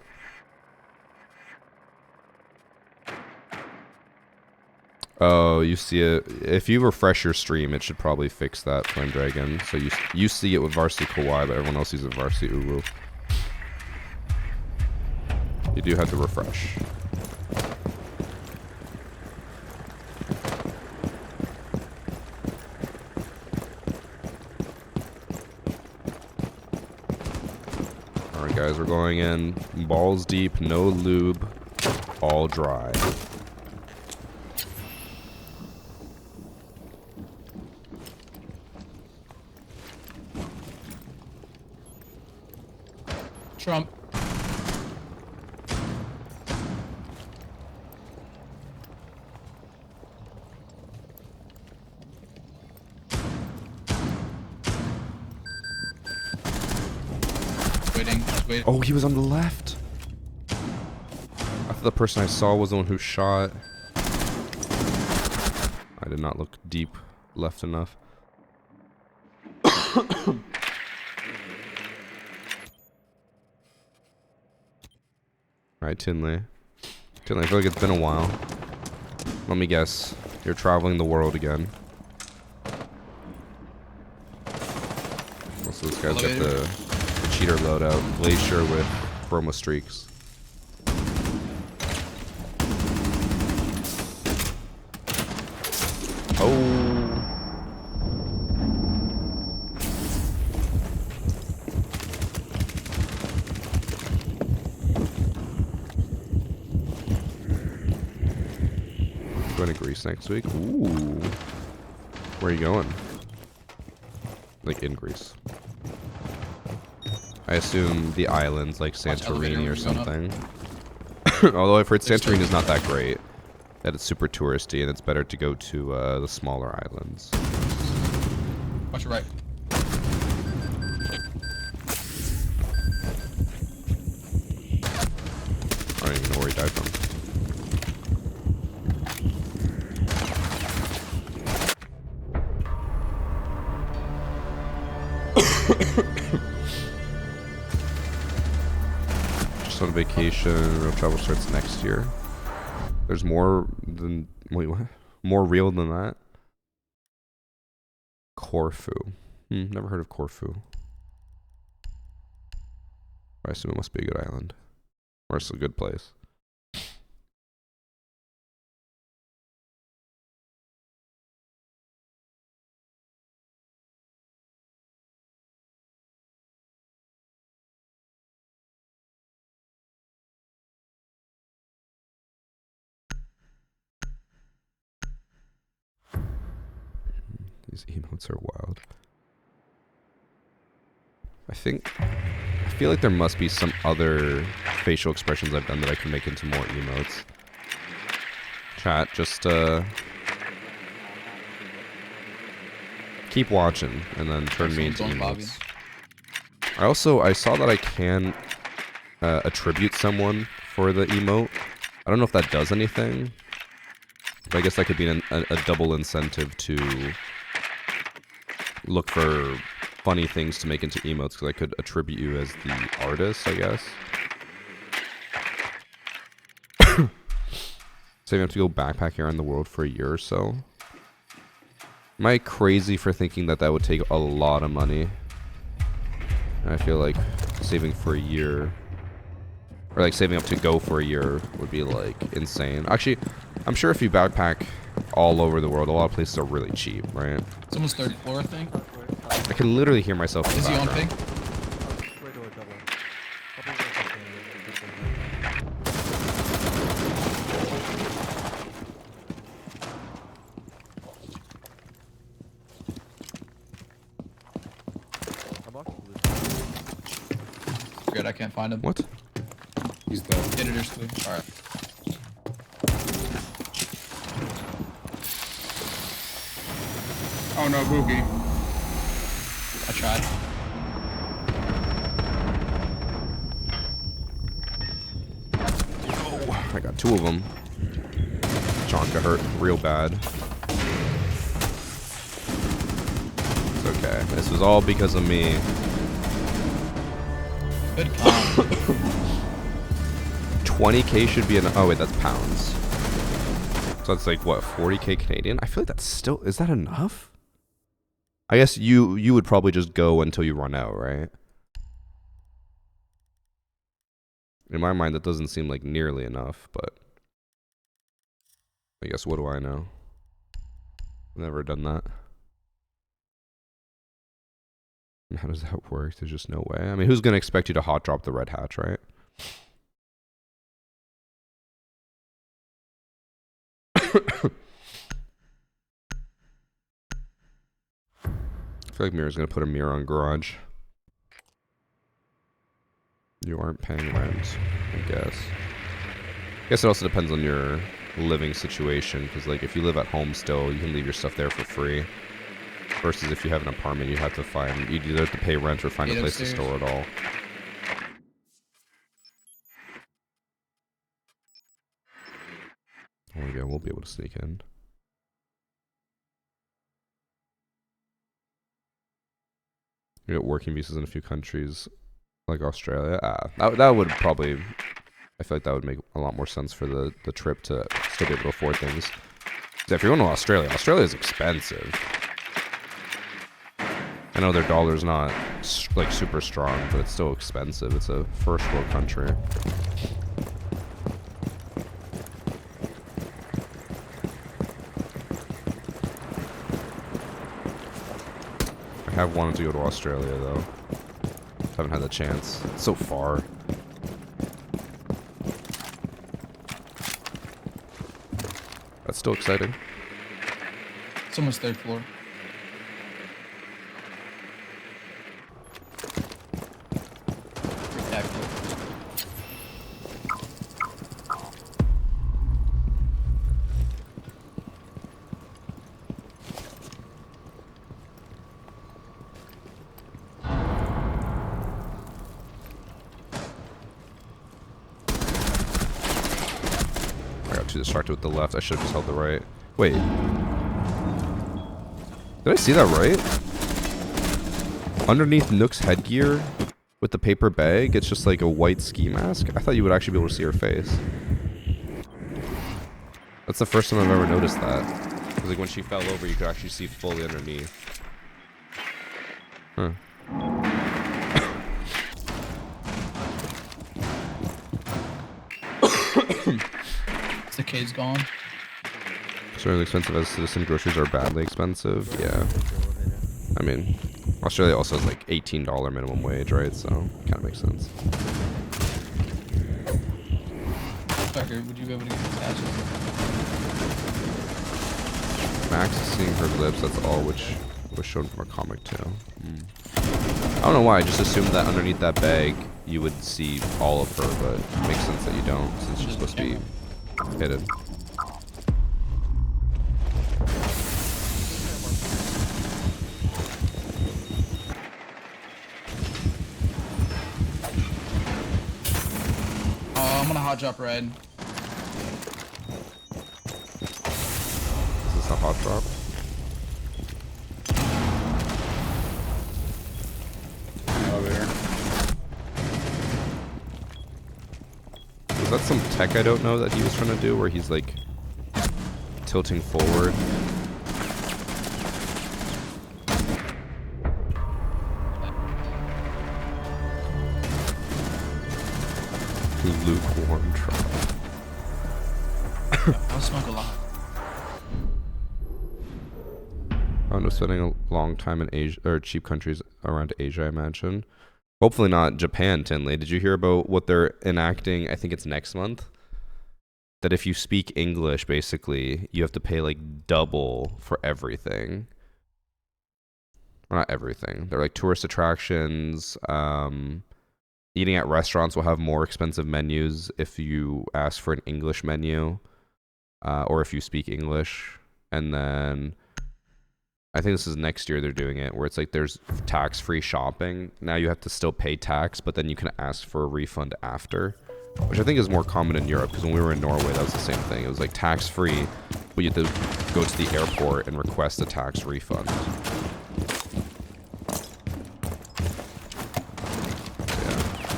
Speaker 1: Oh, you see it. If you refresh your stream, it should probably fix that, Flame Dragon. So you see it with Varsity Kawhi, but everyone else sees it with Varsity Uwu. You do have to refresh. Alright guys, we're going in balls deep, no lube, all dry.
Speaker 7: Trump. Wait.
Speaker 1: Oh, he was on the left. I thought the person I saw was the one who shot. I did not look deep left enough. Alright, Tinley. Tinley, I feel like it's been a while. Let me guess. You're traveling the world again. Also, this guy's got the cheater loadout. Glacier with chroma streaks. Oh. Going to Greece next week? Ooh. Where are you going? Like in Greece. I assume the islands like Santorini or something. Although I've heard Santorini is not that great. That it's super touristy and it's better to go to the smaller islands.
Speaker 7: Watch your right.
Speaker 1: I don't even know where he died from. Just on vacation. Real travel starts next year. There's more than... Wait, what? More real than that? Corfu. Never heard of Corfu. I assume it must be a good island. Or it's a good place. These emotes are wild. I feel like there must be some other facial expressions I've done that I can make into more emotes. Chat, just keep watching and then turn me into emotes. I saw that I can attribute someone for the emote. I don't know if that does anything, but I guess that could be a double incentive to look for funny things to make into emotes, because I could attribute you as the artist, I guess. So you have to go backpack around the world for a year or so. Am I crazy for thinking that that would take a lot of money? I feel like saving for a year, or like saving up to go for a year, would be like insane. Actually, I'm sure if you backpack all over the world, a lot of places are really cheap, right?
Speaker 7: Someone's third floor, I think.
Speaker 1: I can literally hear myself in the
Speaker 7: Is he on
Speaker 1: background.
Speaker 7: ping? Good, I can't find him.
Speaker 1: What?
Speaker 6: He's dead.
Speaker 7: Editor's clue. Alright.
Speaker 5: Oh no, Boogie.
Speaker 7: I tried.
Speaker 1: Oh, I got two of them. John got hurt real bad. It's okay. This was all because of me.
Speaker 7: Good call.
Speaker 1: 20k should be an... Oh, wait, that's pounds. So that's like, what, 40k Canadian? I feel like that's still... Is that enough? I guess you would probably just go until you run out, right? In my mind, that doesn't seem like nearly enough, but... I guess, what do I know? Never done that. And how does that work? There's just no way. I mean, who's going to expect you to hot drop the red hatch, right? I feel like Mira's going to put a mirror on garage. You aren't paying rent, I guess. I guess it also depends on your living situation, because like if you live at home still, you can leave your stuff there for free. Versus if you have an apartment, you have to find, you either have to pay rent or find a place to store it all. Well, again, we'll be able to sneak in. You get working visas in a few countries like Australia. That would probably, I feel like that would make a lot more sense for the trip to still be able to afford things. If you're going to Australia, Australia is expensive. I know their dollar's not like super strong, but it's still expensive. It's a first world country. I have wanted to go to Australia though. Haven't had the chance. It's so far. That's still exciting.
Speaker 7: Someone's third floor.
Speaker 1: Too distracted with the left. I should have just held the right. Wait. Did I see that right? Underneath Nook's headgear with the paper bag, it's just like a white ski mask. I thought you would actually be able to see her face. That's the first time I've ever noticed that. Because like when she fell over, you could actually see fully underneath. Huh.
Speaker 7: The kid's gone.
Speaker 1: So really expensive as citizen groceries are badly expensive. Yeah. I mean, Australia also has like $18 minimum wage, right? So kind of makes sense.
Speaker 7: Tucker, would you be able to get the patches?
Speaker 1: Max is seeing her lips, that's all, which was shown from a comic too. I don't know why, I just assumed that underneath that bag you would see all of her, but it makes sense that you don't, since she's supposed to be hidden.
Speaker 7: I'm gonna hot drop red.
Speaker 1: Is this a hot drop?
Speaker 6: Elevator.
Speaker 1: Is that some tech I don't know that he was trying to do, where he's like tilting forward? Lukewarm drop.
Speaker 7: I'll smoke a lot.
Speaker 1: Oh no, spending a long time in Asia or cheap countries around Asia, I imagine. Hopefully not Japan, Tinley. Did you hear about what they're enacting? I think it's next month. That if you speak English, basically, you have to pay like double for everything. Well, not everything. They're like tourist attractions. Eating at restaurants will have more expensive menus if you ask for an English menu, or if you speak English. And then I think this is next year they're doing it, where it's like there's tax-free shopping. Now you have to still pay tax, but then you can ask for a refund after, which I think is more common in Europe, because when we were in Norway, that was the same thing. It was like tax-free, but you had to go to the airport and request a tax refund.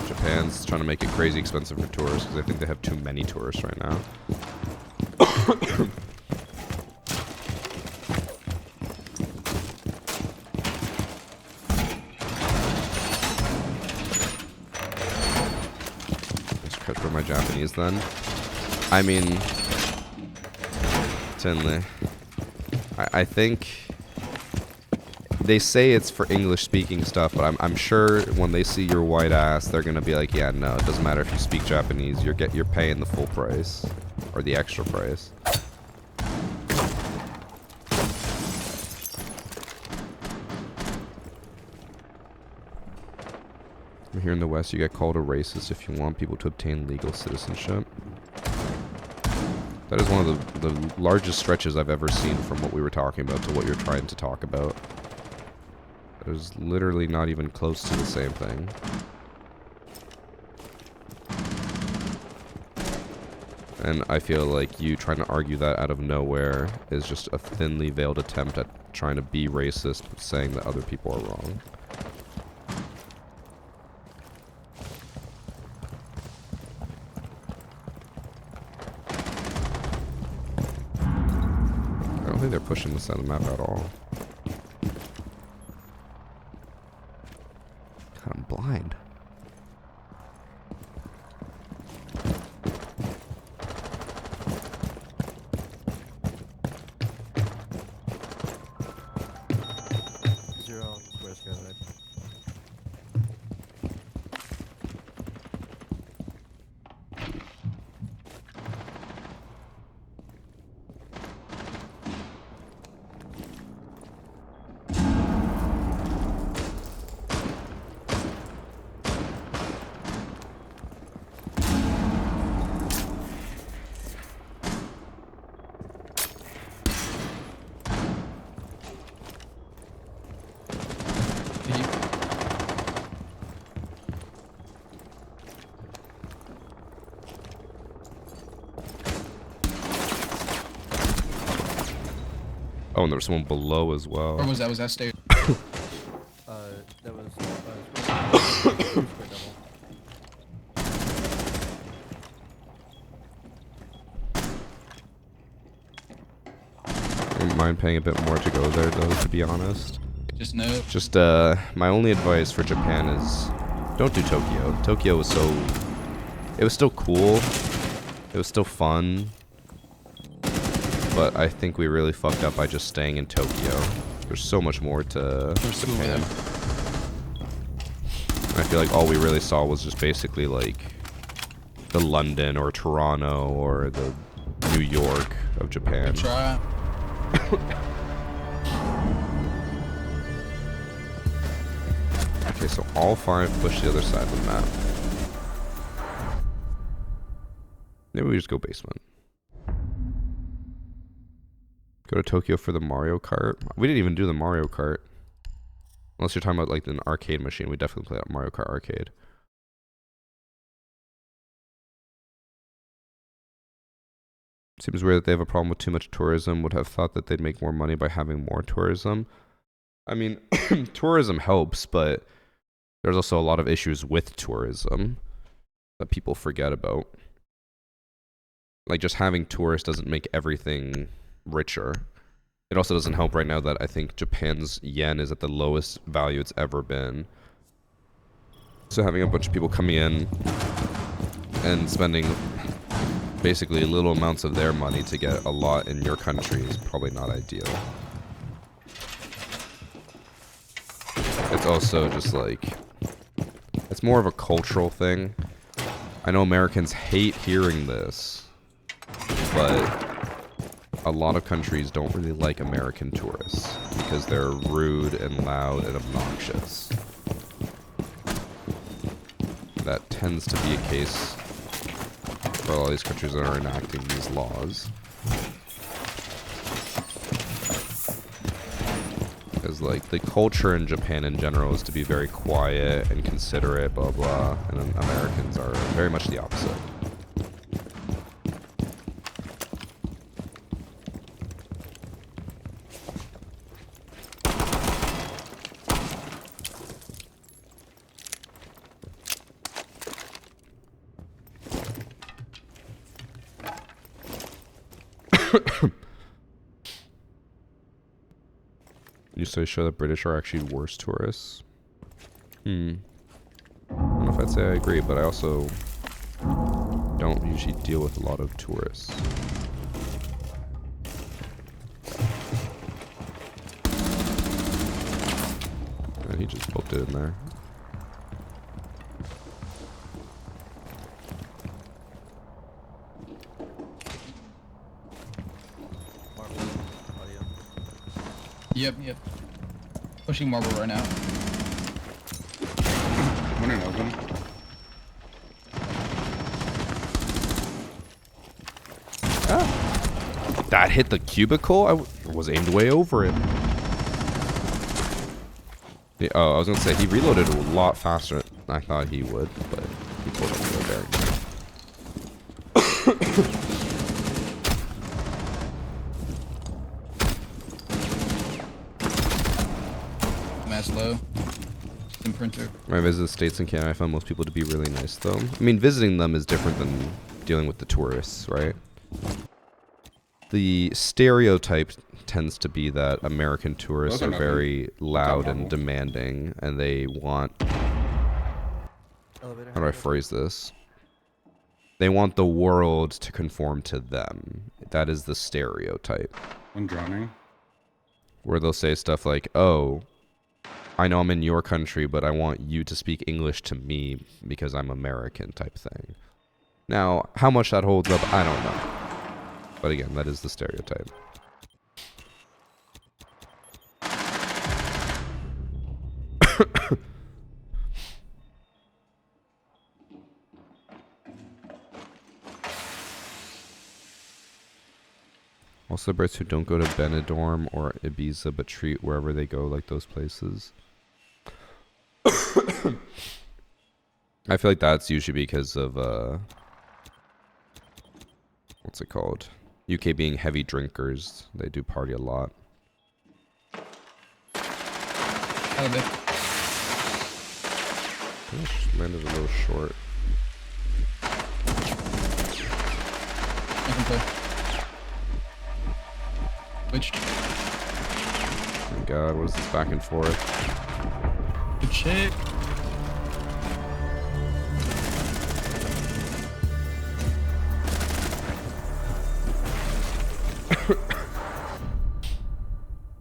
Speaker 1: Japan's trying to make it crazy expensive for tourists because I think they have too many tourists right now. Let's cut for my Japanese then. I mean, Tinley, I think they say it's for English speaking stuff, but I'm sure when they see your white ass, they're gonna be like, yeah, no, it doesn't matter if you speak Japanese, you're paying the full price or the extra price. Here in the West, you get called a racist if you want people to obtain legal citizenship. That is one of the largest stretches I've ever seen from what we were talking about to what you're trying to talk about. It was literally not even close to the same thing. And I feel like you trying to argue that out of nowhere is just a thinly veiled attempt at trying to be racist, saying that other people are wrong. I don't think they're pushing this on the map at all. God, I'm blind. Oh, and there was someone below as well.
Speaker 7: Where was that? Was that stage?
Speaker 12: That was
Speaker 1: I wouldn't mind paying a bit more to go there, though, to be honest.
Speaker 7: Just no.
Speaker 1: Just, my only advice for Japan is don't do Tokyo. Tokyo was so... It was still cool. It was still fun. But I think we really fucked up by just staying in Tokyo. There's so much more to Japan. I feel like all we really saw was just basically like the London or Toronto or the New York of Japan.
Speaker 7: Try.
Speaker 1: Okay, so all 5 push the other side of the map. Maybe we just go basement. Go to Tokyo for the Mario Kart. We didn't even do the Mario Kart. Unless you're talking about like an arcade machine. We definitely play that Mario Kart arcade. Seems weird that they have a problem with too much tourism. Would have thought that they'd make more money by having more tourism. I mean, tourism helps, but there's also a lot of issues with tourism that people forget about. Like, just having tourists doesn't make everything richer. It also doesn't help right now that I think Japan's yen is at the lowest value it's ever been. So having a bunch of people coming in and spending basically little amounts of their money to get a lot in your country is probably not ideal. It's also just like, it's more of a cultural thing. I know Americans hate hearing this, but a lot of countries don't really like American tourists because they're rude and loud and obnoxious. That tends to be a case for all these countries that are enacting these laws. Because like the culture in Japan in general is to be very quiet and considerate, blah blah, and then Americans are very much the opposite. You say show that British are actually worse tourists. I don't know if I'd say I agree, but I also don't usually deal with a lot of tourists. And he just booked it in there.
Speaker 7: Yep. Pushing marble right now.
Speaker 4: One in open.
Speaker 1: Ah. That hit the cubicle? I was aimed way over it. Oh, I was gonna say, he reloaded a lot faster than I thought he would, but he pulled up the bearing.
Speaker 7: Dumbass low. Imprinter.
Speaker 1: When I visit the States and Canada, I found most people to be really nice, though. I mean, visiting them is different than dealing with the tourists, right? The stereotype tends to be that American tourists are very loud and demanding, and they want... How do I phrase this? They want the world to conform to them. That is the stereotype.
Speaker 13: I'm drowning.
Speaker 1: Where they'll say stuff like, oh, I know I'm in your country, but I want you to speak English to me because I'm American type thing. Now, how much that holds up, I don't know. But again, that is the stereotype. Also, Brits who don't go to Benidorm or Ibiza but treat wherever they go like those places. I feel like that's usually because of, what's it called? UK being heavy drinkers. They do party a lot. Gosh, landed a little short.
Speaker 7: I can play. Which?
Speaker 1: Oh my god, what is this back and forth?
Speaker 7: Good shit.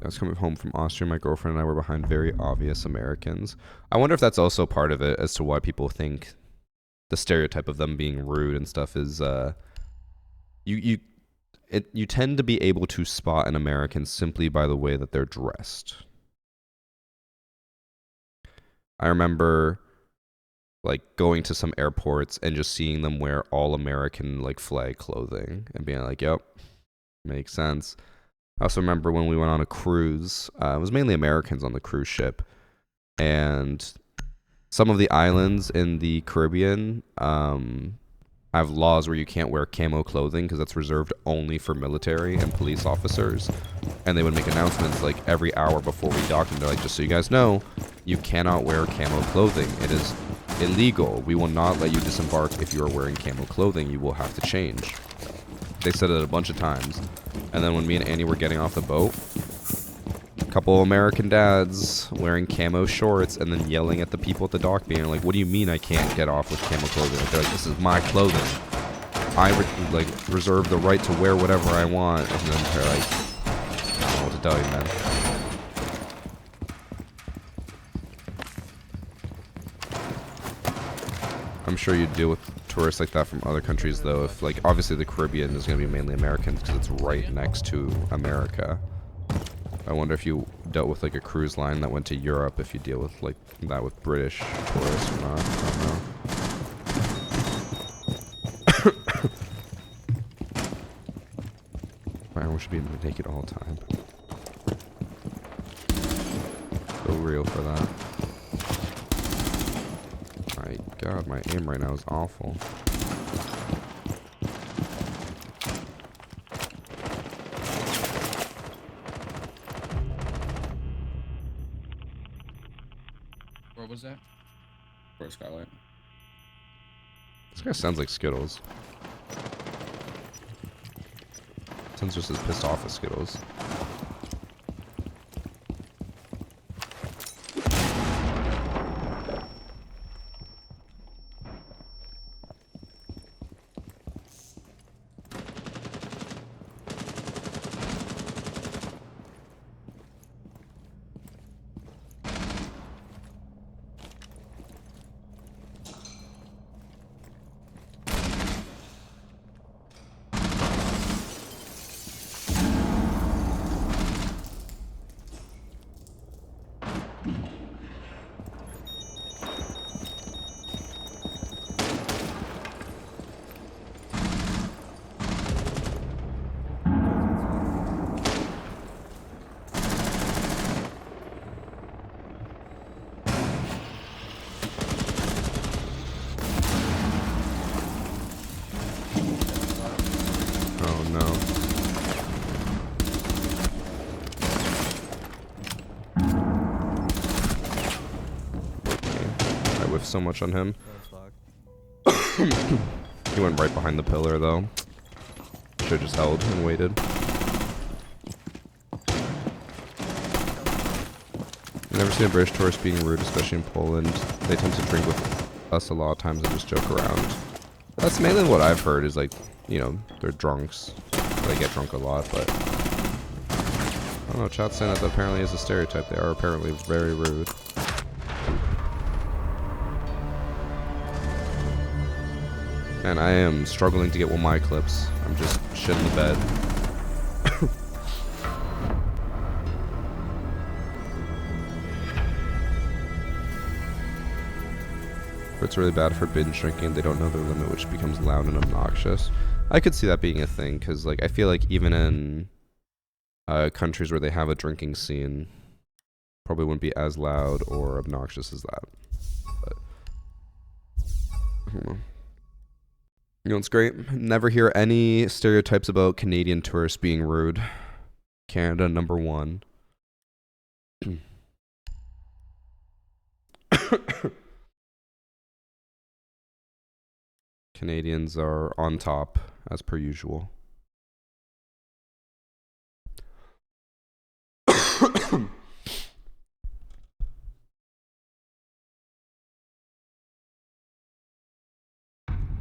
Speaker 1: I was coming home from Austria. My girlfriend and I were behind very obvious Americans. I wonder if that's also part of it as to why people think the stereotype of them being rude and stuff is you tend to be able to spot an American simply by the way that they're dressed. I remember like going to some airports and just seeing them wear all American like flag clothing and being like, yep, makes sense. I also remember when we went on a cruise, it was mainly Americans on the cruise ship, and some of the islands in the Caribbean have laws where you can't wear camo clothing because that's reserved only for military and police officers. And they would make announcements like every hour before we docked, and they're like, just so you guys know, you cannot wear camo clothing. It is illegal. We will not let you disembark if you are wearing camo clothing. You will have to change. They said it a bunch of times. And then when me and Annie were getting off the boat, a couple of American dads wearing camo shorts and then yelling at the people at the dock being like, what do you mean I can't get off with camo clothing? Like, they're like, this is my clothing. I reserve the right to wear whatever I want. And then they're like, I don't know what to tell you, man. I'm sure you deal with tourists like that from other countries, though. If, like, obviously the Caribbean is going to be mainly Americans because it's right next to America. I wonder if you dealt with, like, a cruise line that went to Europe, if you deal with, like, that with British tourists or not. I don't know. I should be naked all the time. So real for that. My god, my aim right now is awful.
Speaker 7: Where was that?
Speaker 13: Where's Skylight?
Speaker 1: This guy sounds like Skittles. Sounds just as pissed off as Skittles. whiffed so much on him.
Speaker 12: That's locked.
Speaker 1: He went right behind the pillar though. Should've just held and waited. I've never seen a British tourist being rude, especially in Poland. They tend to drink with us a lot of times and just joke around. That's mainly what I've heard is like, you know, they're drunks. They get drunk a lot, but I don't know, chat's saying that apparently is a stereotype. They are apparently very rude. And I am struggling to get one of my clips. I'm just shitting the bed. It's really bad for binge drinking. They don't know their limit, which becomes loud and obnoxious. I could see that being a thing, because like I feel like even in countries where they have a drinking scene, probably wouldn't be as loud or obnoxious as that. But I don't know. You know what's great? Never hear any stereotypes about Canadian tourists being rude. Canada #1. Canadians are on top, as per usual.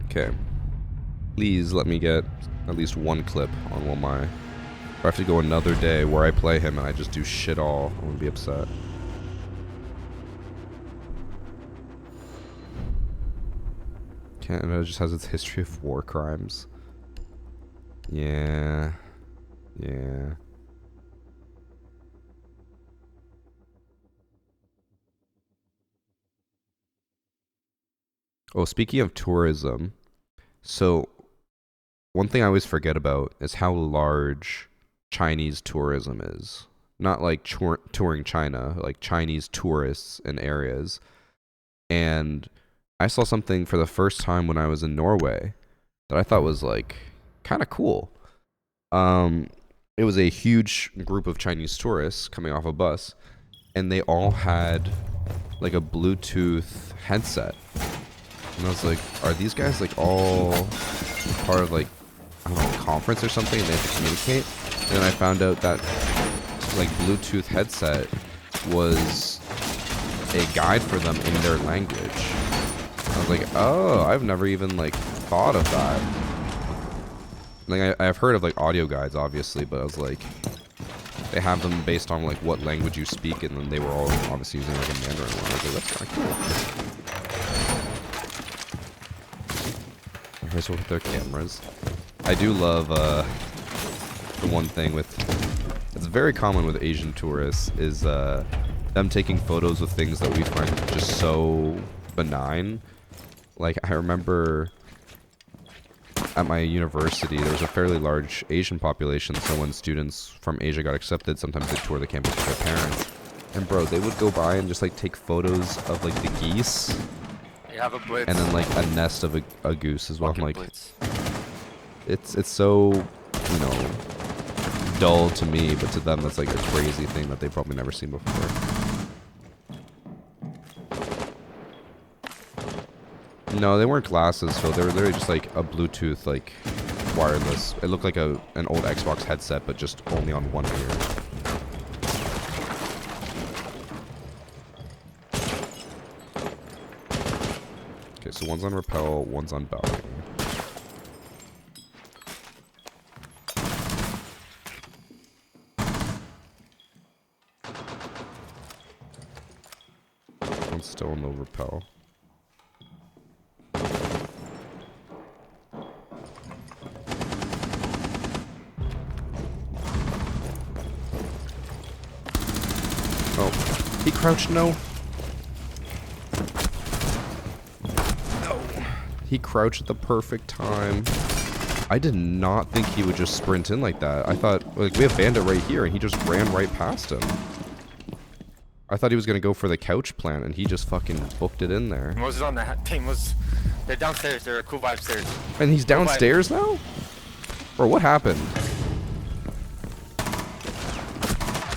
Speaker 1: Okay. Please let me get at least one clip on one of my... If I have to go another day where I play him and I just do shit all, I wouldn't be upset. Canada just has its history of war crimes. Yeah. Yeah. Oh, speaking of tourism, so one thing I always forget about is how large Chinese tourism is. Not like touring China, like Chinese tourists in areas. And I saw something for the first time when I was in Norway that I thought was like kind of cool. It was a huge group of Chinese tourists coming off a bus, and they all had like a Bluetooth headset. And I was like, are these guys like all part of like, I don't know, a conference or something, and they have to communicate? And then I found out that like Bluetooth headset was a guide for them in their language. I was like, oh, I've never even like thought of that. Like I've heard of like audio guides, obviously, but I was like, they have them based on like what language you speak, and then they were all obviously using like a Mandarin one. I was like, that's kind of cool. Here's with their cameras. I do love the one thing with, it's very common with Asian tourists, is them taking photos of things that we find just so benign. Like, I remember at my university, there was a fairly large Asian population, so when students from Asia got accepted, sometimes they tour the campus with their parents. And bro, they would go by and just like take photos of like the geese.
Speaker 14: You have a blitz.
Speaker 1: And then like a nest of a goose as well. I'm like, it's so, you know, dull to me, but to them that's like a crazy thing that they've probably never seen before. No, they weren't glasses, so they were literally just like a Bluetooth, like, wireless. It looked like an old Xbox headset, but just only on one ear. Okay, so one's on rappel, one's on balcony. One's still on the rappel. Oh, he crouched, no. No. He crouched at the perfect time. I did not think he would just sprint in like that. I thought, like, we have Bandit right here, and he just ran right past him. I thought he was gonna go for the couch plant, and he just fucking booked it in there.
Speaker 14: Was it on that team? They're downstairs. They're cool vibe stairs.
Speaker 1: And he's downstairs now? Bro, what happened?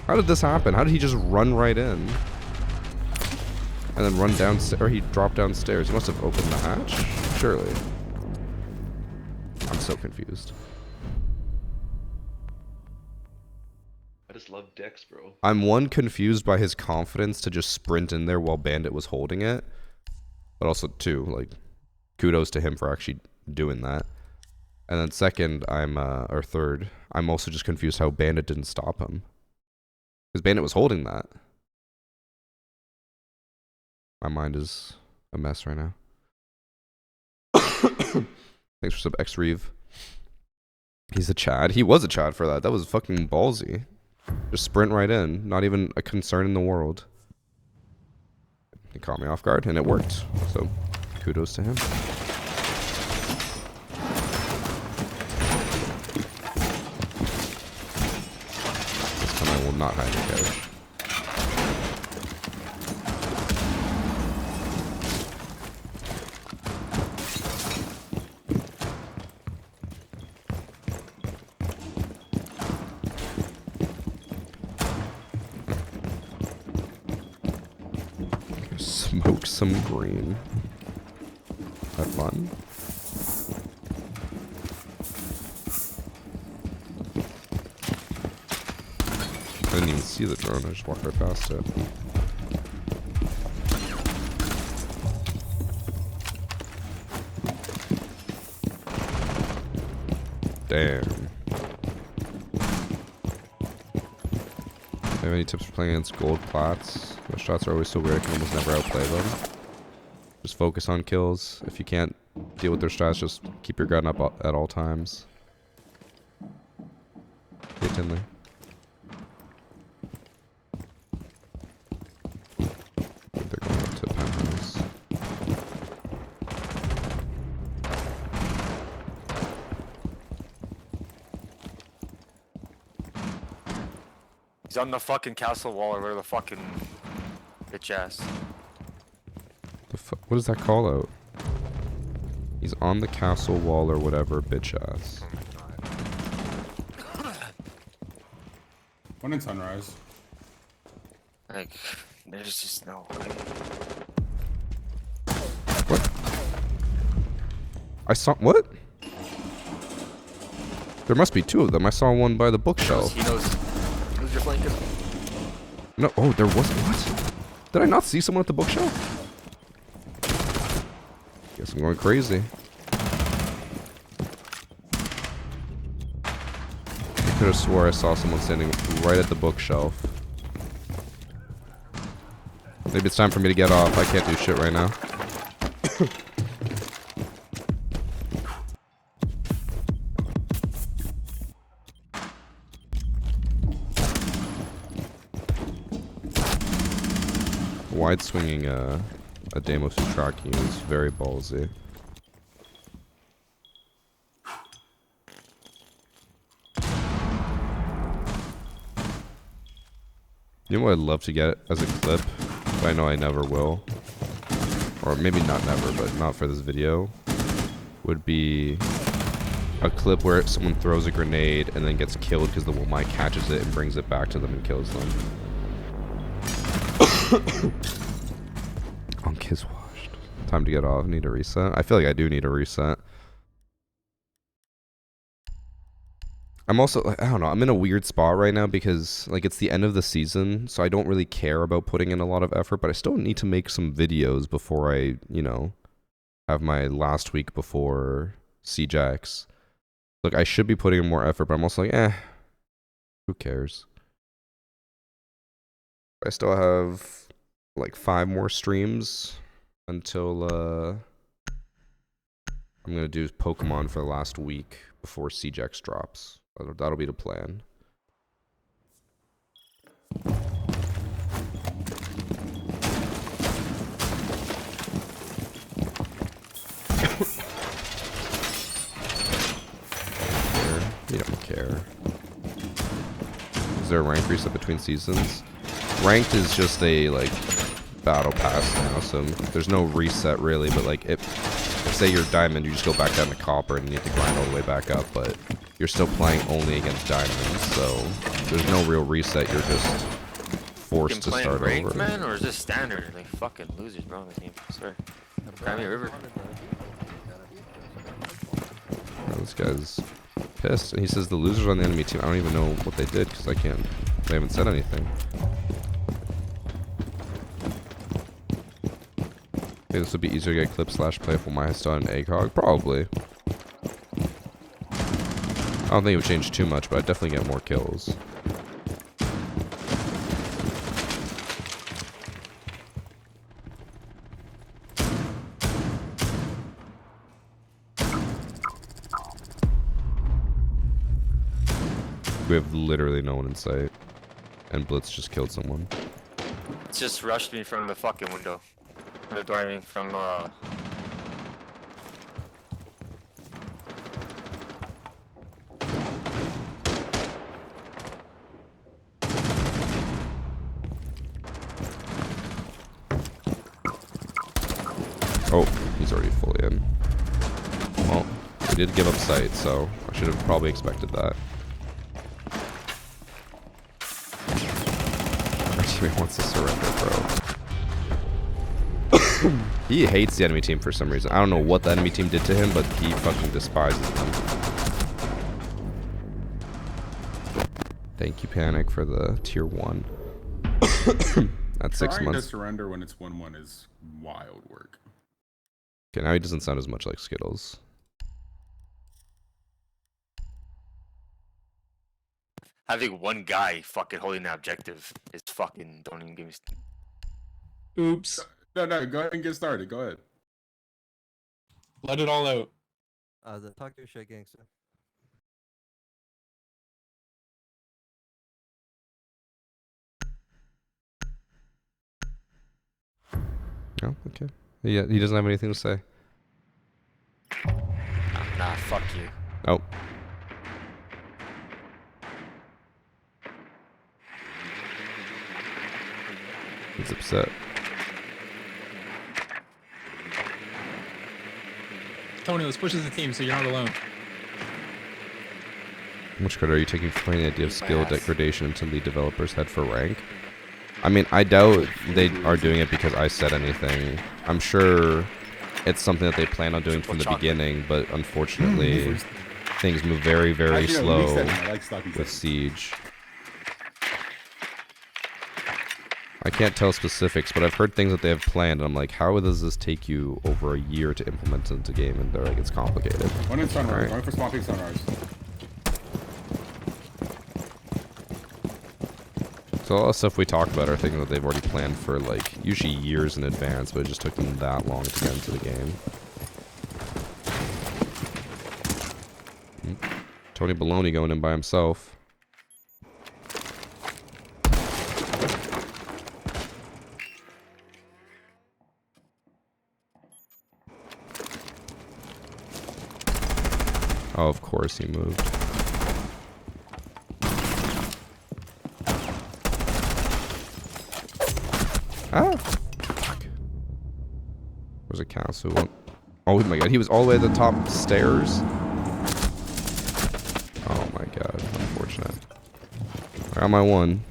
Speaker 1: How did this happen? How did he just run right in? And then run downstairs, or he dropped downstairs. He must have opened the hatch? Surely. I'm so confused.
Speaker 3: I just love Dex, bro.
Speaker 1: I'm one, confused by his confidence to just sprint in there while Bandit was holding it. But also two, like, kudos to him for actually doing that. And then second, or third, I'm also just confused how Bandit didn't stop him. Because Bandit was holding that. My mind is a mess right now. Thanks for sub X-Reeve. He's a Chad. He was a Chad for that. That was fucking ballsy. Just sprint right in. Not even a concern in the world. He caught me off guard and it worked. So kudos to him. This time I will not hide the couch. Smoke some green. Have fun. I didn't even see the drone, I just walked right past it. Damn. Do you have any tips for playing against gold plats? Those shots are always so weird, I can almost never outplay them. Just focus on kills. If you can't deal with their strats, just keep your gun up at all times. Hey, Tinley. They're going up to penthouse.
Speaker 14: He's on the fucking castle wall or where the fucking bitch ass.
Speaker 1: What does that call out? He's on the castle wall or whatever, bitch ass.
Speaker 13: When in sunrise.
Speaker 14: Like, there's just no way.
Speaker 1: What? I saw what? There must be two of them. I saw one by the bookshelf.
Speaker 14: He knows you're flanking.
Speaker 1: No, oh, there was what? Did I not see someone at the bookshelf? Guess I'm going crazy. I could have swore I saw someone standing right at the bookshelf. Maybe it's time for me to get off. I can't do shit right now. Wide swinging a Deimos who's tracking is very ballsy. You know what I'd love to get as a clip, but I know I never will, or maybe not never, but not for this video, would be a clip where someone throws a grenade and then gets killed because the Womai catches it and brings it back to them and kills them. On kiss washed. Time to get off. Need a reset. I feel like I do need a reset. I'm also, I don't know, I'm in a weird spot right now because like it's the end of the season, so I don't really care about putting in a lot of effort, but I still need to make some videos before I, you know, have my last week before CJAX. Look, I should be putting in more effort, but I'm also like, who cares? I still have like 5 more streams until I'm gonna do Pokemon for the last week before CJAX drops. That'll be the plan. You don't care. Is there a rank reset between seasons? Ranked is just a like battle pass now, so there's no reset really, but like if say you're diamond, you just go back down to copper and you have to grind all the way back up, but you're still playing only against diamonds, so there's no real reset, you're just forced to start
Speaker 14: ranked,
Speaker 1: over.
Speaker 14: man, or is this standard? Like fucking losers, bro. On this game, I swear. Grab me a river.
Speaker 1: Oh, this guy's pissed. And he says the losers on the enemy team. I don't even know what they did because I can't. They haven't said anything. Okay, this would be easier to get clip / playful milestone and egg hog. Probably. I don't think it would change too much, but I'd definitely get more kills. We have literally no one in sight. And Blitz just killed someone.
Speaker 14: It just rushed me from the fucking window. From the door, I mean, from
Speaker 1: Oh, he's already fully in. Well, we did give up sight, so I should have probably expected that. Our teammate wants to surrender, bro. He hates the enemy team for some reason. I don't know what the enemy team did to him, but he fucking despises them. Thank you, Panic, for the tier 1. That's 6
Speaker 13: Trying
Speaker 1: months.
Speaker 13: to surrender when it's 1-1 is wild work.
Speaker 1: Okay, now he doesn't sound as much like Skittles.
Speaker 14: having one guy fucking holding the objective is fucking. Don't even give me.
Speaker 4: Oops.
Speaker 13: No, go ahead and get started. Go ahead.
Speaker 4: Let it all out.
Speaker 12: Talk your shit, gangster.
Speaker 1: Oh, okay. Yeah, he doesn't have anything to say.
Speaker 14: Nah, fuck you.
Speaker 1: Oh. He's upset.
Speaker 10: Tony, let's push as a team so you're not alone.
Speaker 1: How much credit are you taking for playing the idea of skill degradation until lead developers head for rank? I mean, I doubt they are doing it because I said anything. I'm sure it's something that they plan on doing from the beginning, but unfortunately, things move very, very slow with Siege. I can't tell specifics, but I've heard things that they have planned, and I'm like, how does this take you over a year to implement into the game? And they're like, it's complicated.
Speaker 13: One in Sunrise,
Speaker 1: Right.
Speaker 13: one for Swampy Sunrise.
Speaker 1: So a lot of stuff we talk about are things that they've already planned for, like, usually years in advance, but it just took them that long to get into the game. Tony Baloney going in by himself. Oh, of course he moved. Ah! Fuck. Where's a castle? Oh my god, he was all the way at the top stairs? Oh my god, unfortunate. I got my one.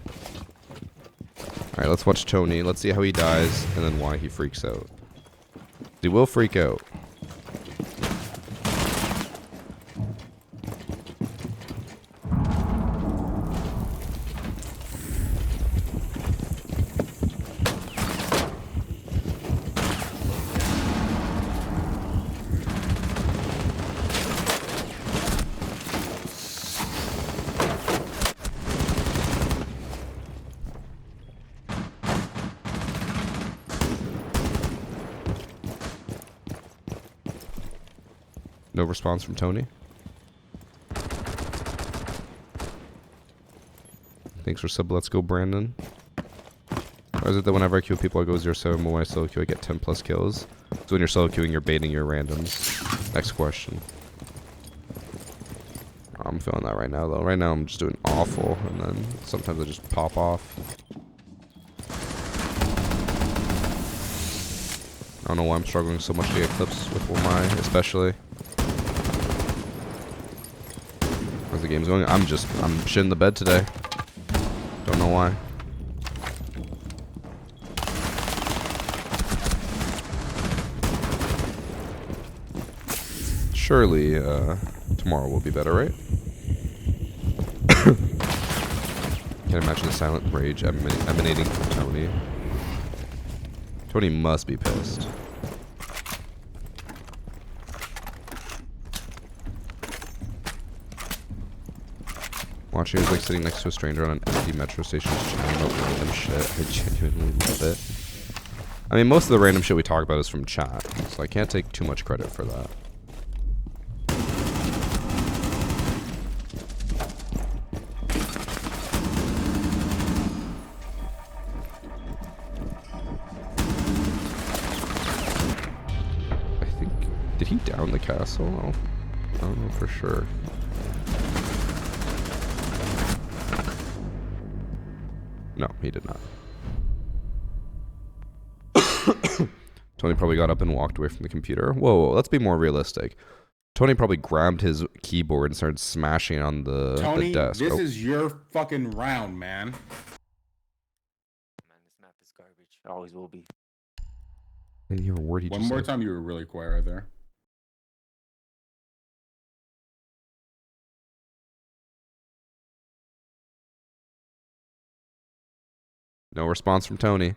Speaker 1: Alright, let's watch Tony. Let's see how he dies, and then why he freaks out. He will freak out. No response from Tony. Thanks for sub. Let's go, Brandon. Why is it that whenever I kill people, I go 0-7, but when I solo queue, I get 10 plus kills? So when you're solo queuing, you're baiting your randoms. Next question. I'm feeling that right now, though. Right now, I'm just doing awful, and then sometimes I just pop off. I don't know why I'm struggling so much to get clips with Womai, especially. How's the game's going? I'm shitting the bed today. Don't know why. Surely, tomorrow will be better, right? Can't imagine the silent rage emanating from Tony. Tony must be pissed. Watching is like sitting next to a stranger on an empty metro station just chatting about random shit. I genuinely love it. I mean, most of the random shit we talk about is from chat, so I can't take too much credit for that. I think... Did he down the castle? I don't know for sure. No, he did not. Tony probably got up and walked away from the computer. Whoa, let's be more realistic. Tony probably grabbed his keyboard and started smashing it on the desk.
Speaker 13: This is your fucking round, man.
Speaker 14: Man, this map is garbage. It always will be.
Speaker 1: I didn't hear a word he
Speaker 13: One
Speaker 1: just
Speaker 13: more
Speaker 1: said.
Speaker 13: time, you were really quiet right there.
Speaker 1: No response from Tony.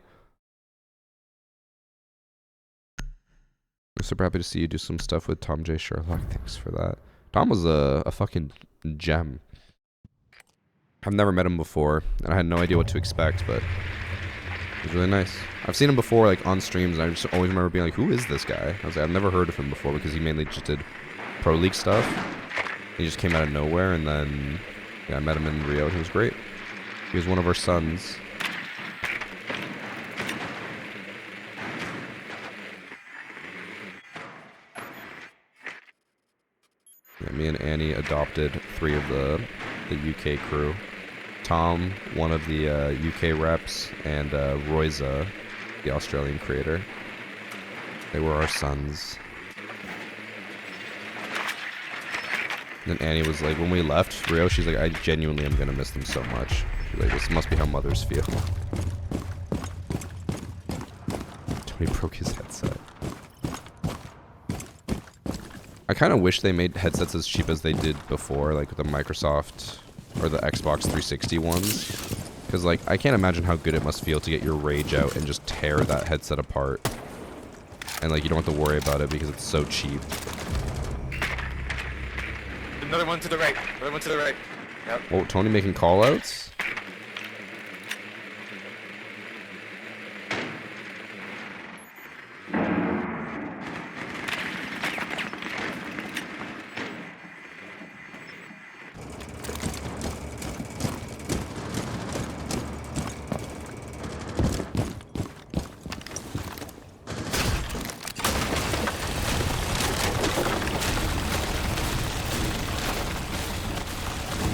Speaker 1: I'm super happy to see you do some stuff with Tom J. Sherlock. Thanks for that. Tom was a fucking gem. I've never met him before, and I had no idea what to expect, but he was really nice. I've seen him before, like, on streams, and I just always remember being like, who is this guy? I was like, I've never heard of him before, because he mainly just did Pro League stuff. He just came out of nowhere, and then, yeah, I met him in Rio, and he was great. He was one of our sons. Yeah, me and Annie adopted 3 of the UK crew. Tom, one of the UK reps, and Royza, the Australian creator. They were our sons. And then Annie was like, when we left Rio, she's like, I genuinely am gonna miss them so much. She's like, this must be how mothers feel. Tony broke his headset. I kind of wish they made headsets as cheap as they did before, like the Microsoft or the Xbox 360 ones. Because, like, I can't imagine how good it must feel to get your rage out and just tear that headset apart. And, like, you don't have to worry about it because it's so cheap.
Speaker 14: Another one to the right. Another one to the right. Yep.
Speaker 1: Oh, Tony making callouts?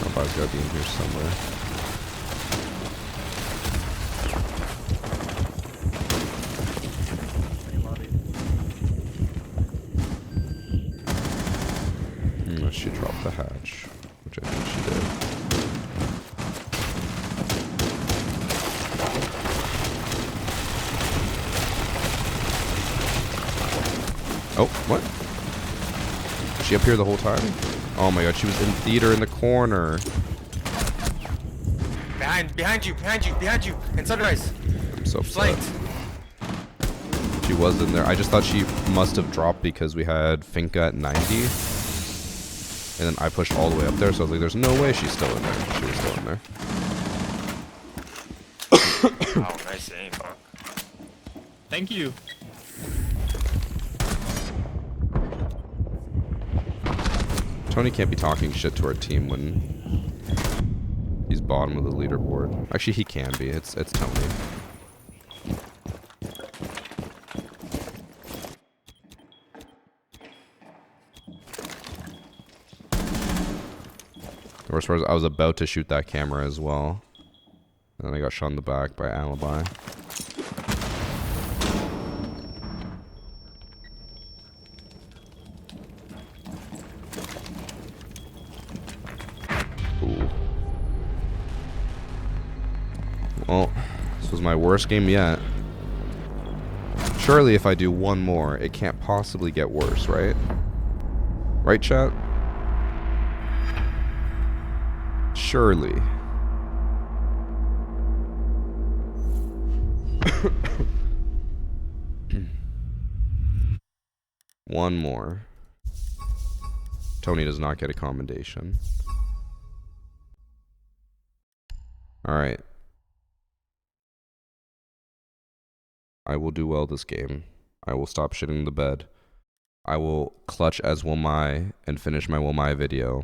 Speaker 1: Nobody's gotta be in here somewhere. Unless she dropped the hatch, which I think she did. Oh, what? Was she up here the whole time? Oh my god, she was in theater in the corner.
Speaker 14: Behind you, in Sunrise.
Speaker 1: I'm so upset. She was in there. I just thought she must have dropped because we had Finka at 90. And then I pushed all the way up there, so I was like, there's no way she's still in there. She was still in there.
Speaker 14: Oh, nice aim, Buck.
Speaker 10: Thank you.
Speaker 1: Tony can't be talking shit to our team when he's bottom of the leaderboard. Actually, he can be. It's Tony. The worst part is I was about to shoot that camera as well. And then I got shot in the back by Alibi. Ooh. Well, this was my worst game yet. Surely if I do one more, it can't possibly get worse, right? Right, chat? Surely. One more. Tony does not get a commendation. Alright. I will do well this game. I will stop shitting the bed. I will clutch as will my and finish my will my video.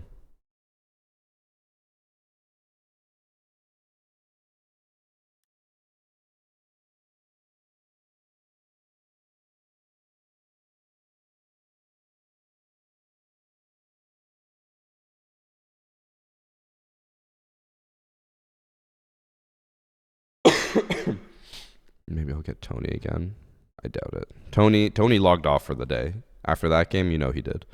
Speaker 1: Maybe I'll get Tony again. I doubt it. Tony logged off for the day. After that game, you know he did.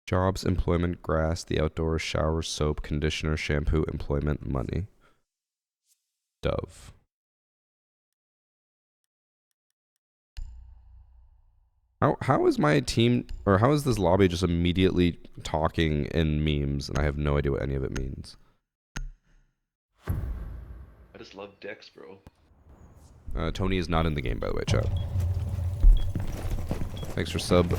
Speaker 1: Jobs, employment, grass, the outdoors, shower, soap, conditioner, shampoo, employment, money. Dove. How is my team, or how is this lobby just immediately talking in memes and I have no idea what any of it means?
Speaker 3: I just love Dex, bro.
Speaker 1: Tony is not in the game, by the way, chat. Thanks for sub.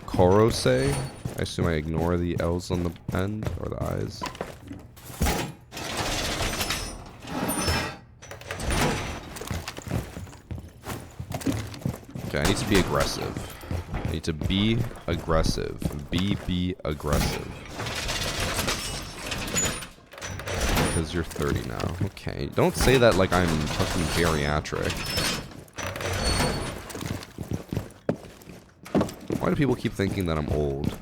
Speaker 1: Korose. I assume I ignore the L's on the end, or the I's. Okay, I need to be aggressive. I need to be aggressive. Be aggressive. Because you're 30 now. Okay, don't say that like I'm fucking geriatric. Why do people keep thinking that I'm old?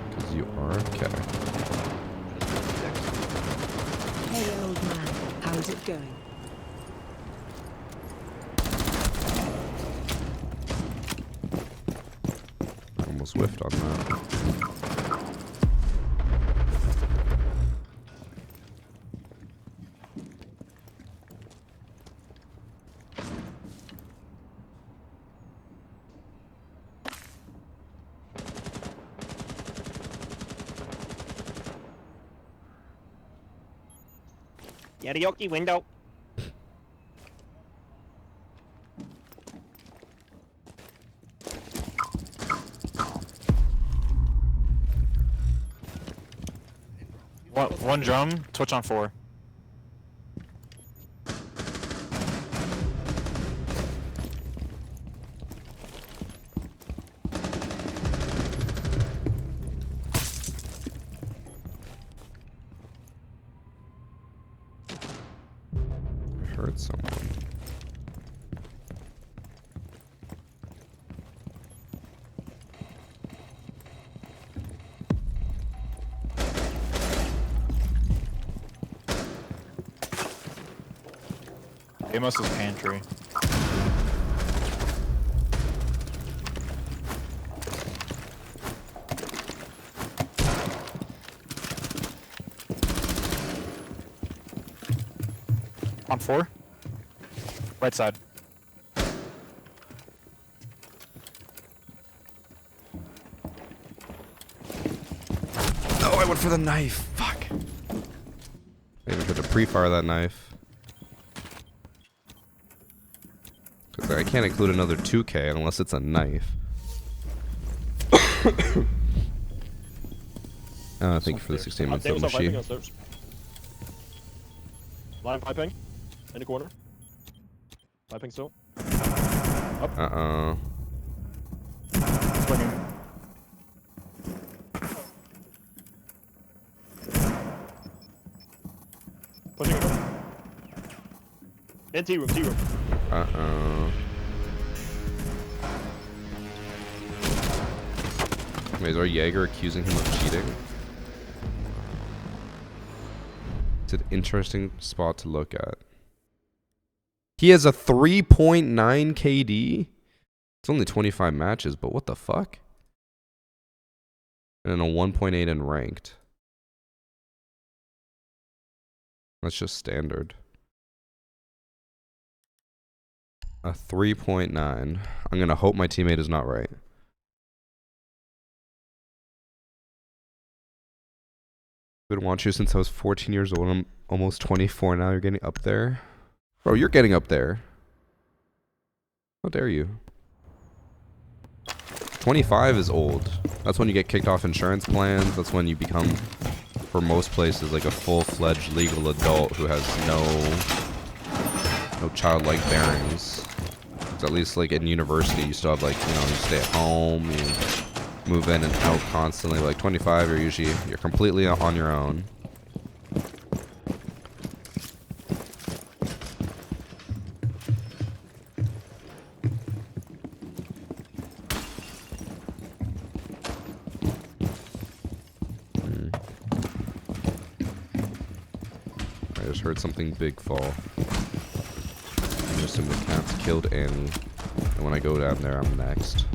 Speaker 1: Because you are? Okay.
Speaker 2: Hey old man, how's it going?
Speaker 1: Almost whiffed on that.
Speaker 11: Karaoke window.
Speaker 14: One drum, Twitch on 4.
Speaker 1: I heard someone.
Speaker 14: Amos' pantry. On 4. Right side.
Speaker 1: Oh, I went for the knife. Fuck. Maybe I could have pre-fire that knife. Because I can't include another 2K unless it's a knife. Thank you for the 16 months of machine.
Speaker 11: Line piping. In the corner. Piping still.
Speaker 1: Uh-oh.
Speaker 11: Pushing it. In T-room, T-room.
Speaker 1: Uh-oh. Wait, is our Jaeger accusing him of cheating? It's an interesting spot to look at. He has a 3.9 KD? It's only 25 matches, but what the fuck? And a 1.8 in ranked. That's just standard. A 3.9. I'm gonna hope my teammate is not right. Been watching you since I was 14 years old. I'm almost 24 now. You're getting up there. Bro, you're getting up there. How dare you? 25 is old. That's when you get kicked off insurance plans. That's when you become, for most places, like a full-fledged legal adult who has no childlike bearings. So at least like in university, you still have like, you know, you stay at home, you move in and out constantly. Like 25, you're completely on your own. I just heard something big fall. I assume the cat's killed Annie, and when I go down there, I'm next.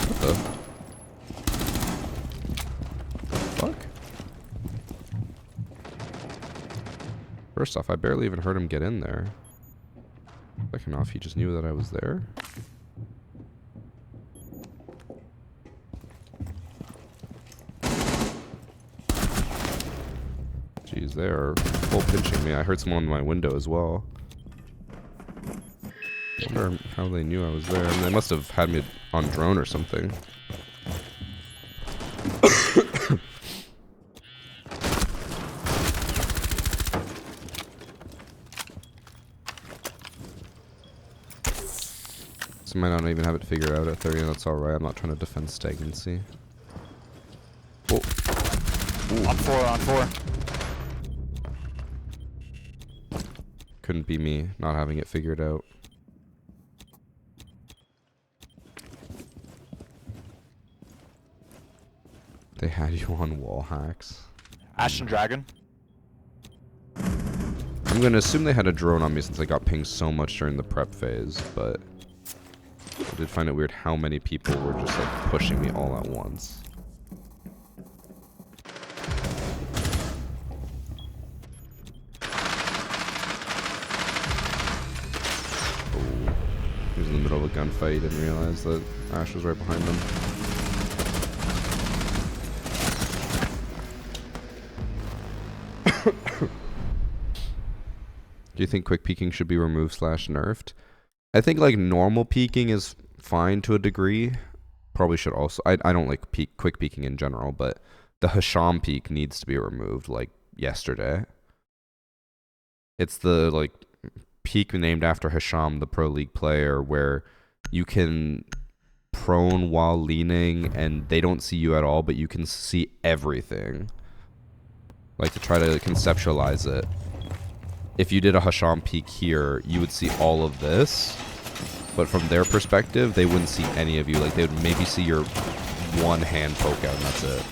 Speaker 1: What the fuck? First off, I barely even heard him get in there. Second off, he just knew that I was there. Jeez, they are full pinching me. I heard someone in my window as well. I wonder how they knew I was there. I mean, they must have had me on drone or something. So I might not even have it figured out at 30, and that's alright. I'm not trying to defend stagnancy. Oh. Ooh.
Speaker 14: On four.
Speaker 1: Couldn't be me not having it figured out. They had you on wall hacks.
Speaker 14: Ashen Dragon.
Speaker 1: I'm gonna assume they had a drone on me since I got pinged so much during the prep phase, but I did find it weird how many people were just like pushing me all at once. Oh, he was in the middle of a gunfight. He didn't realize that Ash was right behind him. Do you think quick peeking should be removed / nerfed? I think like normal peeking is fine to a degree. Probably should also. I don't like quick peeking in general, but the Hisham peek needs to be removed like yesterday. It's the like peek named after Hisham, the Pro League player, where you can prone while leaning and they don't see you at all, but you can see everything. Like to try to conceptualize it. If you did a Hisham peek here, you would see all of this, but from their perspective, they wouldn't see any of you. Like, they would maybe see your one hand poke out, and that's it.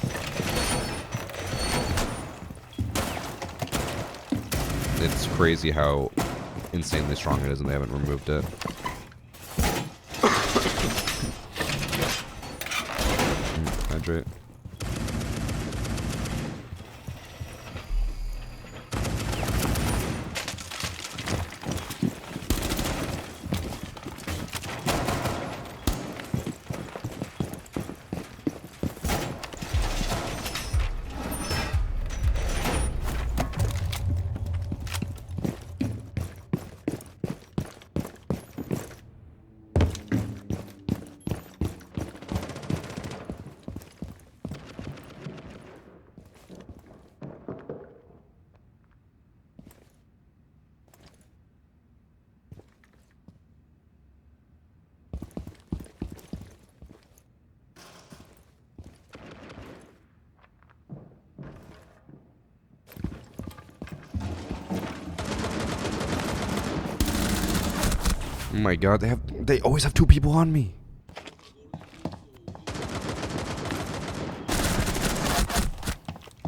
Speaker 1: It's crazy how insanely strong it is, and they haven't removed it. Hydrate. Oh my god, they always have 2 people on me.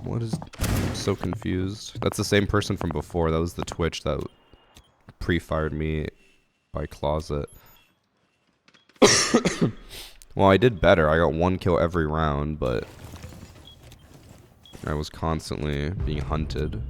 Speaker 1: What is... I'm so confused. That's the same person from before. That was the Twitch that pre-fired me by closet. Well, I did better. I got 1 kill every round, but I was constantly being hunted.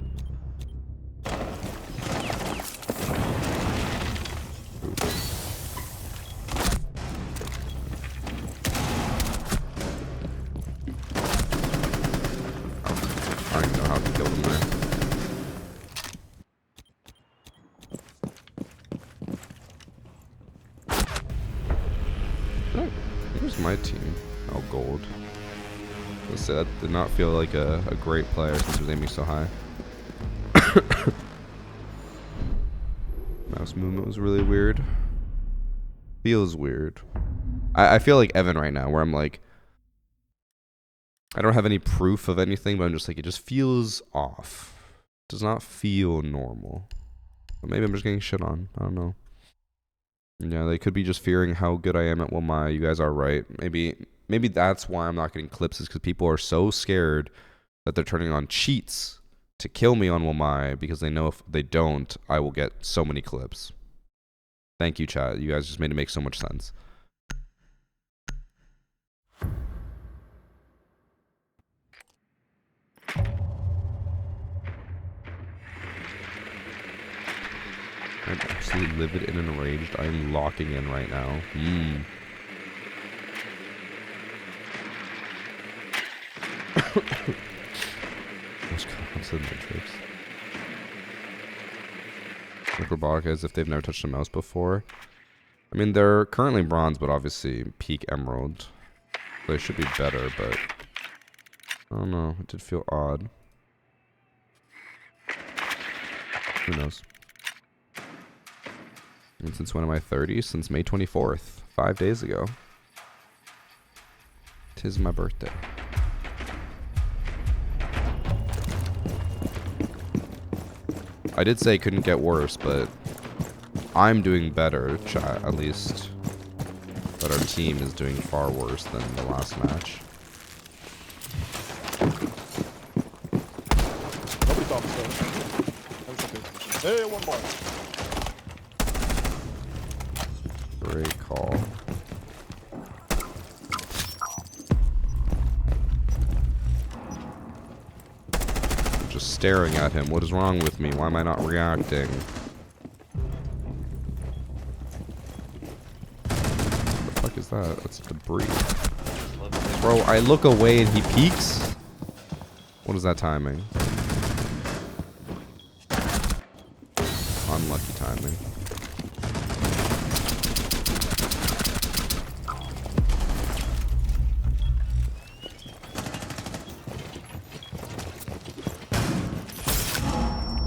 Speaker 1: I don't even know how to kill them there. Where's my team? Oh, gold. Let's say that did not feel like a great player since he was aiming so high. Mouse movement was really weird. Feels weird. I feel like Evan right now, where I'm like, I don't have any proof of anything, but I'm just like, it just feels off. It does not feel normal. But maybe I'm just getting shit on. I don't know. Yeah, they could be just fearing how good I am at Wilmai. You guys are right. Maybe that's why I'm not getting clips, is because people are so scared that they're turning on cheats to kill me on Wilmai, because they know if they don't, I will get so many clips. Thank you, chat. You guys just made it make so much sense. I'm absolutely livid and enraged. I am locking in right now. Those comments in the Matrix. Like robotic as if they've never touched a mouse before. I mean, they're currently bronze, but obviously peak emerald. They should be better, but I don't know. It did feel odd. Who knows? And since when am I 30? Since May 24th. 5 days ago. 'Tis my birthday. I did say it couldn't get worse, but I'm doing better, chat, at least. But our team is doing far worse than the last match.
Speaker 14: Nobody thought so. Hey, one more.
Speaker 1: Great call. I'm just staring at him. What is wrong with me? Why am I not reacting? What the fuck is that? That's debris. Bro, I look away and he peeks? What is that timing? Unlucky timing.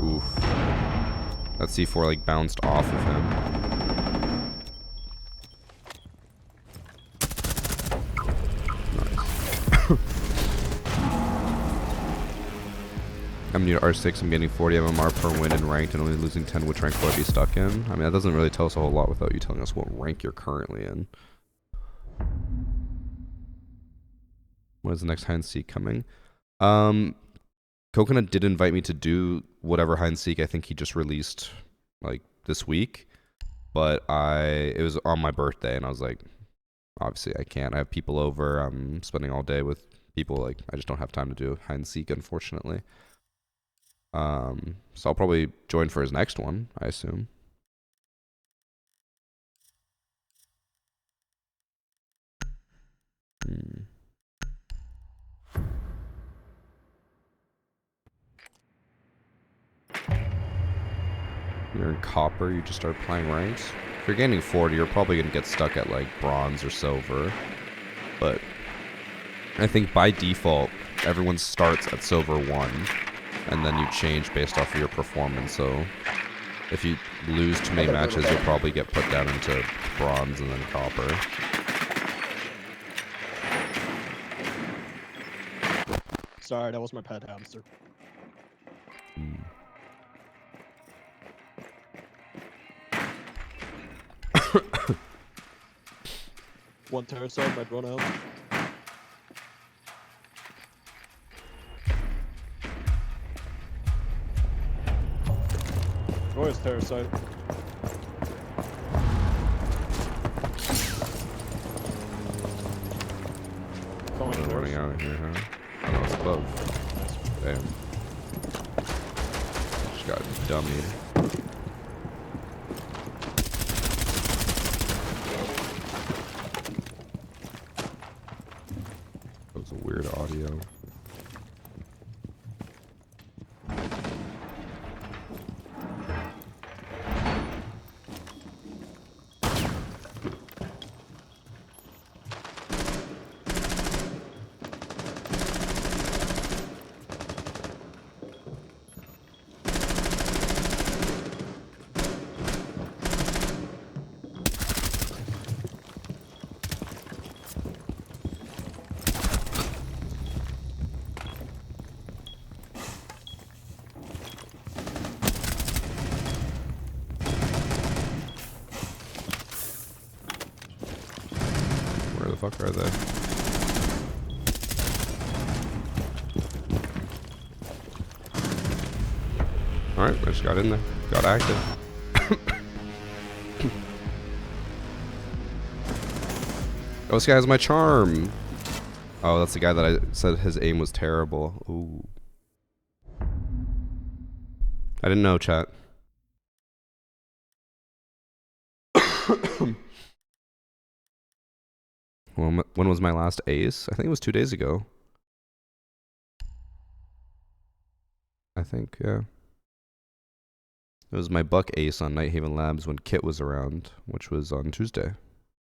Speaker 1: Oof. That C4 like bounced off of him. I'm new to R6, I'm getting 40 MMR per win in ranked and only losing 10. Which rank will I be stuck in? I mean, that doesn't really tell us a whole lot without you telling us what rank you're currently in. When is the next hide and seek coming? Coconut did invite me to do whatever hide and seek I think he just released like this week. But it was on my birthday and I was like, obviously I can't. I have people over. I'm spending all day with people. Like, I just don't have time to do hide and seek, unfortunately. So I'll probably join for his next one, I assume. You're in copper, you just start playing ranks. If you're gaining 40, you're probably going to get stuck at like bronze or silver. But I think by default, everyone starts at silver 1. And then you change based off of your performance. So if you lose too many matches, you'll probably get put down into bronze and then copper.
Speaker 10: Sorry, that was my pet hamster. One terracite might run out. Where's terracite?
Speaker 1: We're running out of here, huh? Oh, no, it's above. Damn. Just got dummied. That was a weird audio. Where the fuck are they? Alright, I just got in there. Got active. Oh, this guy has my charm. Oh, that's the guy that I said his aim was terrible. Ooh. I didn't know, chat. When was my last ace? I think it was 2 days ago. I think, yeah. It was my buck ace on Night Haven Labs when Kit was around, which was on Tuesday.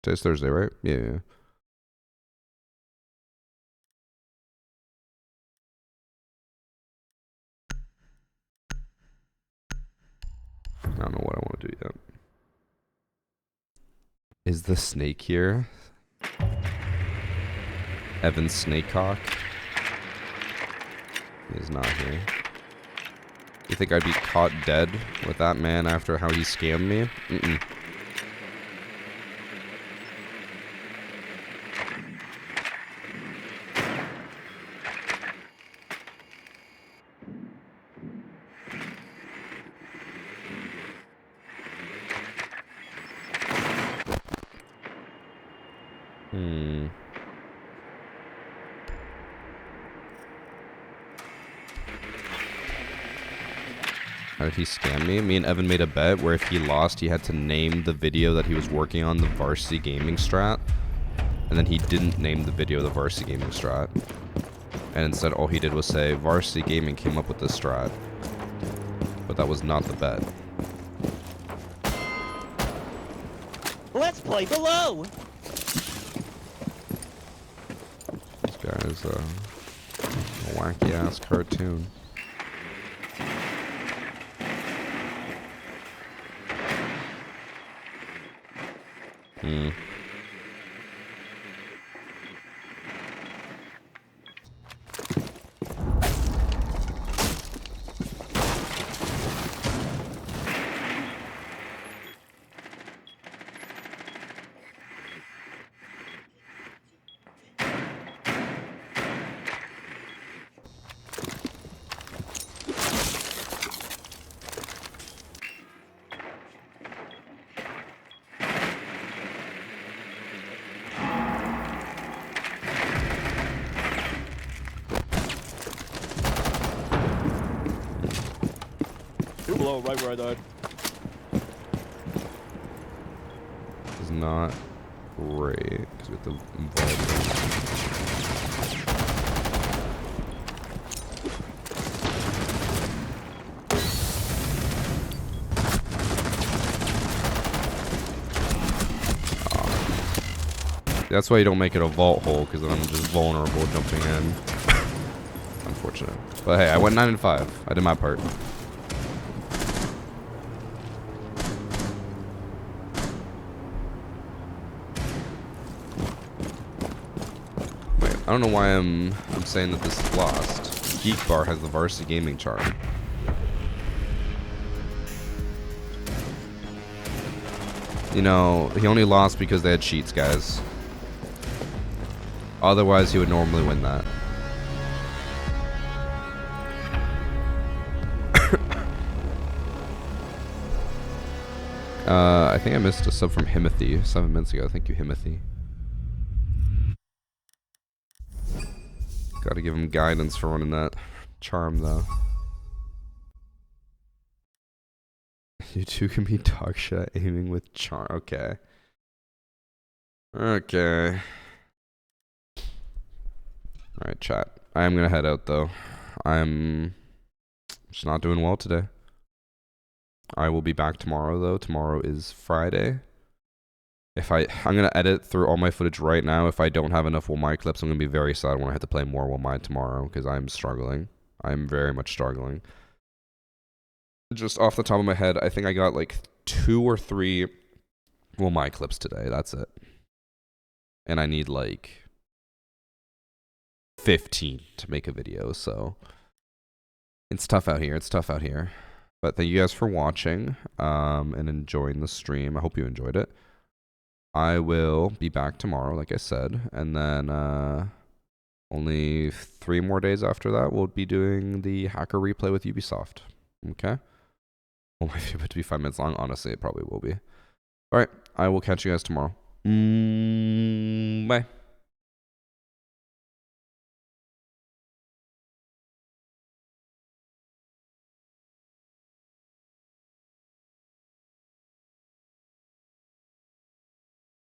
Speaker 1: Today's Thursday, right? Yeah. I don't know what I want to do yet. Is the snake here? Evan Snakecock? He's not here. You think I'd be caught dead with that man after how he scammed me? Mm-mm. How did he scam me? Me and Evan made a bet where if he lost, he had to name the video that he was working on, the VarsityGaming strat. And then he didn't name the video the VarsityGaming strat. And instead, all he did was say, VarsityGaming came up with this strat. But that was not the bet.
Speaker 11: Let's play below!
Speaker 1: This guy is a wacky-ass cartoon.
Speaker 10: Below, right where I died.
Speaker 1: It's not great because we have to involve. That's why you don't make it a vault hole, because then I'm just vulnerable jumping in. Unfortunate. But hey, I went 9 and 5. I did my part. Wait, I don't know why I'm saying that this is lost. Geek Bar has the VarsityGaming charm. you know, he only lost because they had cheats, guys. Otherwise, he would normally win that. I think I missed a sub from Himothy 7 minutes ago. Thank you, Himothy. Gotta give him guidance for running that charm, though. You two can be dog shit aiming with charm. Okay. Okay. Alright, chat. I am gonna head out, though. I'm just not doing well today. I will be back tomorrow, though. Tomorrow is Friday. I'm gonna edit through all my footage right now. If I don't have enough Womai clips, I'm gonna be very sad when I have to play more Womai tomorrow, because I'm struggling. I'm very much struggling. Just off the top of my head, I think I got like 2 or 3 Womai clips today. That's it. And I need like 15 to make a video, so it's tough out here. It's tough out here. But thank you guys for watching and enjoying the stream. I hope you enjoyed it. I will be back tomorrow, like I said, and then only 3 more days after that, we'll be doing the hacker replay with Ubisoft. Okay? Well, might be able to be 5 minutes long. Honestly, it probably will be. All right, I will catch you guys tomorrow. Bye.